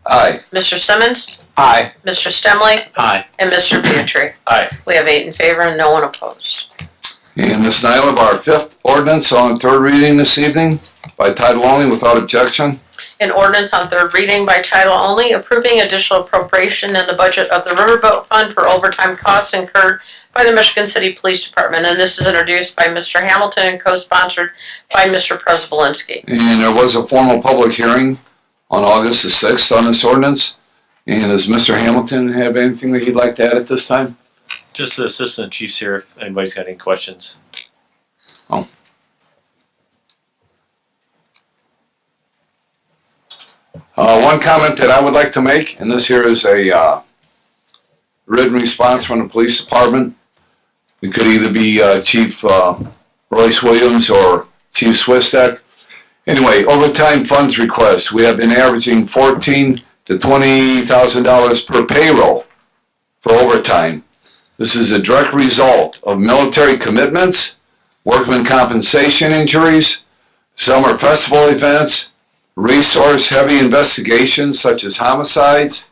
Aye. Mr. Simmons? Aye. Mr. Stemley? Aye. And Mr. Beatry? Aye. We have 8 in favor and no one opposed. And Ms. Nyla, our fifth ordinance on third reading this evening, by title only, without objection. An ordinance on third reading by title only, approving additional appropriation in the budget of the Riverboat Fund for overtime costs incurred by the Michigan City Police Department. And this is introduced by Mr. Hamilton and co-sponsored by Mr. Prespolinski. And there was a formal public hearing on August the 6th on this ordinance. And does Mr. Hamilton have anything that he'd like to add at this time? Just the assistant chiefs here if anybody's got any questions. Oh. One comment that I would like to make, and this here is a written response from the police department. It could either be Chief Royce Williams or Chief Swistek. Anyway, overtime funds requests. We have been averaging $14,000 to $20,000 per payroll for overtime. This is a direct result of military commitments, workman compensation injuries, summer festival events, resource-heavy investigations such as homicides,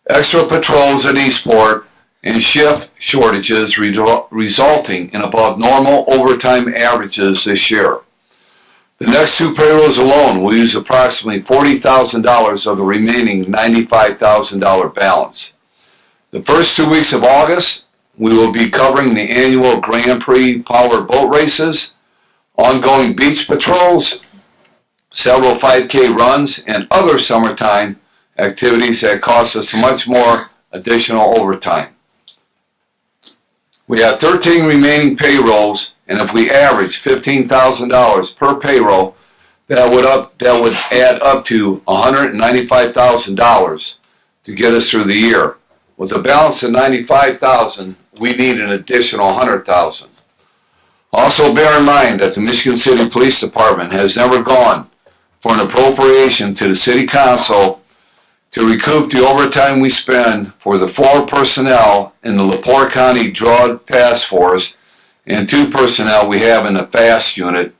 extra patrols at Eastport, and shift shortages resulting in above normal overtime averages this year. The next 2 payrolls alone will use approximately $40,000 of the remaining $95,000 balance. The first 2 weeks of August, we will be covering the annual Grand Prix power boat races, ongoing beach patrols, several 5K runs, and other summertime activities that cost us much more additional overtime. We have 13 remaining payrolls, and if we average $15,000 per payroll, that would add up to $195,000 to get us through the year. With a balance of $95,000, we need an additional $100,000. Also bear in mind that the Michigan City Police Department has never gone for an appropriation to the City Council to recoup the overtime we spend for the 4 personnel in the LaPorte County Drug Task Force and 2 personnel we have in the FAST unit,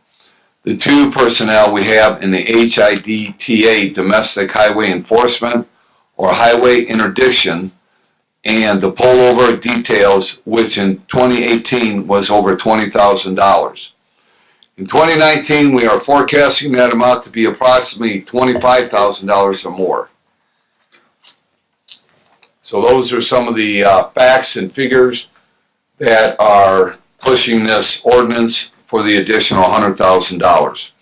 the 2 personnel we have in the HIDTA, Domestic Highway Enforcement or Highway Interdiction, and the pullover details, which in 2018 was over $20,000. In 2019, we are forecasting that amount to be approximately $25,000 or more. So those are some of the facts and figures that are pushing this ordinance for the additional $100,000.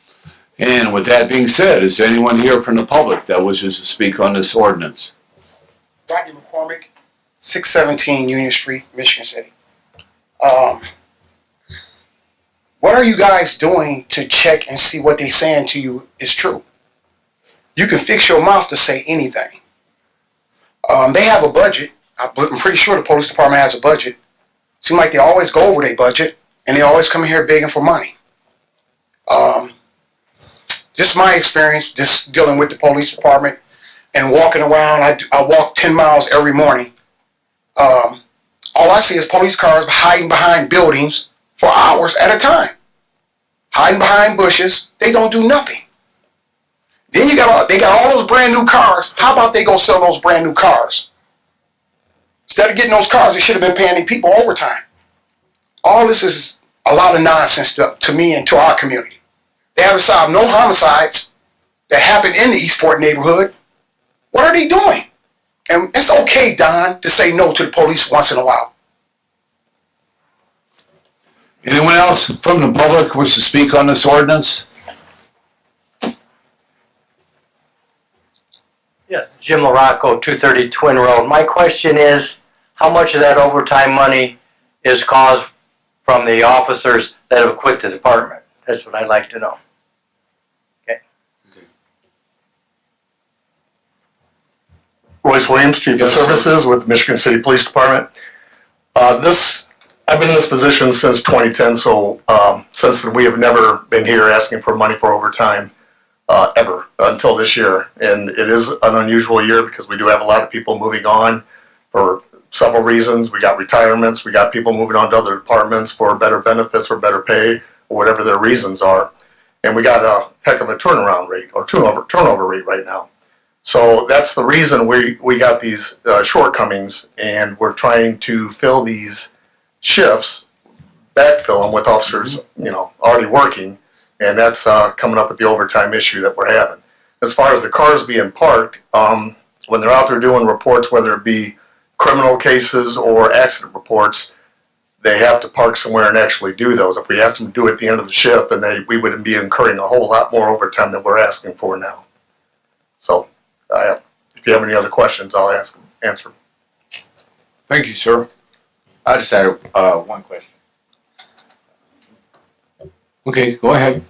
And with that being said, is there anyone here from the public that wishes to speak on this ordinance? Rodney McCormick, 617 Union Street, Michigan City. What are you guys doing to check and see what they're saying to you is true? You can fix your mouth to say anything. They have a budget. I'm pretty sure the police department has a budget. Seems like they always go over their budget, and they always come here begging for money. Just my experience, just dealing with the police department and walking around. I walk 10 miles every morning. All I see is police cars hiding behind buildings for hours at a time. Hiding behind bushes. They don't do nothing. Then they got all those brand new cars. How about they go sell those brand new cars? Instead of getting those cars, they should have been paying the people overtime. All this is a lot of nonsense to me and to our community. They haven't solved no homicides that happened in the Eastport neighborhood. What are they doing? And it's okay, Don, to say no to the police once in a while. Anyone else from the public wish to speak on this ordinance? Yes, Jim LaRocco, 230 Twin Road. My question is, how much of that overtime money is caused from the officers that have quit the department? That's what I'd like to know. Okay. Royce Williams, Chief of Services with the Michigan City Police Department. I've been in this position since 2010, so since we have never been here asking for money for overtime ever until this year. And it is an unusual year because we do have a lot of people moving on for several reasons. We got retirements, we got people moving on to other departments for better benefits or better pay or whatever their reasons are. And we got a heck of a turnaround rate or turnover rate right now. So that's the reason we got these shortcomings, and we're trying to fill these shifts, backfill them with officers, already working, and that's coming up with the overtime issue that we're having. As far as the cars being parked, when they're out there doing reports, whether it be criminal cases or accident reports, they have to park somewhere and actually do those. If we asked them to do it at the end of the shift, then we would be incurring a whole lot more overtime than we're asking for now. So, if you have any other questions, I'll answer. Thank you, sir. I just had one question. Okay, go ahead.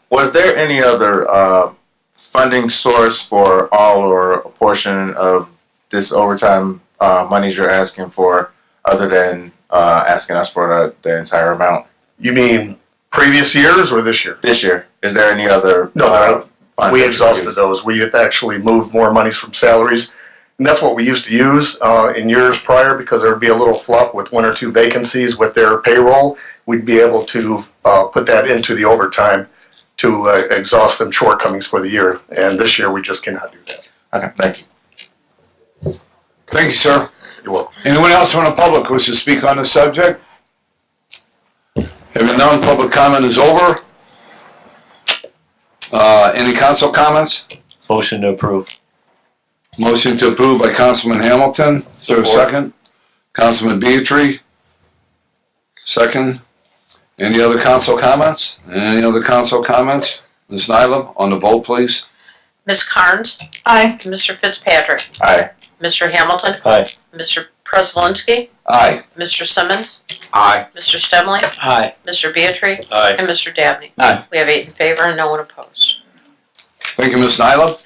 Was there any other funding source for all or a portion of this overtime monies you're asking for, other than asking us for the entire amount? You mean previous years or this year? This year. Is there any other? No, we exhausted those. We have actually moved more monies from salaries. And that's what we used to use in years prior, because there would be a little fluff with one or two vacancies with their payroll. We'd be able to put that into the overtime to exhaust them shortcomings for the year. And this year we just cannot do that. Okay, thank you. Thank you, sir. You're welcome. Anyone else from the public wish to speak on this subject? Having none, public comment is over. Any council comments? Motion to approve. Motion to approve by Councilman Hamilton. Is there a second? Councilman Beatry. Second. Any other council comments? Any other council comments? Ms. Nylam, on the vote, please. Ms. Carnes? Aye. Mr. Fitzpatrick? Aye. Mr. Hamilton? Aye. Mr. Prespolinski? Aye. Mr. Simmons? Aye. Mr. Stemley? Aye. Mr. Beatry? Aye. And Mr. Dabney? Aye. We have 8 in favor and no one opposed. Thank you, Ms. Nylam.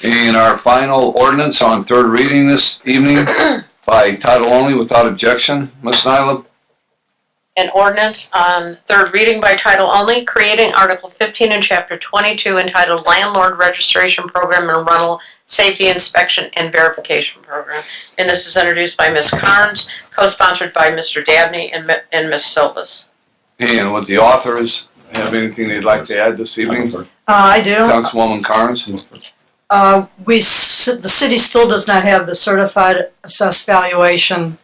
And our final ordinance on third reading this evening by title only without objection. Ms. Nylam? An ordinance on third reading by title only, creating Article 15 in Chapter 22 entitled Landlord Registration Program and Rental Safety Inspection and Verification Program. And this is introduced by Ms. Carnes, co-sponsored by Mr. Dabney and Ms. Silvas. And would the authors have anything they'd like to add this evening? I do. Councilwoman Carnes? The city still does not have the certified assessed valuation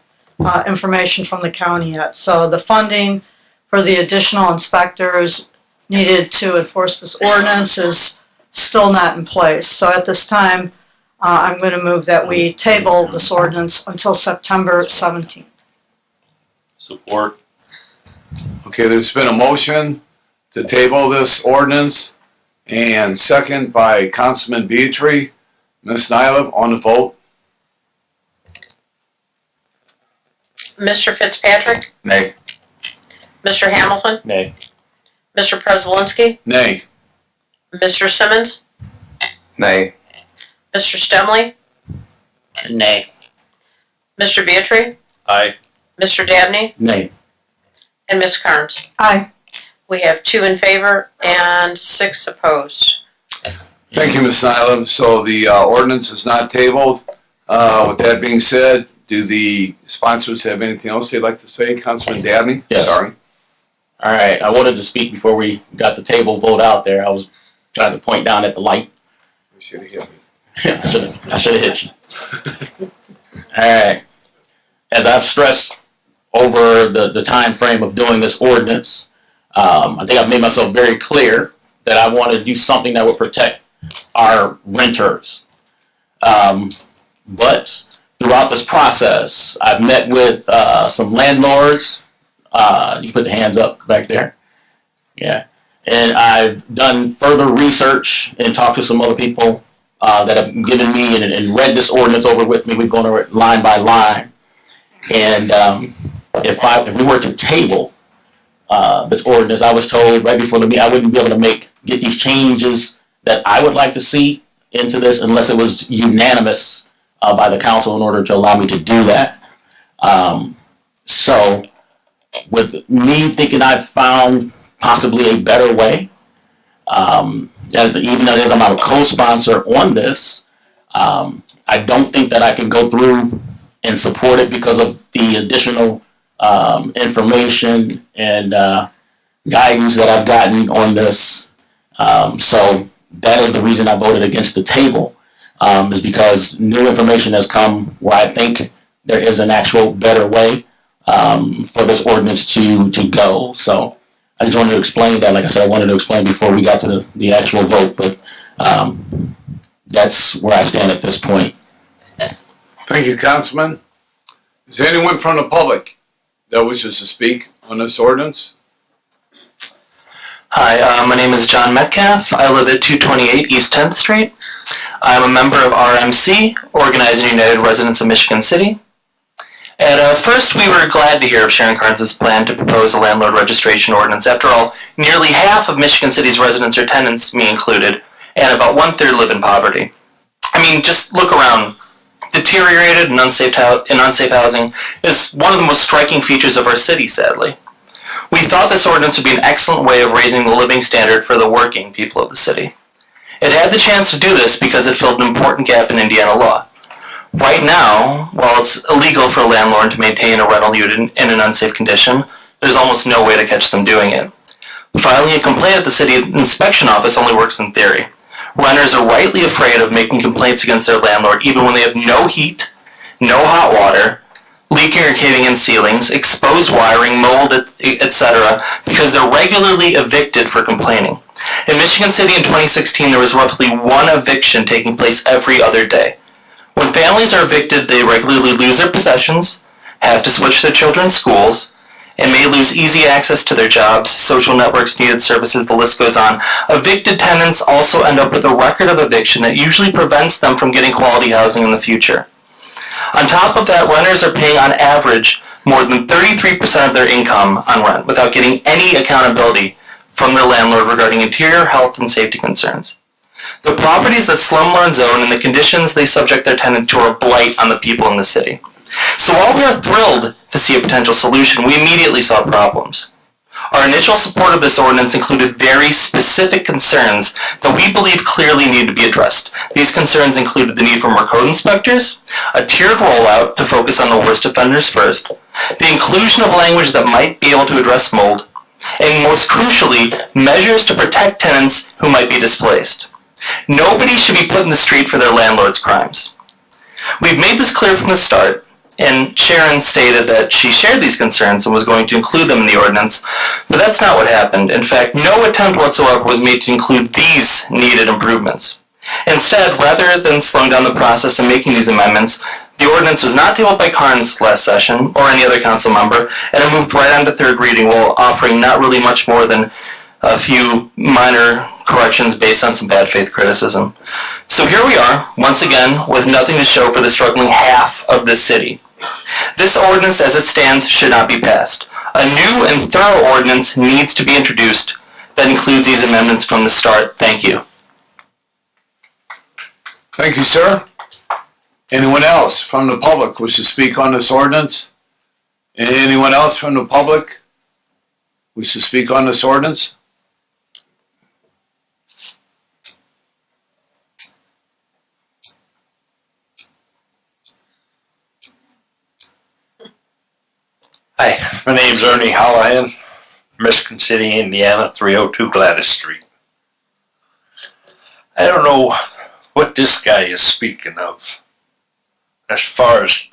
information from the county yet. So the funding for the additional inspectors needed to enforce this ordinance is still not in place. So at this time, I'm going to move that we table this ordinance until September 17th. Support. Okay, there's been a motion to table this ordinance and second by Councilman Beatry. Ms. Nyla, on the vote. Mr. Fitzpatrick? Nay. Mr. Hamilton? Nay. Mr. Prespolinski? Nay. Mr. Simmons? Nay. Mr. Stemley? Nay. Mr. Beatry? Aye. Mr. Dabney? Nay. And Ms. Carnes? Aye. We have 2 in favor and 6 opposed. Thank you, Ms. Nyla. So the ordinance is not tabled. With that being said, do the sponsors have anything else they'd like to say? Councilman Dabney? Yes. Sorry. All right, I wanted to speak before we got the table vote out there. I was trying to point down at the light. You should have hit me. I should have hit you. All right. As I've stressed over the time frame of doing this ordinance, I think I've made myself very clear that I want to do something that would protect our renters. But throughout this process, I've met with some landlords. You put the hands up back there. Yeah. And I've done further research and talked to some other people that have given me and read this ordinance over with me. We've gone over it line by line. And if we were to table this ordinance, I was told right before the meeting I wouldn't be able to get these changes that I would like to see into this unless it was unanimous by the council in order to allow me to do that. So with me thinking I've found possibly a better way, even as I'm a co-sponsor on this, I don't think that I can go through and support it because of the additional information and guidance that I've gotten on this. So that is the reason I voted against the table, is because new information has come where I think there is an actual better way for this ordinance to go. So I just wanted to explain that. Like I said, I wanted to explain before we got to the actual vote, but that's where I stand at this point. Thank you, Councilman. Is there anyone from the public that wishes to speak on this ordinance? Hi, my name is John Metcalf. I live at 228 East 10th Street. I'm a member of RMC, Organizing United Residents of Michigan City. At first, we were glad to hear of Sharon Carnes' plan to propose a landlord registration ordinance. After all, nearly half of Michigan City's residents are tenants, me included, and about 1/3 live in poverty. I mean, just look around. Deteriorated and unsafe housing is one of the most striking features of our city, sadly. We thought this ordinance would be an excellent way of raising the living standard for the working people of the city. It had the chance to do this because it filled an important gap in Indiana law. Right now, while it's illegal for a landlord to maintain a rental unit in an unsafe condition, there's almost no way to catch them doing it. Filing a complaint at the city inspection office only works in theory. Renters are rightly afraid of making complaints against their landlord even when they have no heat, no hot water, leaking or caving in ceilings, exposed wiring, mold, etc., because they're regularly evicted for complaining. In Michigan City in 2016, there was roughly 1 eviction taking place every other day. When families are evicted, they regularly lose their possessions, have to switch their children's schools, and may lose easy access to their jobs, social networks, needed services, the list goes on. Evicted tenants also end up with a record of eviction that usually prevents them from getting quality housing in the future. On top of that, renters are paying on average more than 33% of their income on rent without getting any accountability from their landlord regarding interior health and safety concerns. The properties that slumlords own and the conditions they subject their tenants to are a blight on the people in the city. So while we are thrilled to see a potential solution, we immediately saw problems. Our initial support of this ordinance included very specific concerns that we believe clearly need to be addressed. These concerns included the need for more code inspectors, a tiered rollout to focus on the worst offenders first, the inclusion of language that might be able to address mold, and most crucially, measures to protect tenants who might be displaced. Nobody should be put in the street for their landlord's crimes. We've made this clear from the start, and Sharon stated that she shared these concerns and was going to include them in the ordinance, but that's not what happened. In fact, no attempt whatsoever was made to include these needed improvements. Instead, rather than slowing down the process and making these amendments, the ordinance was not tabled by Carnes last session or any other council member, and it moved right on to third reading while offering not really much more than a few minor corrections based on some bad faith criticism. So here we are, once again, with nothing to show for the struggling half of the city. This ordinance as it stands should not be passed. A new and thorough ordinance needs to be introduced that includes these amendments from the start. Thank you. Thank you, sir. Anyone else from the public wish to speak on this ordinance? Anyone else from the public wish to speak on this ordinance? Hi, my name's Ernie Hallahan, Michigan City, Indiana, 302 Gladys Street. I don't know what this guy is speaking of as far as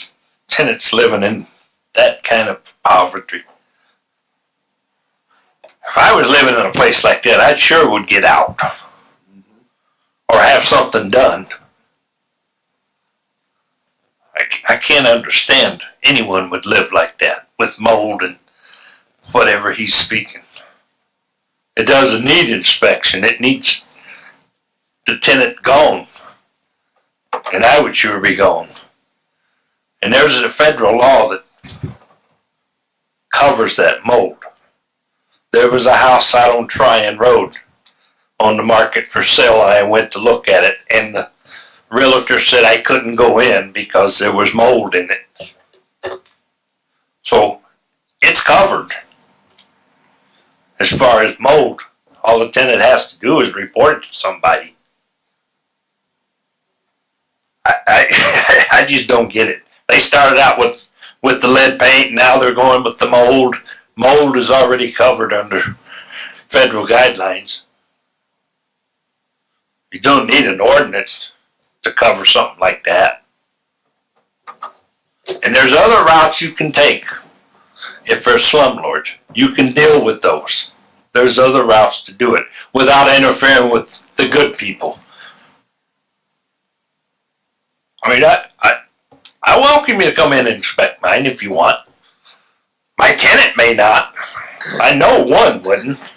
tenants living in that kind of poverty. If I was living in a place like that, I sure would get out or have something done. I can't understand anyone would live like that with mold and whatever he's speaking. It doesn't need inspection. It needs the tenant gone. And I would sure be gone. And there's a federal law that covers that mold. There was a house out on Tryon Road on the market for sale, and I went to look at it, and the realtor said I couldn't go in because there was mold in it. So it's covered. As far as mold, all the tenant has to do is report it to somebody. I just don't get it. They started out with the lead paint, and now they're going with the mold. Mold is already covered under federal guidelines. You don't need an ordinance to cover something like that. And there's other routes you can take. If there's slumlords, you can deal with those. There's other routes to do it without interfering with the good people. I mean, I welcome you to come in and inspect mine if you want. My tenant may not. I know one wouldn't.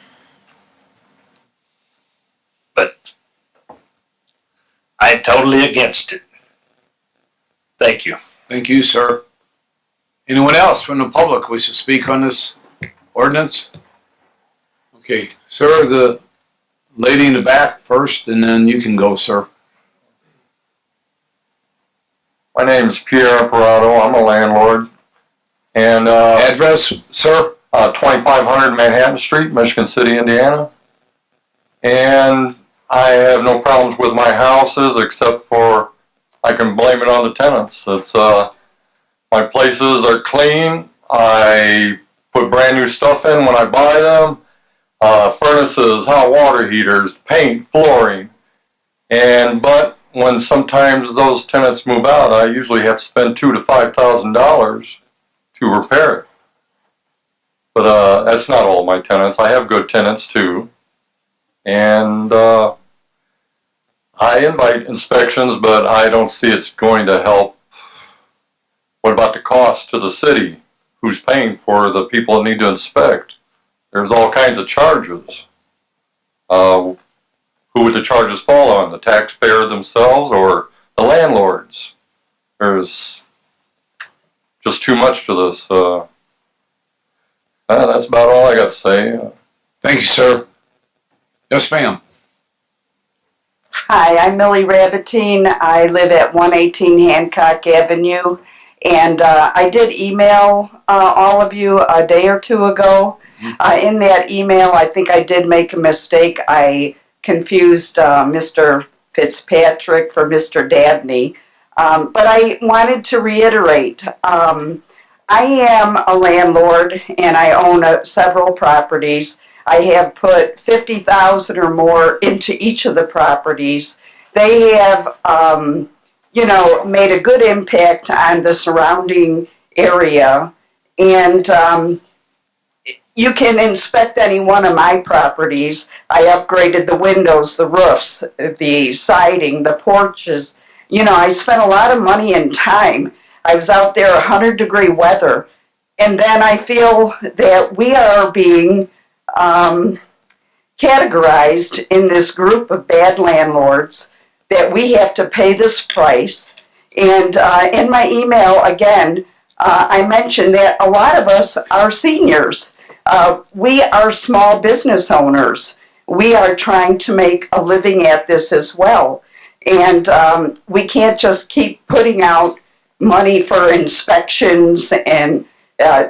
But I'm totally against it. Thank you. Thank you, sir. Anyone else from the public wish to speak on this ordinance? Okay, sir, the lady in the back first, and then you can go, sir. My name is Pierre Imperato. I'm a landlord. And address, sir? 2500 Manhattan Street, Michigan City, Indiana. And I have no problems with my houses except for I can blame it on the tenants. It's my places are clean. I put brand new stuff in when I buy them. Furnaces, hot water heaters, paint, flooring. But when sometimes those tenants move out, I usually have to spend $2,000 to $5,000 to repair it. But that's not all my tenants. I have good tenants too. And I invite inspections, but I don't see it's going to help. What about the cost to the city? Who's paying for the people that need to inspect? There's all kinds of charges. Who would the charges fall on? The taxpayer themselves or the landlords? There's just too much to this. That's about all I got to say. Thank you, sir. Yes, ma'am. Hi, I'm Millie Rabatine. I live at 118 Hancock Avenue. And I did email all of you a day or two ago. In that email, I think I did make a mistake. I confused Mr. Fitzpatrick for Mr. Dabney. But I wanted to reiterate, I am a landlord and I own several properties. I have put $50,000 or more into each of the properties. They have, made a good impact on the surrounding area. And you can inspect any one of my properties. I upgraded the windows, the roofs, the siding, the porches. You know, I spent a lot of money and time. I was out there 100-degree weather. And then I feel that we are being categorized in this group of bad landlords, that we have to pay this price. And in my email, again, I mentioned that a lot of us are seniors. We are small business owners. We are trying to make a living at this as well. And we can't just keep putting out money for inspections and,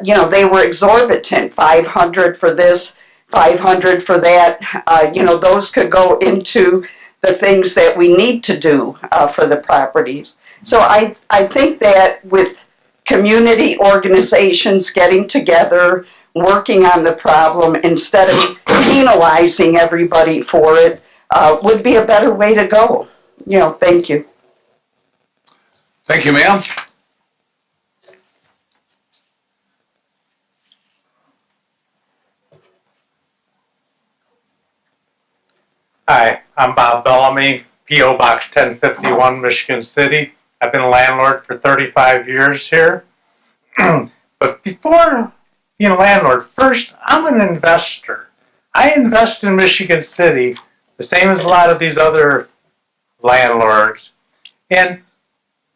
you know, they were exorbitant, 500 for this, 500 for that. You know, those could go into the things that we need to do for the properties. So I think that with community organizations getting together, working on the problem instead of penalizing everybody for it would be a better way to go. You know, thank you. Thank you, ma'am. Hi, I'm Bob Bellamy, P.O. Box 1051, Michigan City. I've been a landlord for 35 years here. But before being a landlord, first, I'm an investor. I invest in Michigan City, the same as a lot of these other landlords. And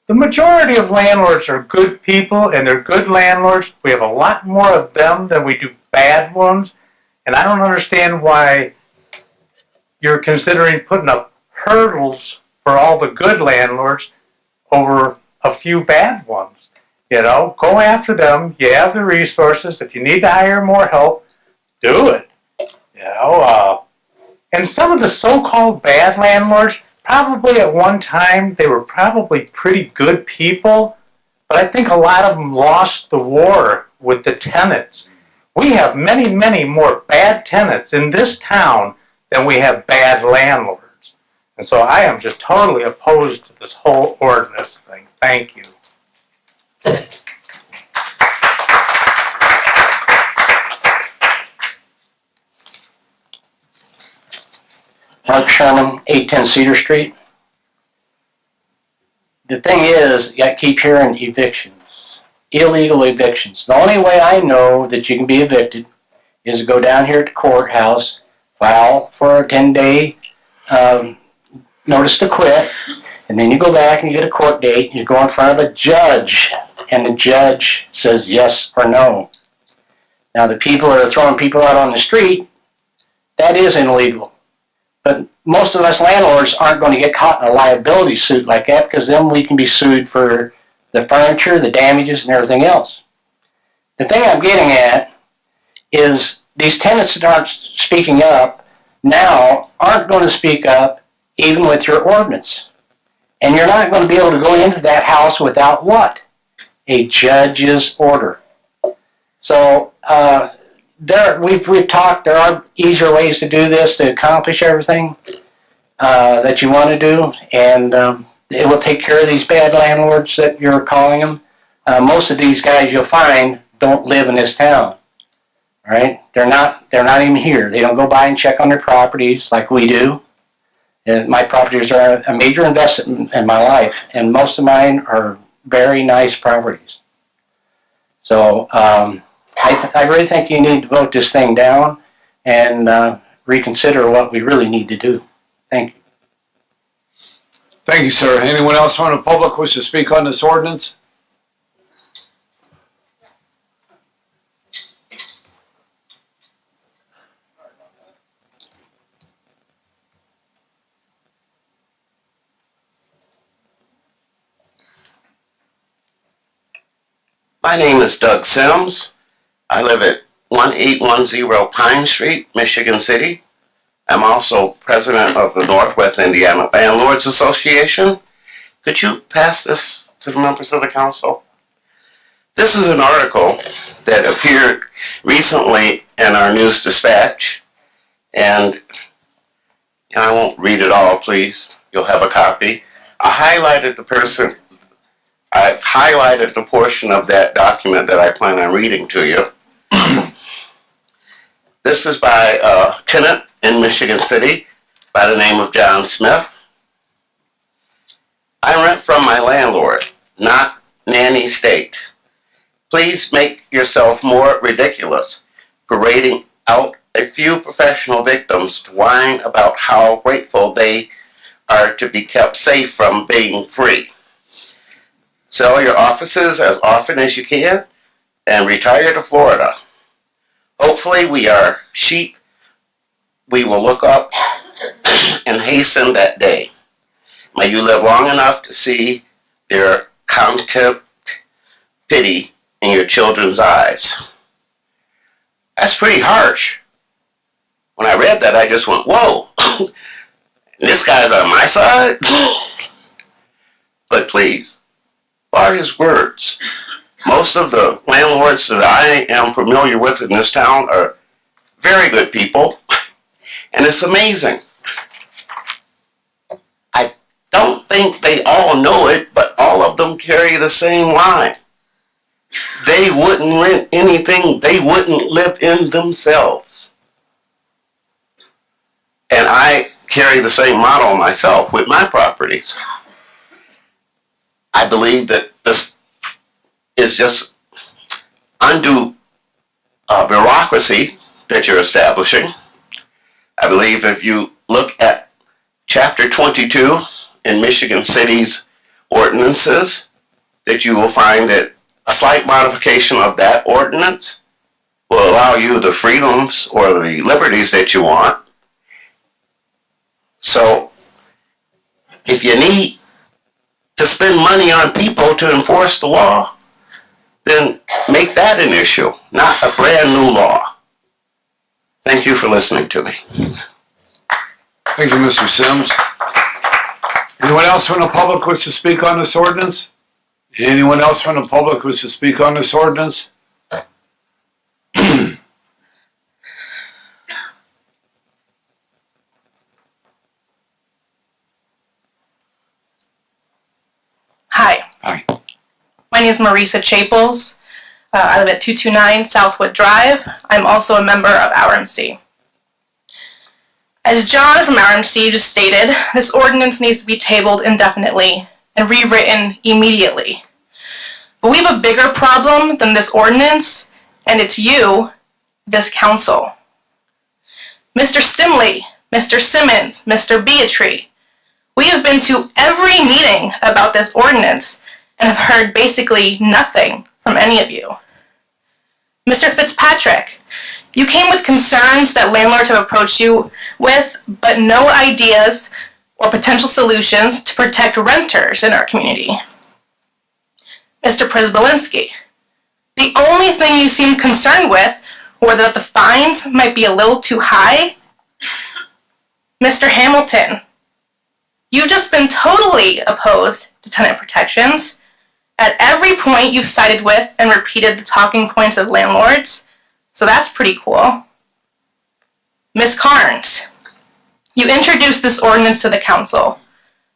the majority of landlords are good people, and they're good landlords. We have a lot more of them than we do bad ones. And I don't understand why you're considering putting up hurdles for all the good landlords over a few bad ones. You know, go after them. You have the resources. If you need to hire more help, do it. You know, and some of the so-called bad landlords, probably at one time, they were probably pretty good people, but I think a lot of them lost the war with the tenants. We have many, many more bad tenants in this town than we have bad landlords. And so I am just totally opposed to this whole ordinance thing. Thank you. Mark Sherman, 810 Cedar Street. The thing is, you keep hearing evictions, illegal evictions. The only way I know that you can be evicted is to go down here to the courthouse, file for a 10-day notice to quit, and then you go back and you get a court date, and you go in front of a judge, and the judge says yes or no. Now, the people that are throwing people out on the street, that is illegal. But most of us landlords aren't going to get caught in a liability suit like that, because then we can be sued for the furniture, the damages, and everything else. The thing I'm getting at is these tenants that aren't speaking up now aren't going to speak up even with your ordinance. And you're not going to be able to go into that house without what? A judge's order. So we've talked, there are easier ways to do this to accomplish everything that you want to do, and it will take care of these bad landlords that you're calling them. Most of these guys you'll find don't live in this town. All right, they're not even here. They don't go by and check on their properties like we do. My properties are a major investment in my life, and most of mine are very nice properties. So I really think you need to vote this thing down and reconsider what we really need to do. Thank you. Thank you, sir. Anyone else from the public wish to speak on this ordinance? My name is Doug Sims. I live at 1810 Pine Street, Michigan City. I'm also president of the Northwest Indiana Landlords Association. Could you pass this to the members of the council? This is an article that appeared recently in our News Dispatch, and I won't read it all, please. You'll have a copy. I've highlighted the portion of that document that I plan on reading to you. This is by a tenant in Michigan City by the name of John Smith. I rent from my landlord, not nanny state. Please make yourself more ridiculous, parading out a few professional victims to whine about how grateful they are to be kept safe from being free. Sell your offices as often as you can and retire to Florida. Hopefully we are sheep we will look up and hasten that day. May you live long enough to see their contempt, pity in your children's eyes. That's pretty harsh. When I read that, I just went, whoa, this guy's on my side? But please, bar his words. Most of the landlords that I am familiar with in this town are very good people, and it's amazing. I don't think they all know it, but all of them carry the same line. They wouldn't rent anything they wouldn't live in themselves. And I carry the same model myself with my properties. I believe that this is just undue bureaucracy that you're establishing. I believe if you look at Chapter 22 in Michigan City's ordinances, that you will find that a slight modification of that ordinance will allow you the freedoms or the liberties that you want. So, if you need to spend money on people to enforce the law, then make that an issue, not a brand new law. Thank you for listening to me. Thank you, Mr. Sims. Anyone else from the public wish to speak on this ordinance? Anyone else from the public wish to speak on this ordinance? Hi. Hi. My name is Marisa Chaples. I live at 229 Southwood Drive. I'm also a member of RMC. As John from RMC just stated, this ordinance needs to be tabled indefinitely and rewritten immediately. But we have a bigger problem than this ordinance, and it's you, this council. Mr. Stimley, Mr. Simmons, Mr. Beatree, we have been to every meeting about this ordinance and have heard basically nothing from any of you. Mr. Fitzpatrick, you came with concerns that landlords have approached you with, but no ideas or potential solutions to protect renters in our community. Mr. Przybylski, the only thing you seemed concerned with were that the fines might be a little too high. Mr. Hamilton, you've just been totally opposed to tenant protections. At every point you've sided with and repeated the talking points of landlords, so that's pretty cool. Ms. Carnes, you introduced this ordinance to the council.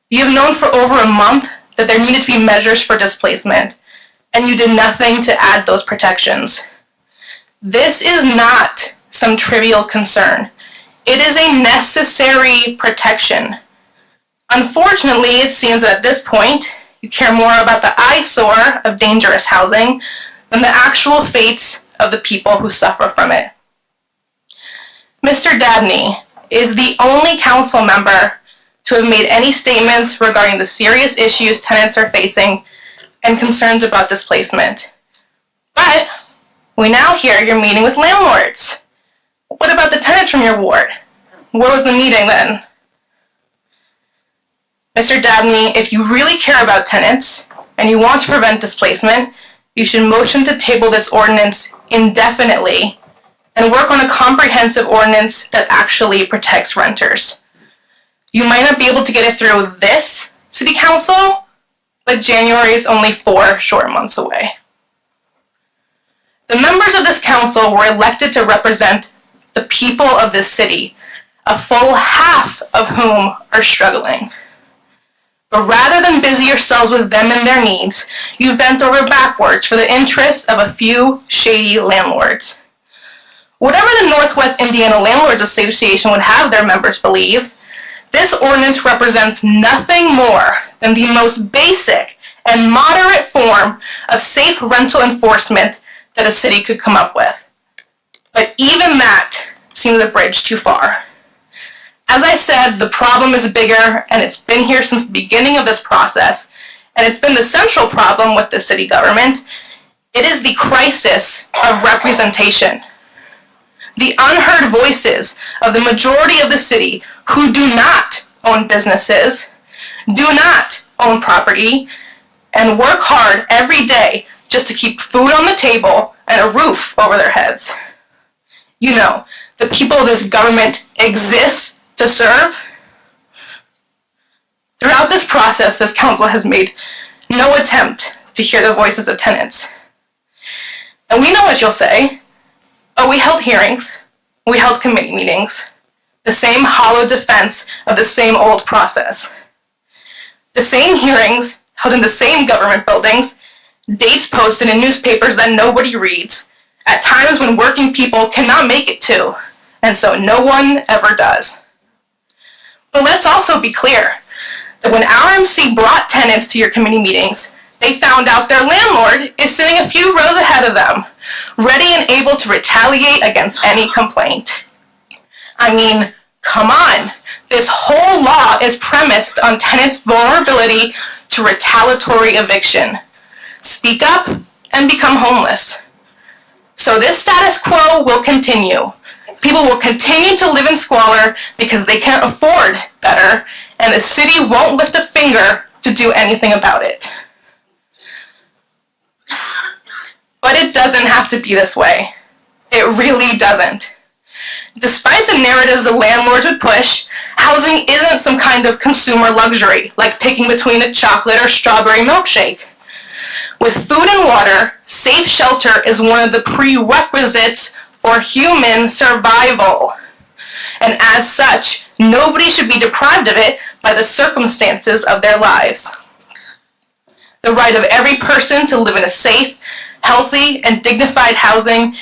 You have known for over a month that there needed to be measures for displacement, and you did nothing to add those protections. This is not some trivial concern. It is a necessary protection. Unfortunately, it seems that at this point, you care more about the eyesore of dangerous housing than the actual fates of the people who suffer from it. Mr. Dabney is the only council member to have made any statements regarding the serious issues tenants are facing and concerns about displacement. But we now hear you're meeting with landlords. What about the tenants from your ward? Where was the meeting then? Mr. Dabney, if you really care about tenants and you want to prevent displacement, you should motion to table this ordinance indefinitely and work on a comprehensive ordinance that actually protects renters. You might not be able to get it through this city council, but January is only 4 short months away. The members of this council were elected to represent the people of this city, a full half of whom are struggling. But rather than busy yourselves with them and their needs, you've bent over backwards for the interests of a few shady landlords. Whatever the Northwest Indiana Landlords Association would have their members believe, this ordinance represents nothing more than the most basic and moderate form of safe rental enforcement that a city could come up with. But even that seems a bridge too far. As I said, the problem is bigger, and it's been here since the beginning of this process, and it's been the central problem with the city government. It is the crisis of representation. The unheard voices of the majority of the city who do not own businesses, do not own property, and work hard every day just to keep food on the table and a roof over their heads. You know, the people this government exists to serve. Throughout this process, this council has made no attempt to hear the voices of tenants. And we know what you'll say. Oh, we held hearings. We held committee meetings. The same hollow defense of the same old process. The same hearings held in the same government buildings, dates posted in newspapers that nobody reads, at times when working people cannot make it to, and so no one ever does. But let's also be clear that when RMC brought tenants to your committee meetings, they found out their landlord is sitting a few rows ahead of them, ready and able to retaliate against any complaint. I mean, come on. This whole law is premised on tenants' vulnerability to retaliatory eviction. Speak up and become homeless. So this status quo will continue. People will continue to live in squalor because they can't afford better, and the city won't lift a finger to do anything about it. But it doesn't have to be this way. It really doesn't. Despite the narratives the landlords would push, housing isn't some kind of consumer luxury, like picking between a chocolate or strawberry milkshake. With food and water, safe shelter is one of the prerequisites for human survival. And as such, nobody should be deprived of it by the circumstances of their lives. The right of every person to live in a safe, healthy, and dignified housing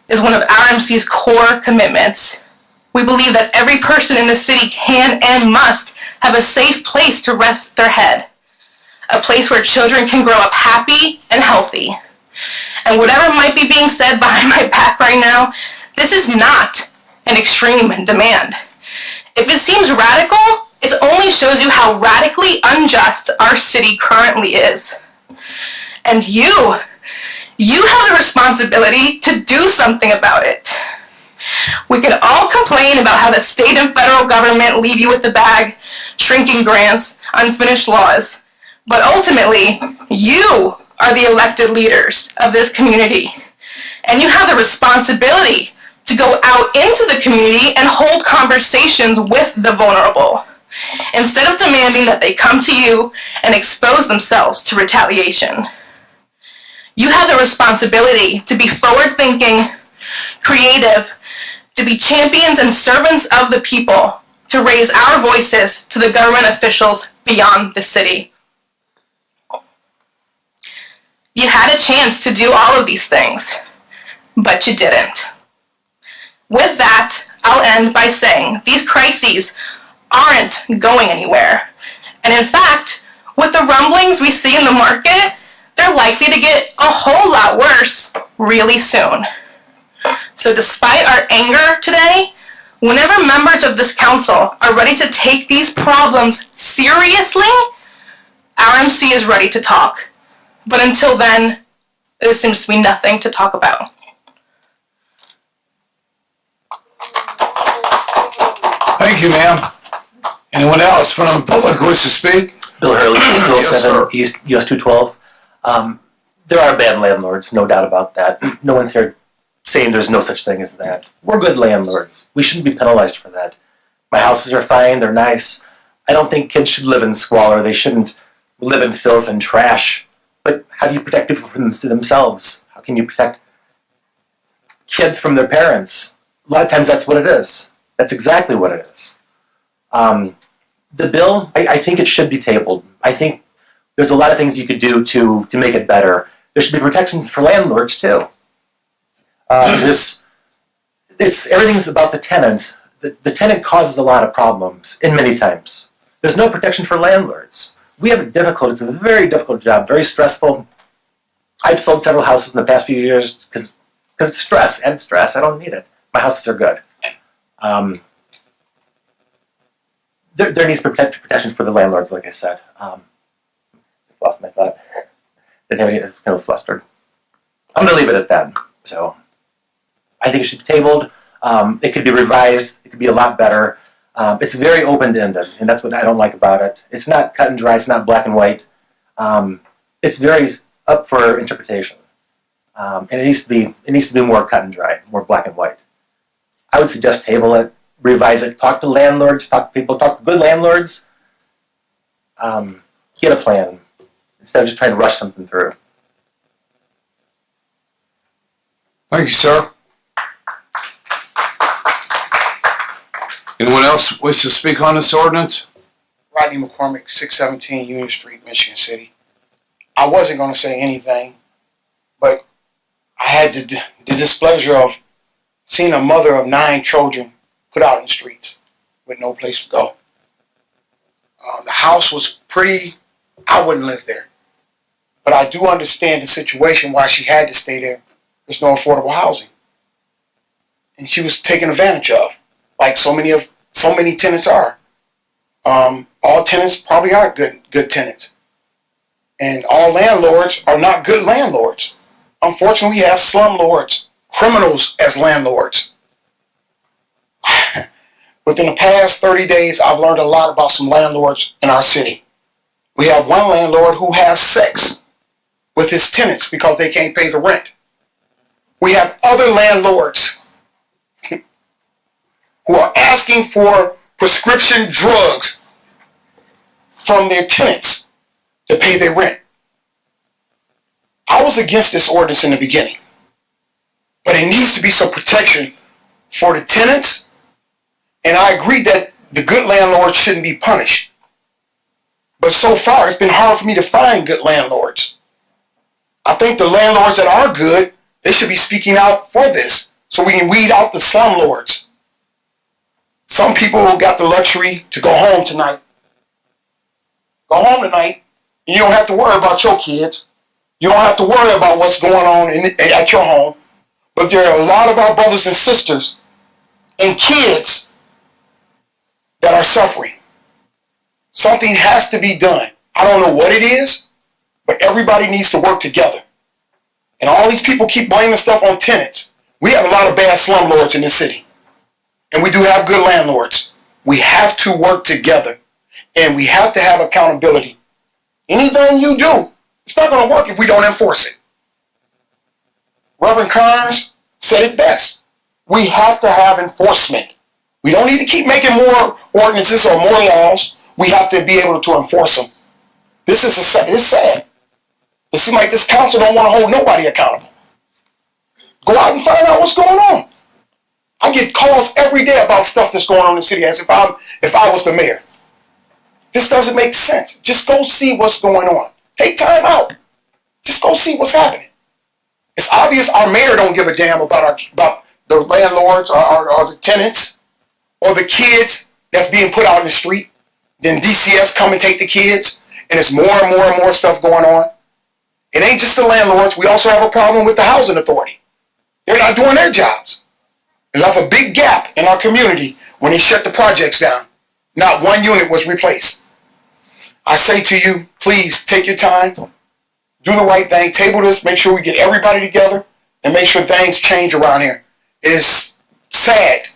is one of RMC's core commitments. We believe that every person in the city can and must have a safe place to rest their head, a place where children can grow up happy and healthy. And whatever might be being said behind my back right now, this is not an extreme demand. If it seems radical, it only shows you how radically unjust our city currently is. And you have the responsibility to do something about it. We can all complain about how the state and federal government leave you with the bag, shrinking grants, unfinished laws. But ultimately, you are the elected leaders of this community. And you have the responsibility to go out into the community and hold conversations with the vulnerable, instead of demanding that they come to you and expose themselves to retaliation. You have the responsibility to be forward-thinking, creative, to be champions and servants of the people, to raise our voices to the government officials beyond the city. You had a chance to do all of these things, but you didn't. With that, I'll end by saying these crises aren't going anywhere. And in fact, with the rumblings we see in the market, they're likely to get a whole lot worse really soon. So despite our anger today, whenever members of this council are ready to take these problems seriously, RMC is ready to talk. But until then, there seems to be nothing to talk about. Thank you, ma'am. Anyone else from the public who wishes to speak? Bill Hurley, Yes, 207 sir. East US 212. There are bad landlords, no doubt about that. No one's here saying there's no such thing as that. We're good landlords. We shouldn't be penalized for that. My houses are fine, they're nice. I don't think kids should live in squalor. They shouldn't live in filth and trash. But how do you protect people from themselves? How can you protect kids from their parents? A lot of times that's what it is. That's exactly what it is. The bill, I think it should be tabled. I think there's a lot of things you could do to make it better. There should be protection for landlords too. it's everything's about the tenant. The tenant causes a lot of problems in many times. There's no protection for landlords. We have it's a very difficult job, very stressful. I've sold several houses in the past few years because it's stress, and stress. I don't need it. My houses are good. There needs protection for the landlords, like I said. Lost my thought. Didn't have any, I was kind of flustered. I'm going to leave it at that. So I think it should be tabled. It could be revised. It could be a lot better. It's very open-ended, and that's what I don't like about it. It's not cut and dry. It's not black and white. It's very up for interpretation, and it needs to be more cut and dry, more black and white. I would suggest table it, revise it, talk to landlords, talk to good landlords. Get a plan instead of just trying to rush something through. Thank you, sir. Anyone else wish to speak on this ordinance? Rodney McCormick, 617 Union Street, Michigan City. I wasn't going to say anything, but I had the displeasure of seeing a mother of 9 children put out in the streets with no place to go. The house was pretty, I wouldn't live there. But I do understand the situation why she had to stay there. There's no affordable housing. And she was taken advantage of, like so many tenants are. All tenants probably aren't good tenants. And all landlords are not good landlords. Unfortunately, we have slumlords, criminals as landlords. Within the past 30 days, I've learned a lot about some landlords in our city. We have one landlord who has sex with his tenants because they can't pay the rent. We have other landlords who are asking for prescription drugs from their tenants to pay their rent. I was against this ordinance in the beginning, but it needs to be some protection for the tenants, and I agree that the good landlords shouldn't be punished. But so far, it's been hard for me to find good landlords. I think the landlords that are good, they should be speaking out for this so we can weed out the slumlords. Some people got the luxury to go home tonight. Go home tonight, and you don't have to worry about your kids. You don't have to worry about what's going on at your home. But there are a lot of our brothers and sisters and kids that are suffering. Something has to be done. I don't know what it is, but everybody needs to work together. And all these people keep blaming stuff on tenants. We have a lot of bad slumlords in this city. And we do have good landlords. We have to work together. And we have to have accountability. Anything you do, it's not going to work if we don't enforce it. Reverend Carnes said it best. We have to have enforcement. We don't need to keep making more ordinances or more laws. We have to be able to enforce them. It's sad. It seems like this council don't want to hold nobody accountable. Go out and find out what's going on. I get calls every day about stuff that's going on in the city as if I was the mayor. This doesn't make sense. Just go see what's going on. Take time out. Just go see what's happening. It's obvious our mayor don't give a damn about the landlords or the tenants or the kids that's being put out in the street. Then DCS come and take the kids, and it's more and more and more stuff going on. It ain't just the landlords. We also have a problem with the housing authority. They're not doing their jobs. It left a big gap in our community when they shut the projects down. Not one unit was replaced. I say to you, please take your time, do the right thing, table this, make sure we get everybody together, and make sure things change around here. It is sad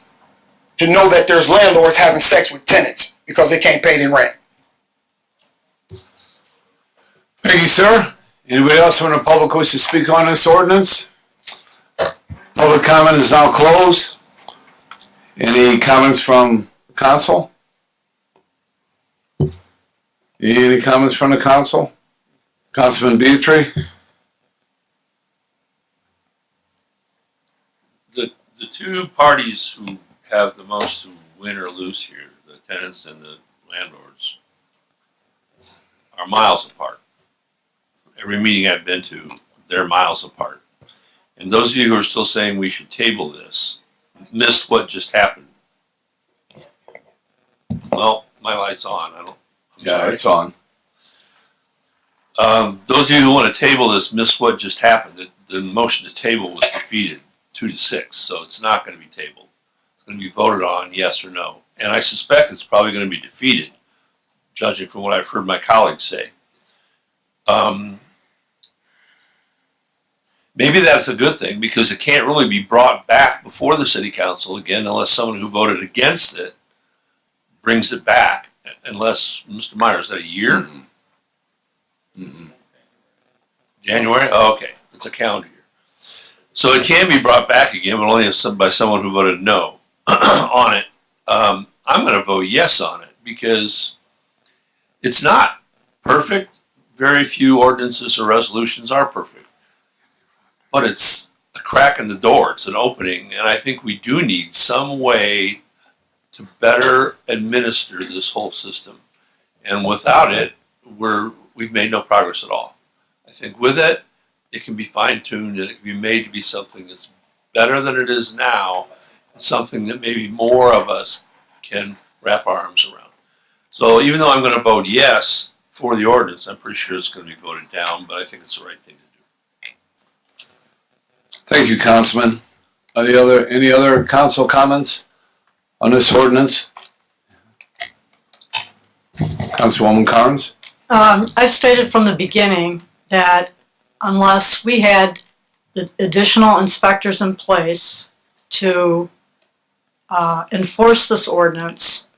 to know that there's landlords having sex with tenants because they can't pay their rent. Thank you, sir. Anybody else from the public wish to speak on this ordinance? Public comment is now closed. Any comments from the council? Any comments from the council? Councilman Beatry? The two parties who have the most to win or lose here, the tenants and the landlords, are miles apart. Every meeting I've been to, they're miles apart. And those of you who are still saying we should table this, missed what just happened. Well, my light's on. I'm sorry. It's on. Those of you who want to table this missed what just happened. The motion to table was defeated 2-6, so it's not going to be tabled. It's going to be voted on, yes or no. And I suspect it's probably going to be defeated, judging from what I've heard my colleagues say. Maybe that's a good thing, because it can't really be brought back before the city council again unless someone who voted against it brings it back. Unless, Mr. Meyer, is that a year? January? Oh, okay. It's a calendar year. So it can be brought back again, but only by someone who voted no on it. I'm going to vote yes on it because it's not perfect. Very few ordinances or resolutions are perfect. But it's a crack in the door. It's an opening. And I think we do need some way to better administer this whole system. And without it, we've made no progress at all. I think with it, it can be fine-tuned and it can be made to be something that's better than it is now, and something that maybe more of us can wrap our arms around. So even though I'm going to vote yes for the ordinance, I'm pretty sure it's going to be voted down, but I think it's the right thing to do. Thank you, Councilman. Any other council comments on this ordinance? Councilwoman Carnes? I've stated from the beginning that unless we had the additional inspectors in place to enforce this ordinance,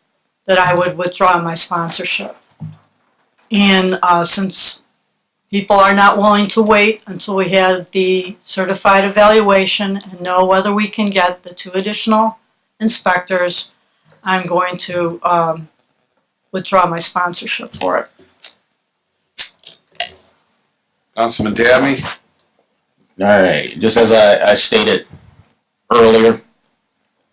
that I would withdraw my sponsorship. And since people are not willing to wait until we have the certified evaluation and know whether we can get the 2 additional inspectors, I'm going to withdraw my sponsorship for it. Councilman Tammy? All right, just as I stated earlier,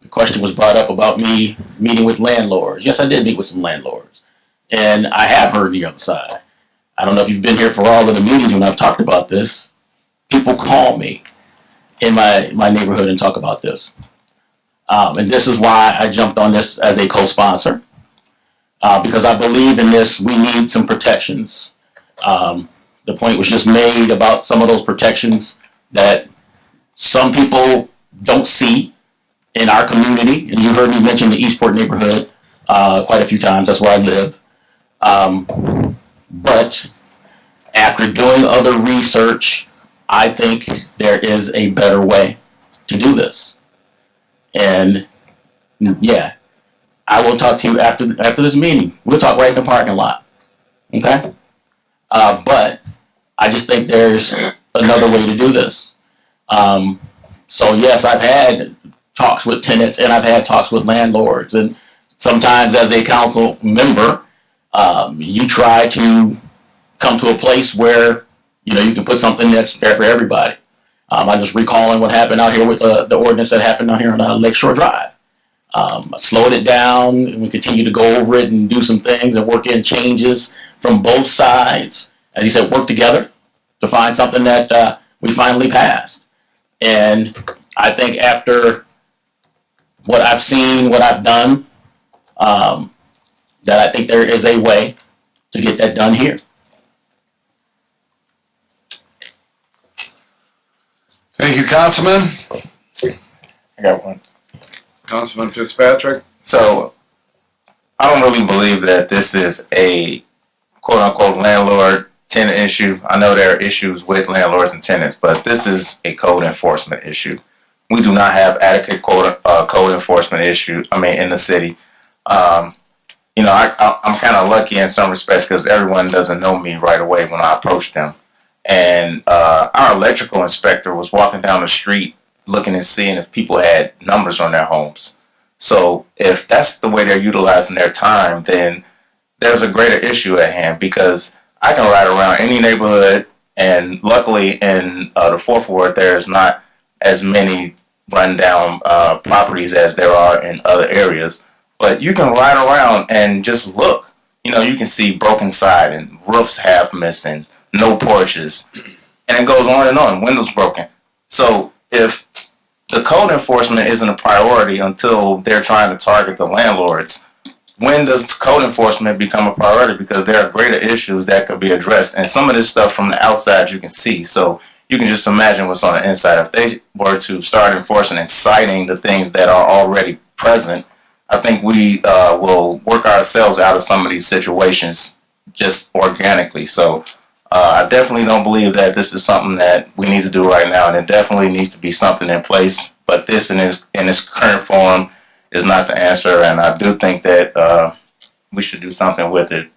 the question was brought up about me meeting with landlords. Yes, I did meet with some landlords, and I have heard the other side. I don't know if you've been here for all of the meetings when I've talked about this. People call me in my neighborhood and talk about this. And this is why I jumped on this as a co-sponsor, because I believe in this. We need some protections. The point was just made about some of those protections that some people don't see in our community. And you heard me mention the Eastport neighborhood quite a few times. That's where I live. But after doing other research, I think there is a better way to do this. And yeah, I will talk to you after this meeting. We'll talk right in the parking lot. Okay? But I just think there's another way to do this. So yes, I've had talks with tenants and I've had talks with landlords. And sometimes as a council member, you try to come to a place where, you can put something that's fair for everybody. I'm just recalling what happened out here with the ordinance that happened out here on Lakeshore Drive. I slowed it down and we continue to go over it and do some things and work in changes from both sides. As you said, work together to find something that we finally passed. And I think after what I've seen, what I've done, that I think there is a way to get that done here. Thank you, Councilman. I got one. Councilman Fitzpatrick? So, I don't really believe that this is a quote-unquote landlord-tenant issue. I know there are issues with landlords and tenants, but this is a code enforcement issue. We do not have adequate code enforcement in the city. I'm kind of lucky in some respects because everyone doesn't know me right away when I approach them. And our electrical inspector was walking down the street looking and seeing if people had numbers on their homes. So if that's the way they're utilizing their time, then there's a greater issue at hand, because I can ride around any neighborhood, and luckily in the Fourth Ward there's not as many rundown properties as there are in other areas. But you can ride around and just look. You can see broken siding, roofs half missing, no porches, and it goes on and on. Windows broken. So if the code code enforcement isn't a priority until they're trying to target the landlords. When does code enforcement become a priority? Because there are greater issues that could be addressed. And some of this stuff from the outside you can see. So you can just imagine what's on the inside. If they were to start enforcing and citing the things that are already present, I think we will work ourselves out of some of these situations just organically. So I definitely don't believe that this is something that we need to do right now. And it definitely needs to be something in place. But this in its current form is not the answer, and I do think that we should do something with it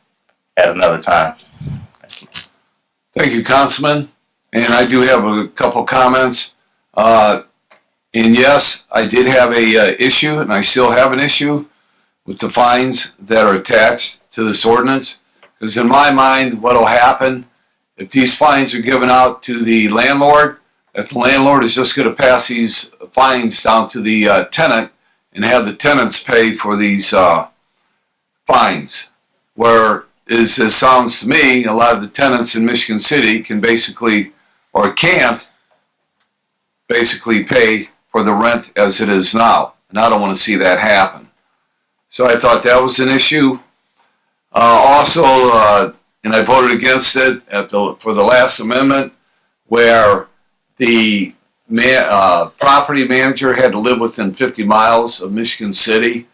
at another time. Thank you, Councilman. And I do have a couple comments. And yes, I did have a issue, and I still have an issue with the fines that are attached to this ordinance. Because in my mind, what will happen if these fines are given out to the landlord, that the landlord is just going to pass these fines down to the tenant and have the tenants pay for these fines. Where it sounds to me, a lot of the tenants in Michigan City can basically, or can't, basically pay for the rent as it is now. And I don't want to see that happen. So I thought that was an issue. Also, and I voted against it for the last amendment, where the property manager had to live within 50 miles of Michigan City.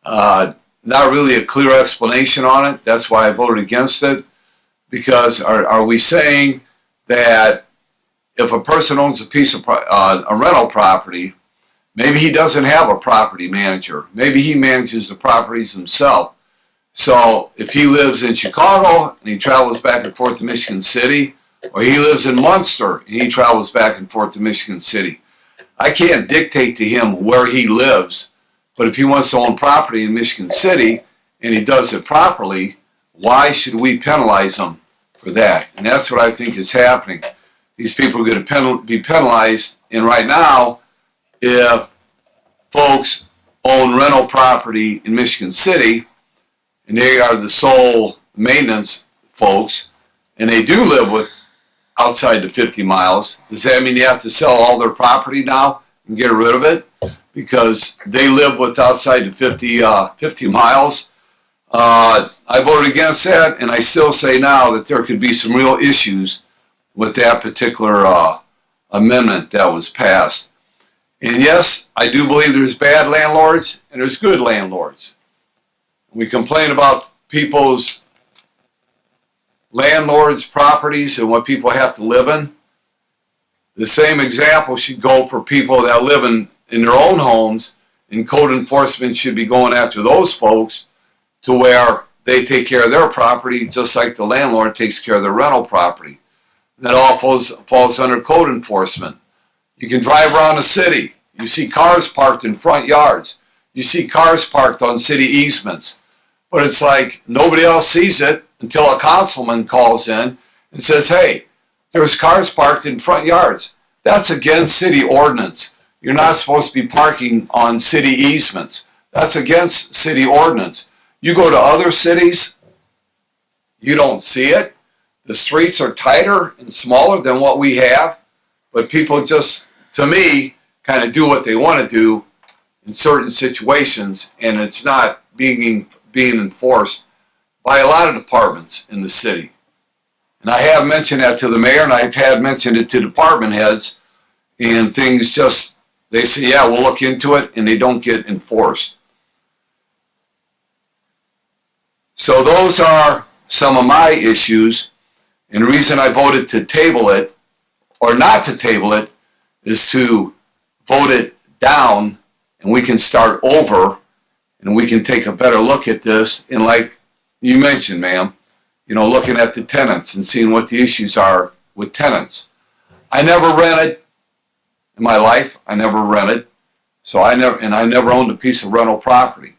Not really a clear explanation on it. That's why I voted against it. Because are we saying that if a person owns a piece of a rental property, maybe he doesn't have a property manager. Maybe he manages the properties himself. So if he lives in Chicago and he travels back and forth to Michigan City, or he lives in Munster and he travels back and forth to Michigan City, I can't dictate to him where he lives. But if he wants to own property in Michigan City and he does it properly, why should we penalize him for that? And that's what I think is happening. These people are going to be penalized. And right now, if folks own rental property in Michigan City and they are the sole maintenance folks and they do live outside the 50 miles, does that mean you have to sell all their property now and get rid of it because they live outside the 50 miles? I voted against that, and I still say now that there could be some real issues with that particular amendment that was passed. And yes, I do believe there's bad landlords and there's good landlords. We complain about people's landlords' properties and what people have to live in. The same example should go for people that live in their own homes, and code enforcement should be going after those folks to where they take care of their property just like the landlord takes care of their rental property. That all falls under code enforcement. You can drive around the city. You see cars parked in front yards. You see cars parked on city easements. But it's like nobody else sees it until a councilman calls in and says, hey, there's cars parked in front yards. That's against city ordinance. You're not supposed to be parking on city easements. That's against city ordinance. You go to other cities, you don't see it. The streets are tighter and smaller than what we have, but people just, to me, kind of do what they want to do in certain situations, and it's not being enforced by a lot of departments in the city. And I have mentioned that to the mayor, and I've had mentioned it to department heads, and things just, they say, yeah, we'll look into it, and they don't get enforced. So those are some of my issues, and the reason I voted to table it, or not to table it, is to vote it down, and we can start over, and we can take a better look at this, and like you mentioned, ma'am, you know, looking at the tenants and seeing what the issues are with tenants. I never rented in my life. I never rented. So I never owned a piece of rental property.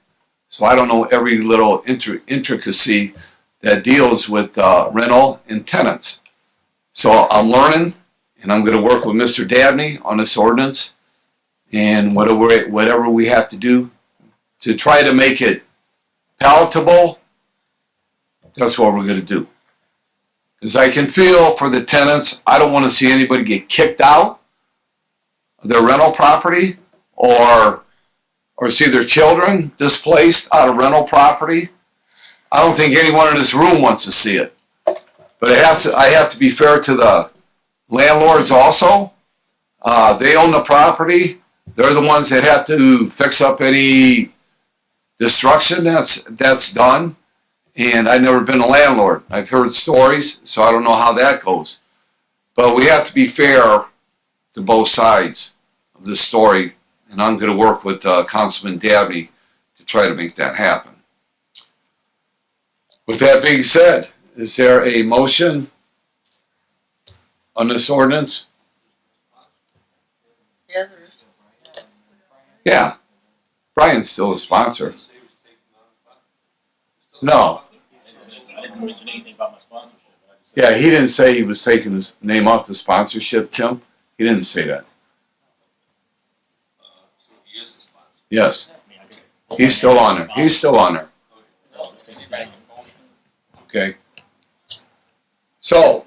So I don't know every little intricacy that deals with rental and tenants. So I'm learning, and I'm going to work with Mr. Dabney on this ordinance and whatever we have to do to try to make it palatable. That's what we're going to do. Because I can feel for the tenants, I don't want to see anybody get kicked out of their rental property. or see their children displaced out of rental property. I don't think anyone in this room wants to see it. But I have to be fair to the landlords also. They own the property. They're the ones that have to fix up any destruction that's done. And I've never been a landlord. I've heard stories, so I don't know how that goes. But we have to be fair to both sides of this story. And I'm going to work with Councilman Dabney to try to make that happen. With that being said, is there a motion on this ordinance? Yeah, there is. Yeah. Brian's still a sponsor. No. Yeah, he didn't say he was taking his name off the sponsorship, Tim. He didn't say that. Yes. He's still on there. He's still on there. Okay. So,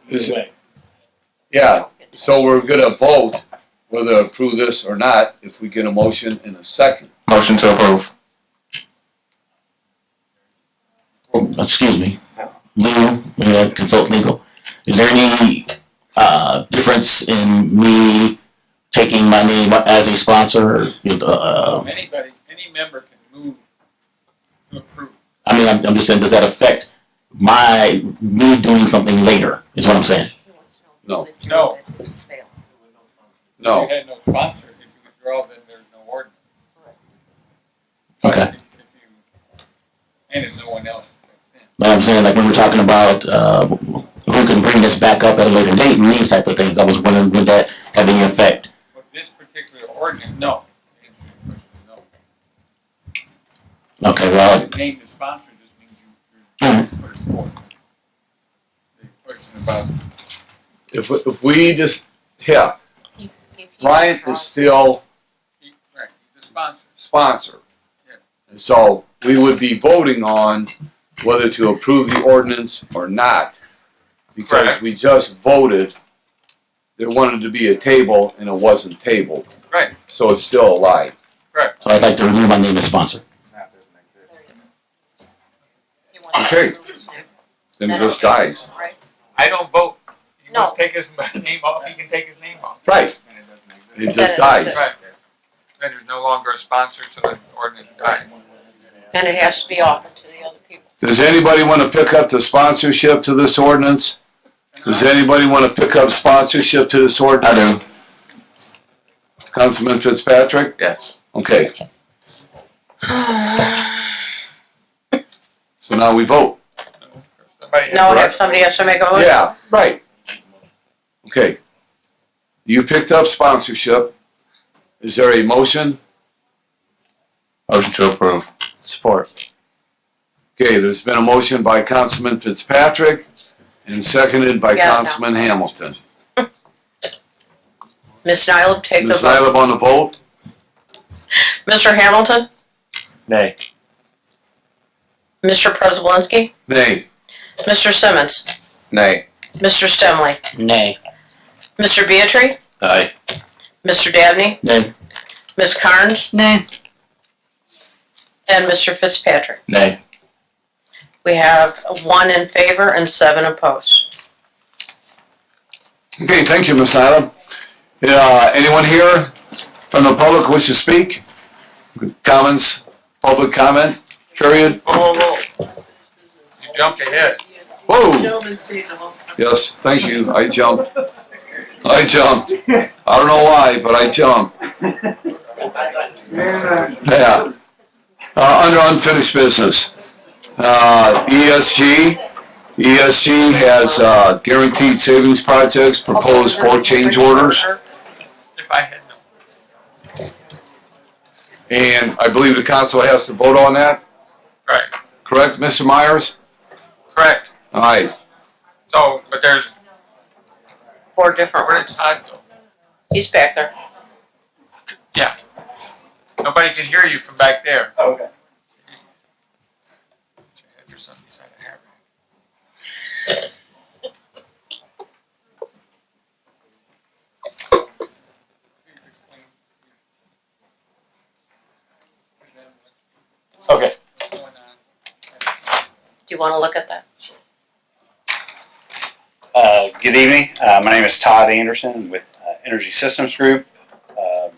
so we're gonna vote whether to approve this or not if we get a motion in a second. Motion to approve. Excuse me, legal, consult legal. Is there any difference in me taking my name as a sponsor? Anybody, any member can move to approve. I mean, I'm just saying, does that affect me doing something later? Is what I'm saying. No. No. No. If you had no sponsor, if you withdraw, then there's no ordinance. Okay. And if no one else. But I'm saying, like, when we're talking about who can bring this back up at a later date and these type of things, I was wondering, would that have any effect? But this particular ordinance, no. Okay, well. Name the sponsor just means you're put it forth. The question about. If we just, Brian is still Right, he's a sponsor. sponsor. And so we would be voting on whether to approve the ordinance or not, because we just voted. There wanted to be a table and it wasn't tabled. Right. So it's still alive. Right. So I'd like to remove my name as sponsor. Okay. Then it just dies. I don't vote. He No. wants to take his name off, he can take his name off. Right. It just dies. Right. Then there's no longer a sponsor, so the ordinance dies. And it has to be offered to the other people. Does anybody want to pick up the sponsorship to this ordinance? Does anybody want to pick up sponsorship to this ordinance? I do. Councilman Fitzpatrick? Yes. Okay. So now we vote. No, if somebody has to make a motion. Yeah, right. Okay. You picked up sponsorship. Is there a motion? Motion to approve. Support. Okay, there's been a motion by Councilman Fitzpatrick and seconded by Yeah, Councilman Hamilton. Ms. Nyla, take the Ms. vote. Nyla on the vote? Mr. Hamilton? Nay. Mr. Preselinski? Nay. Mr. Simmons? Nay. Mr. Stemley? Nay. Mr. Beatry? Aye. Mr. Dabney? Nay. Ms. Carnes? Nay. And Mr. Fitzpatrick? Nay. We have 1 in favor and 7 opposed. Okay, thank you, Ms. Nyla. Anyone here from the public wish to speak? Comments, public comment, period? Whoa, whoa, whoa. You jumped ahead. Whoa! Gentlemen, stay alone. Yes, thank you. I jumped. I don't know why, but I jumped. Yeah. Under unfinished business. ESG has guaranteed savings projects, proposed 4 change orders. If I had known. And I believe the council has to vote on that. Right. Correct, Mr. Myers? Correct. All right. So, but there's, 4 different where ones. did Todd go? He's back there. Yeah. Nobody can hear you from back there. Okay. Okay. Do you want to look at that? Good evening. My name is Todd Anderson with Energy Systems Group. I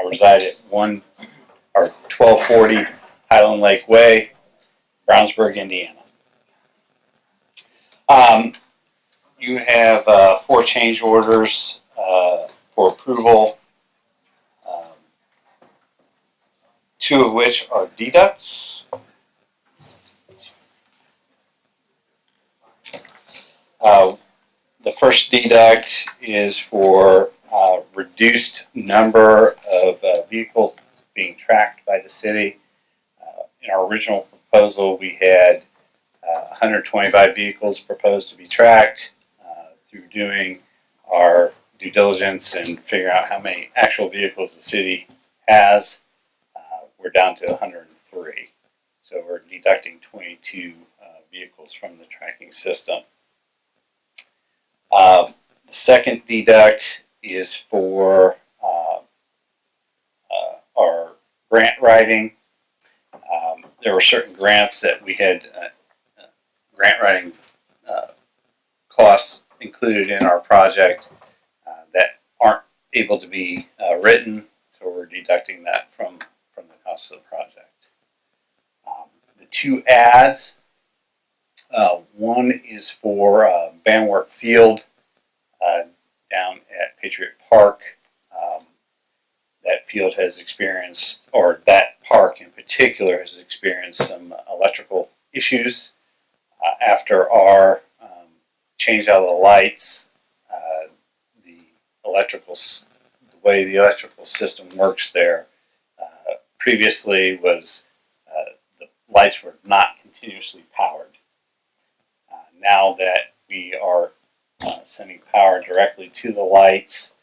reside at 1240 Highland Lake Way, Brownsburg, Indiana. You have 4 change orders for approval, 2 of which are deducts. The first deduct is for reduced number of vehicles being tracked by the city. In our original proposal, we had 125 vehicles proposed to be tracked. Through doing our due diligence and figuring out how many actual vehicles the city has, we're down to 103. So we're deducting 22 vehicles from the tracking system. The second deduct is for our grant writing. There were certain grants that we had grant writing costs included in our project that aren't able to be written, so we're deducting that from the cost of the project. The 2 ads, one is for Banwork Field down at Patriot Park. That field has experienced, or that park in particular has experienced some electrical issues after our change out of the lights. The way the electrical system works there previously was the lights were not continuously powered. Now that we are sending power directly to the lights,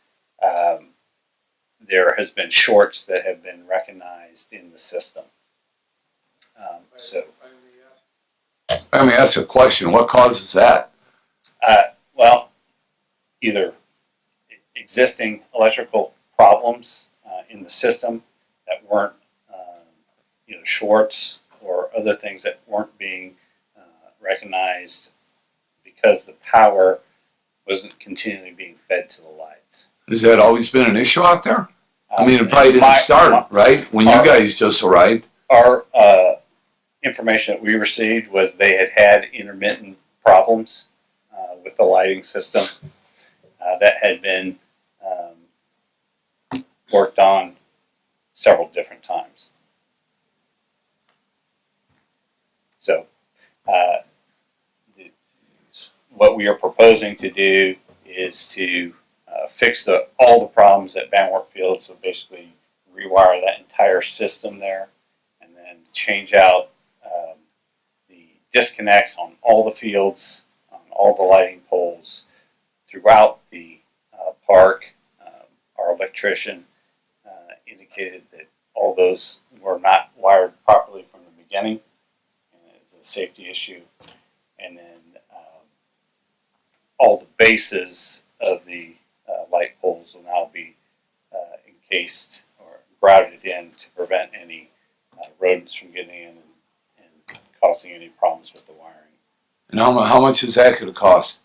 there has been shorts that have been recognized in the system. Let me ask you a question. What causes that? Well, either existing electrical problems in the system that weren't either shorts or other things that weren't being recognized because the power wasn't continually being fed to the lights. Has that always been an issue out there? I mean, it probably didn't start, right? When you guys just arrived. Our information that we received was they had intermittent problems with the lighting system that had been worked on several different times. So what we are proposing to do is to fix all the problems at Banwork Field, so basically rewire that entire system there, and then change out the disconnects on all the fields, on all the lighting poles throughout the park. Our electrician indicated that all those were not wired properly from the beginning, and it's a safety issue. And then all the bases of the light poles will now be encased or grouted in to prevent any rodents from getting in and causing any problems with the wiring. And how much is that going to cost?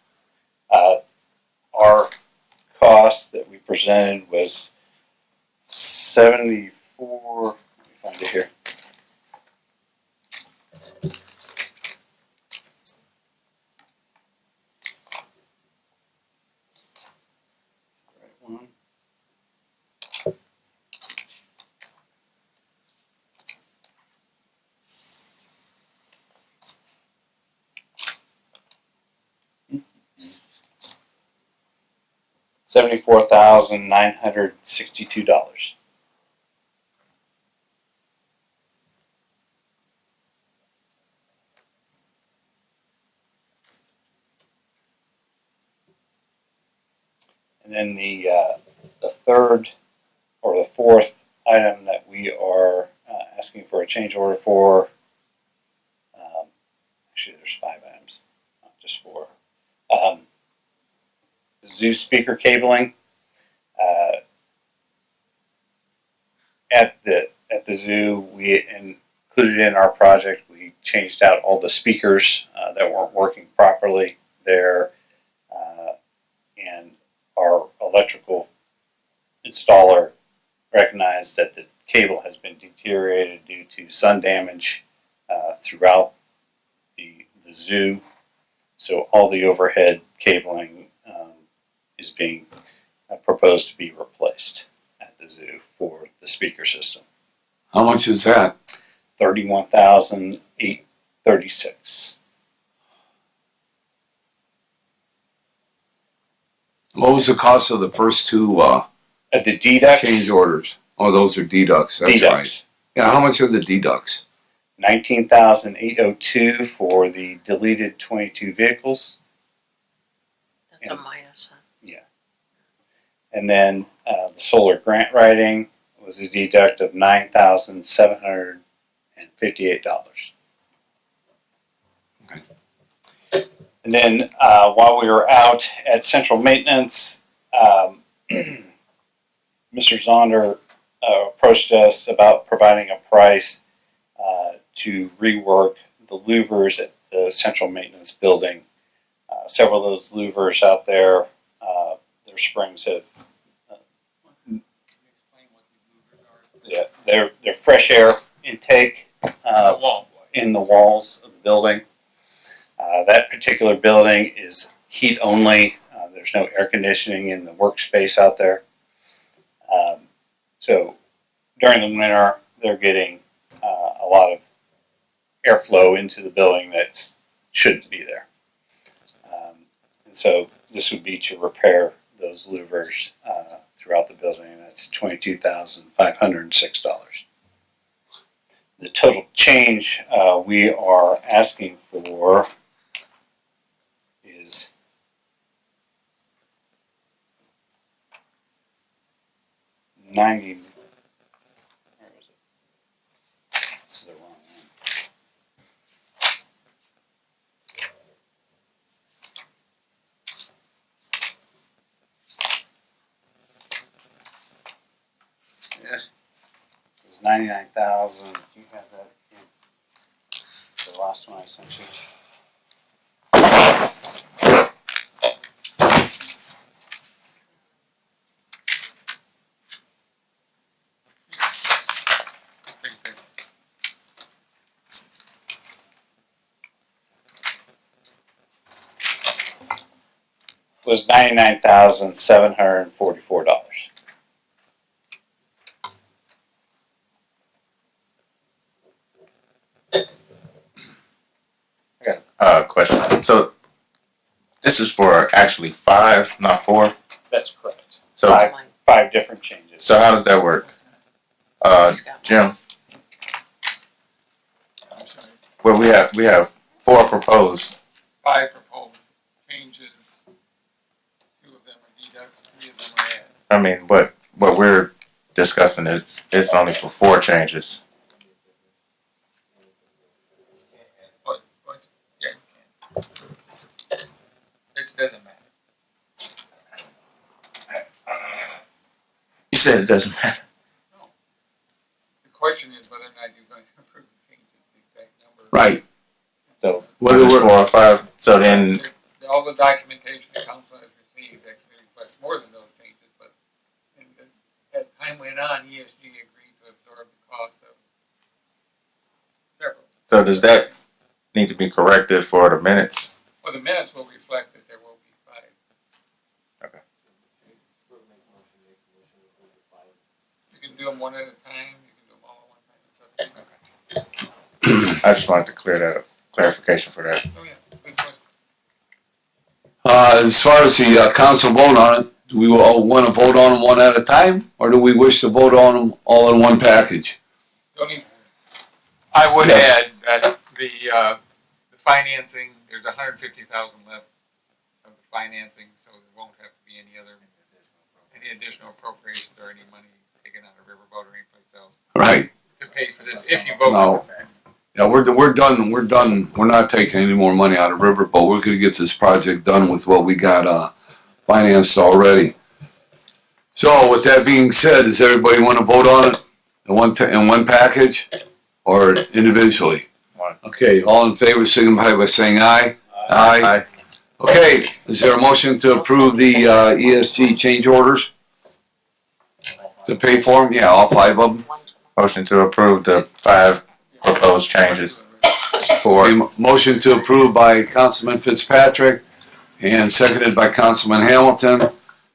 Our cost that we presented was $74. Let me find it here. $74,962. And then the third or the fourth item that we are asking for a change order for, actually there's 5 items, not just 4. The zoo speaker cabling. At at the zoo, we included in our project, we changed out all the speakers that weren't working properly there. And our electrical installer recognized that the cable has been deteriorated due to sun damage throughout the zoo. So all the overhead cabling is being proposed to be replaced at the zoo for the speaker system. How much is that? $31,836. What was the cost of the first two the deducts? Change orders. Oh, those are deducts. That's Deducts. right. Yeah, how much are the deducts? $19,802 for the deleted 22 vehicles. That's a minus. Yeah. And then the solar grant writing was a deduct of $9,758. Okay. And then while we were out at Central Maintenance, Mr. Zonder approached us about providing a price to rework the louvers at the Central Maintenance building. Several of those louvers out there, their springs have. Yeah, they're fresh air intake in the walls of the building. That particular building is heat only. There's no air conditioning in the workspace out there. So during the winter, they're getting a lot of airflow into the building that shouldn't be there. And so this would be to repair those louvers throughout the building, and that's $22,506. The total change we are asking for is $90. Where is it? This is the wrong one. Yes. It was 99,000. Do you have that in the last one I sent you? Was $99,744. Question. So this is for actually 5, not 4. That's correct. So five different changes. So how does that work? Jim. Well, we have 4 proposed. 5 proposed changes. 2 of them are deducts, 3 of them are add. I mean, what we're discussing is it's only for 4 changes. But yeah, you can. It doesn't matter. You said it doesn't matter. No. The question is whether or not you're going to approve the changes, the exact number. Right. So whether it's 4 or 5. So then All the documentation the council has received actually reflects more than those changes, but as time went on, ESG agreed to absorb the cost of several. So does that need to be corrected for the minutes? Well, the minutes will reflect that there will be 5. Okay. You can do them one at a time. You can do them all at one time. It's up to you. I just wanted to clear that up. Clarification for that. Oh yeah, good question. As far as the council vote on it, do we all want to vote on them one at a time, or do we wish to vote on them all in one package? I would Yes. add that the financing, there's $150,000 left of the financing, so there won't have to be any additional appropriations or any money taken out of Riverboat or anyplace else Right. to pay for this if you vote No. on it. Yeah, we're done. We're done. We're not taking any more money out of Riverboat. We're going to get this project done with what we got financed already. So, with that being said, does everybody want to vote on it? in one package or individually? One. Okay, all in favor signify by saying aye. Aye. Okay, is there a motion to approve the ESG change orders? To pay for them? Yeah, all 5 of them. Motion to approve the 5 proposed changes. Motion to approve by Councilman Fitzpatrick and seconded by Councilman Hamilton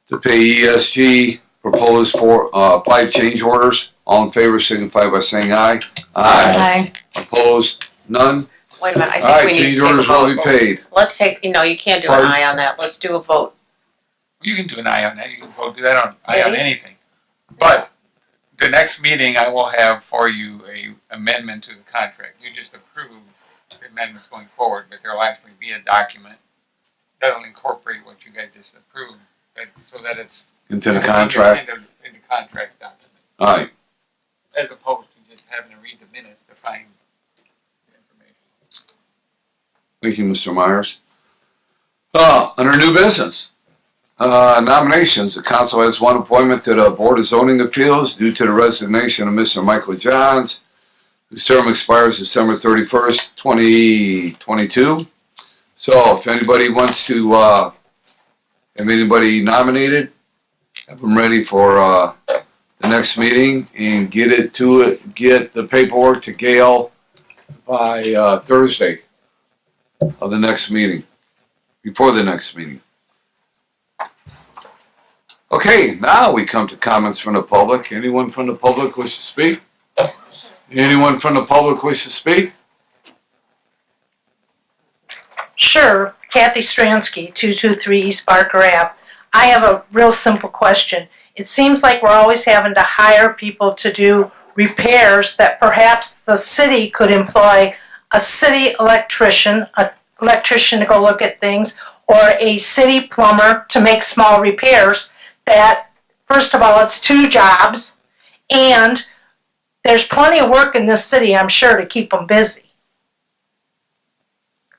to pay ESG proposed for 5 change orders. All in favor signify by saying aye. Aye. Opposed? None? Wait a minute, I All think right, we need to change take a orders will be vote. paid. Let's take, you can't do an Pardon? aye on that. Let's do a vote. You can do an aye on that. You can vote, do that on aye on anything. But the next meeting, I will have for you a amendment to the contract. You just approved the amendments going forward, but there'll actually be a document that'll incorporate what you guys just approved, so that it's Into the contract? In the contract document, All right. as opposed to just having to read the minutes to find the information. Thank you, Mr. Myers. Under new business, nominations. The council has one appointment to the Board of Zoning Appeals due to the resignation of Mr. Michael Johns, whose term expires December 31st, 2022. So if anybody wants to have anybody nominated, have them ready for the next meeting and get the paperwork to Gail by Thursday of the next meeting, before the next meeting. Okay, now we come to comments from the public. Anyone from the public wish to speak? Anyone from the public wish to speak? Sure, Kathy Stransky, 223 East Barker Ave. I have a real simple question. It seems like we're always having to hire people to do repairs that perhaps the city could employ a city electrician to go look at things, or a city plumber to make small repairs that, first of all, it's 2 jobs, and there's plenty of work in this city, I'm sure, to keep them busy.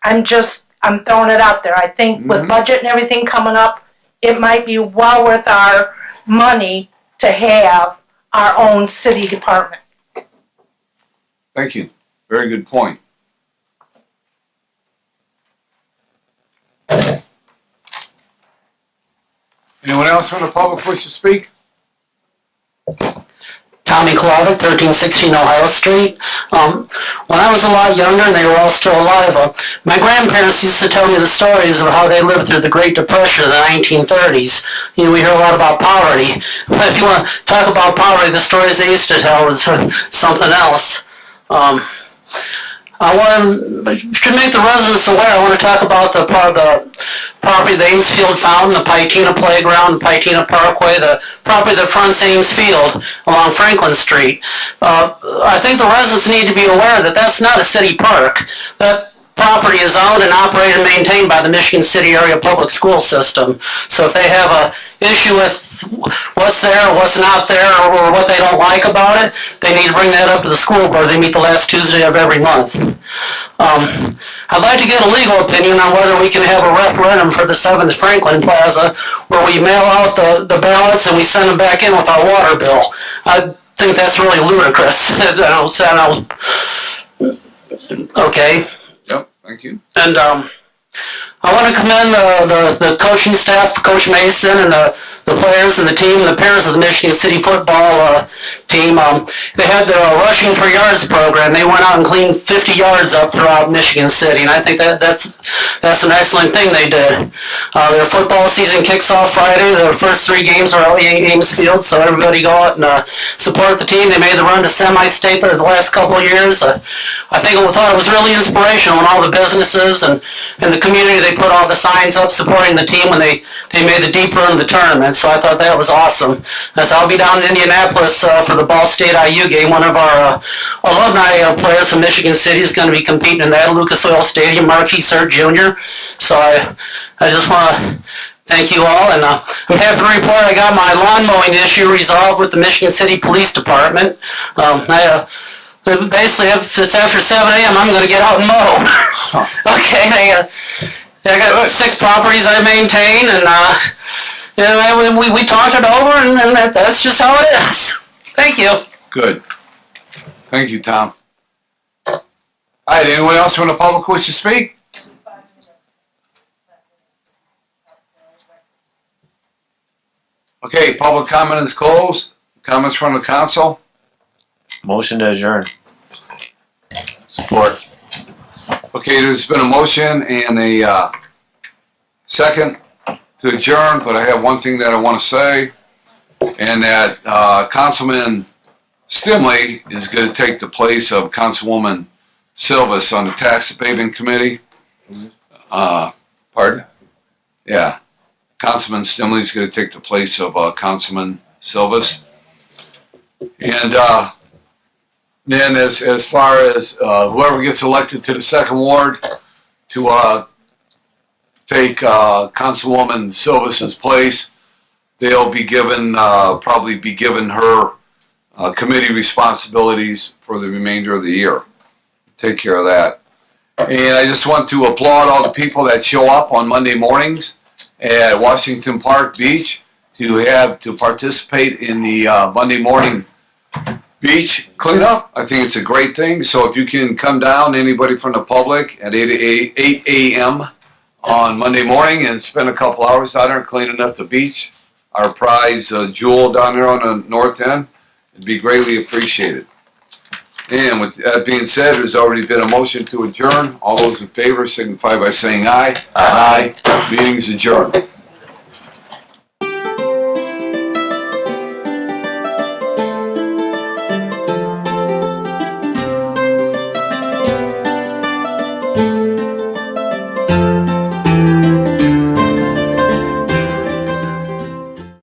I'm throwing it out there. I think with budget and everything coming up, it might be well worth our money to have our own city department. Thank you. Very good point. Anyone else from the public wish to speak? Tommy Clavick, 1316 Ohio Street. When I was a lot younger and they were all still alive, my grandparents used to tell me the stories of how they lived through the Great Depression of the 1930s. We hear a lot about poverty, but if you want to talk about poverty, the stories they used to tell was something else. To make the residents aware, I want to talk about the property, the Ames Field Fountain, the Paitina Playground, the Paitina Parkway, the property that fronts Ames Field along Franklin Street. I think the residents need to be aware that that's not a city park. That property is owned and operated and maintained by the Michigan City Area Public School System. So if they have an issue with what's there or what's not there, or what they don't like about it, they need to bring that up to the school board. They meet the last Tuesday of every month. I'd like to get a legal opinion on whether we can have a referendum for the 7th Franklin Plaza where we mail out the ballots and we send them back in with our water bill. I think that's really ludicrous. Okay. Yep, thank you. And I want to commend the coaching staff, Coach Mason, and the players and the team, and the parents of the Michigan City football team. They had their Rushing for Yards program. They went out and cleaned 50 yards up throughout Michigan City, and I think that's an excellent thing they did. Their football season kicks off Friday. The first 3 games are at Ames Field, so everybody go out and support the team. They made the run to semi-state the last couple of years. I thought it was really inspirational when all the businesses and the community, they put all the signs up supporting the team when they made the deep run of the tournament. So I thought that was awesome. As I'll be down in Indianapolis for the Ball State IU game. One of our alumni players from Michigan City is going to be competing in that at Lucas Oil Stadium, Marquis Surt Jr. So I just want to thank you all, and I'm happy to report I got my lawn mowing issue resolved with the Michigan City Police Department. Basically, if it's after 7 a.m., I'm going to get out and mow. Okay, I got 6 properties I maintain, and we talked it over, and that's just how it is. Thank you. Good. Thank you, Tom. All right, anyone else from the public wish to speak? Okay, public comment is closed. Comments from the council? Motion to adjourn. Support. Okay, there's been a motion and a second to adjourn, but I have one thing that I want to say, and that Councilman Stimley is going to take the place of Councilwoman Silvas on the Tax Abatement Committee. Pardon? Yeah. Councilman Stimley is going to take the place of Councilman Silvas. And then as far as whoever gets elected to the second ward to take Councilwoman Silvas's place, they'll be given, probably be given her committee responsibilities for the remainder of the year. Take care of that. And I just want to applaud all the people that show up on Monday mornings at Washington Park Beach to participate in the Monday morning beach cleanup. I think it's a great thing. So if you can come down, anybody from the public, at 8 a.m. on Monday morning and spend a couple hours out there cleaning up the beach, our prize jewel down there on the north end, it'd be greatly appreciated. And with that being said, there's already been a motion to adjourn. All those in favor signify by saying aye. Aye. Meeting's adjourned.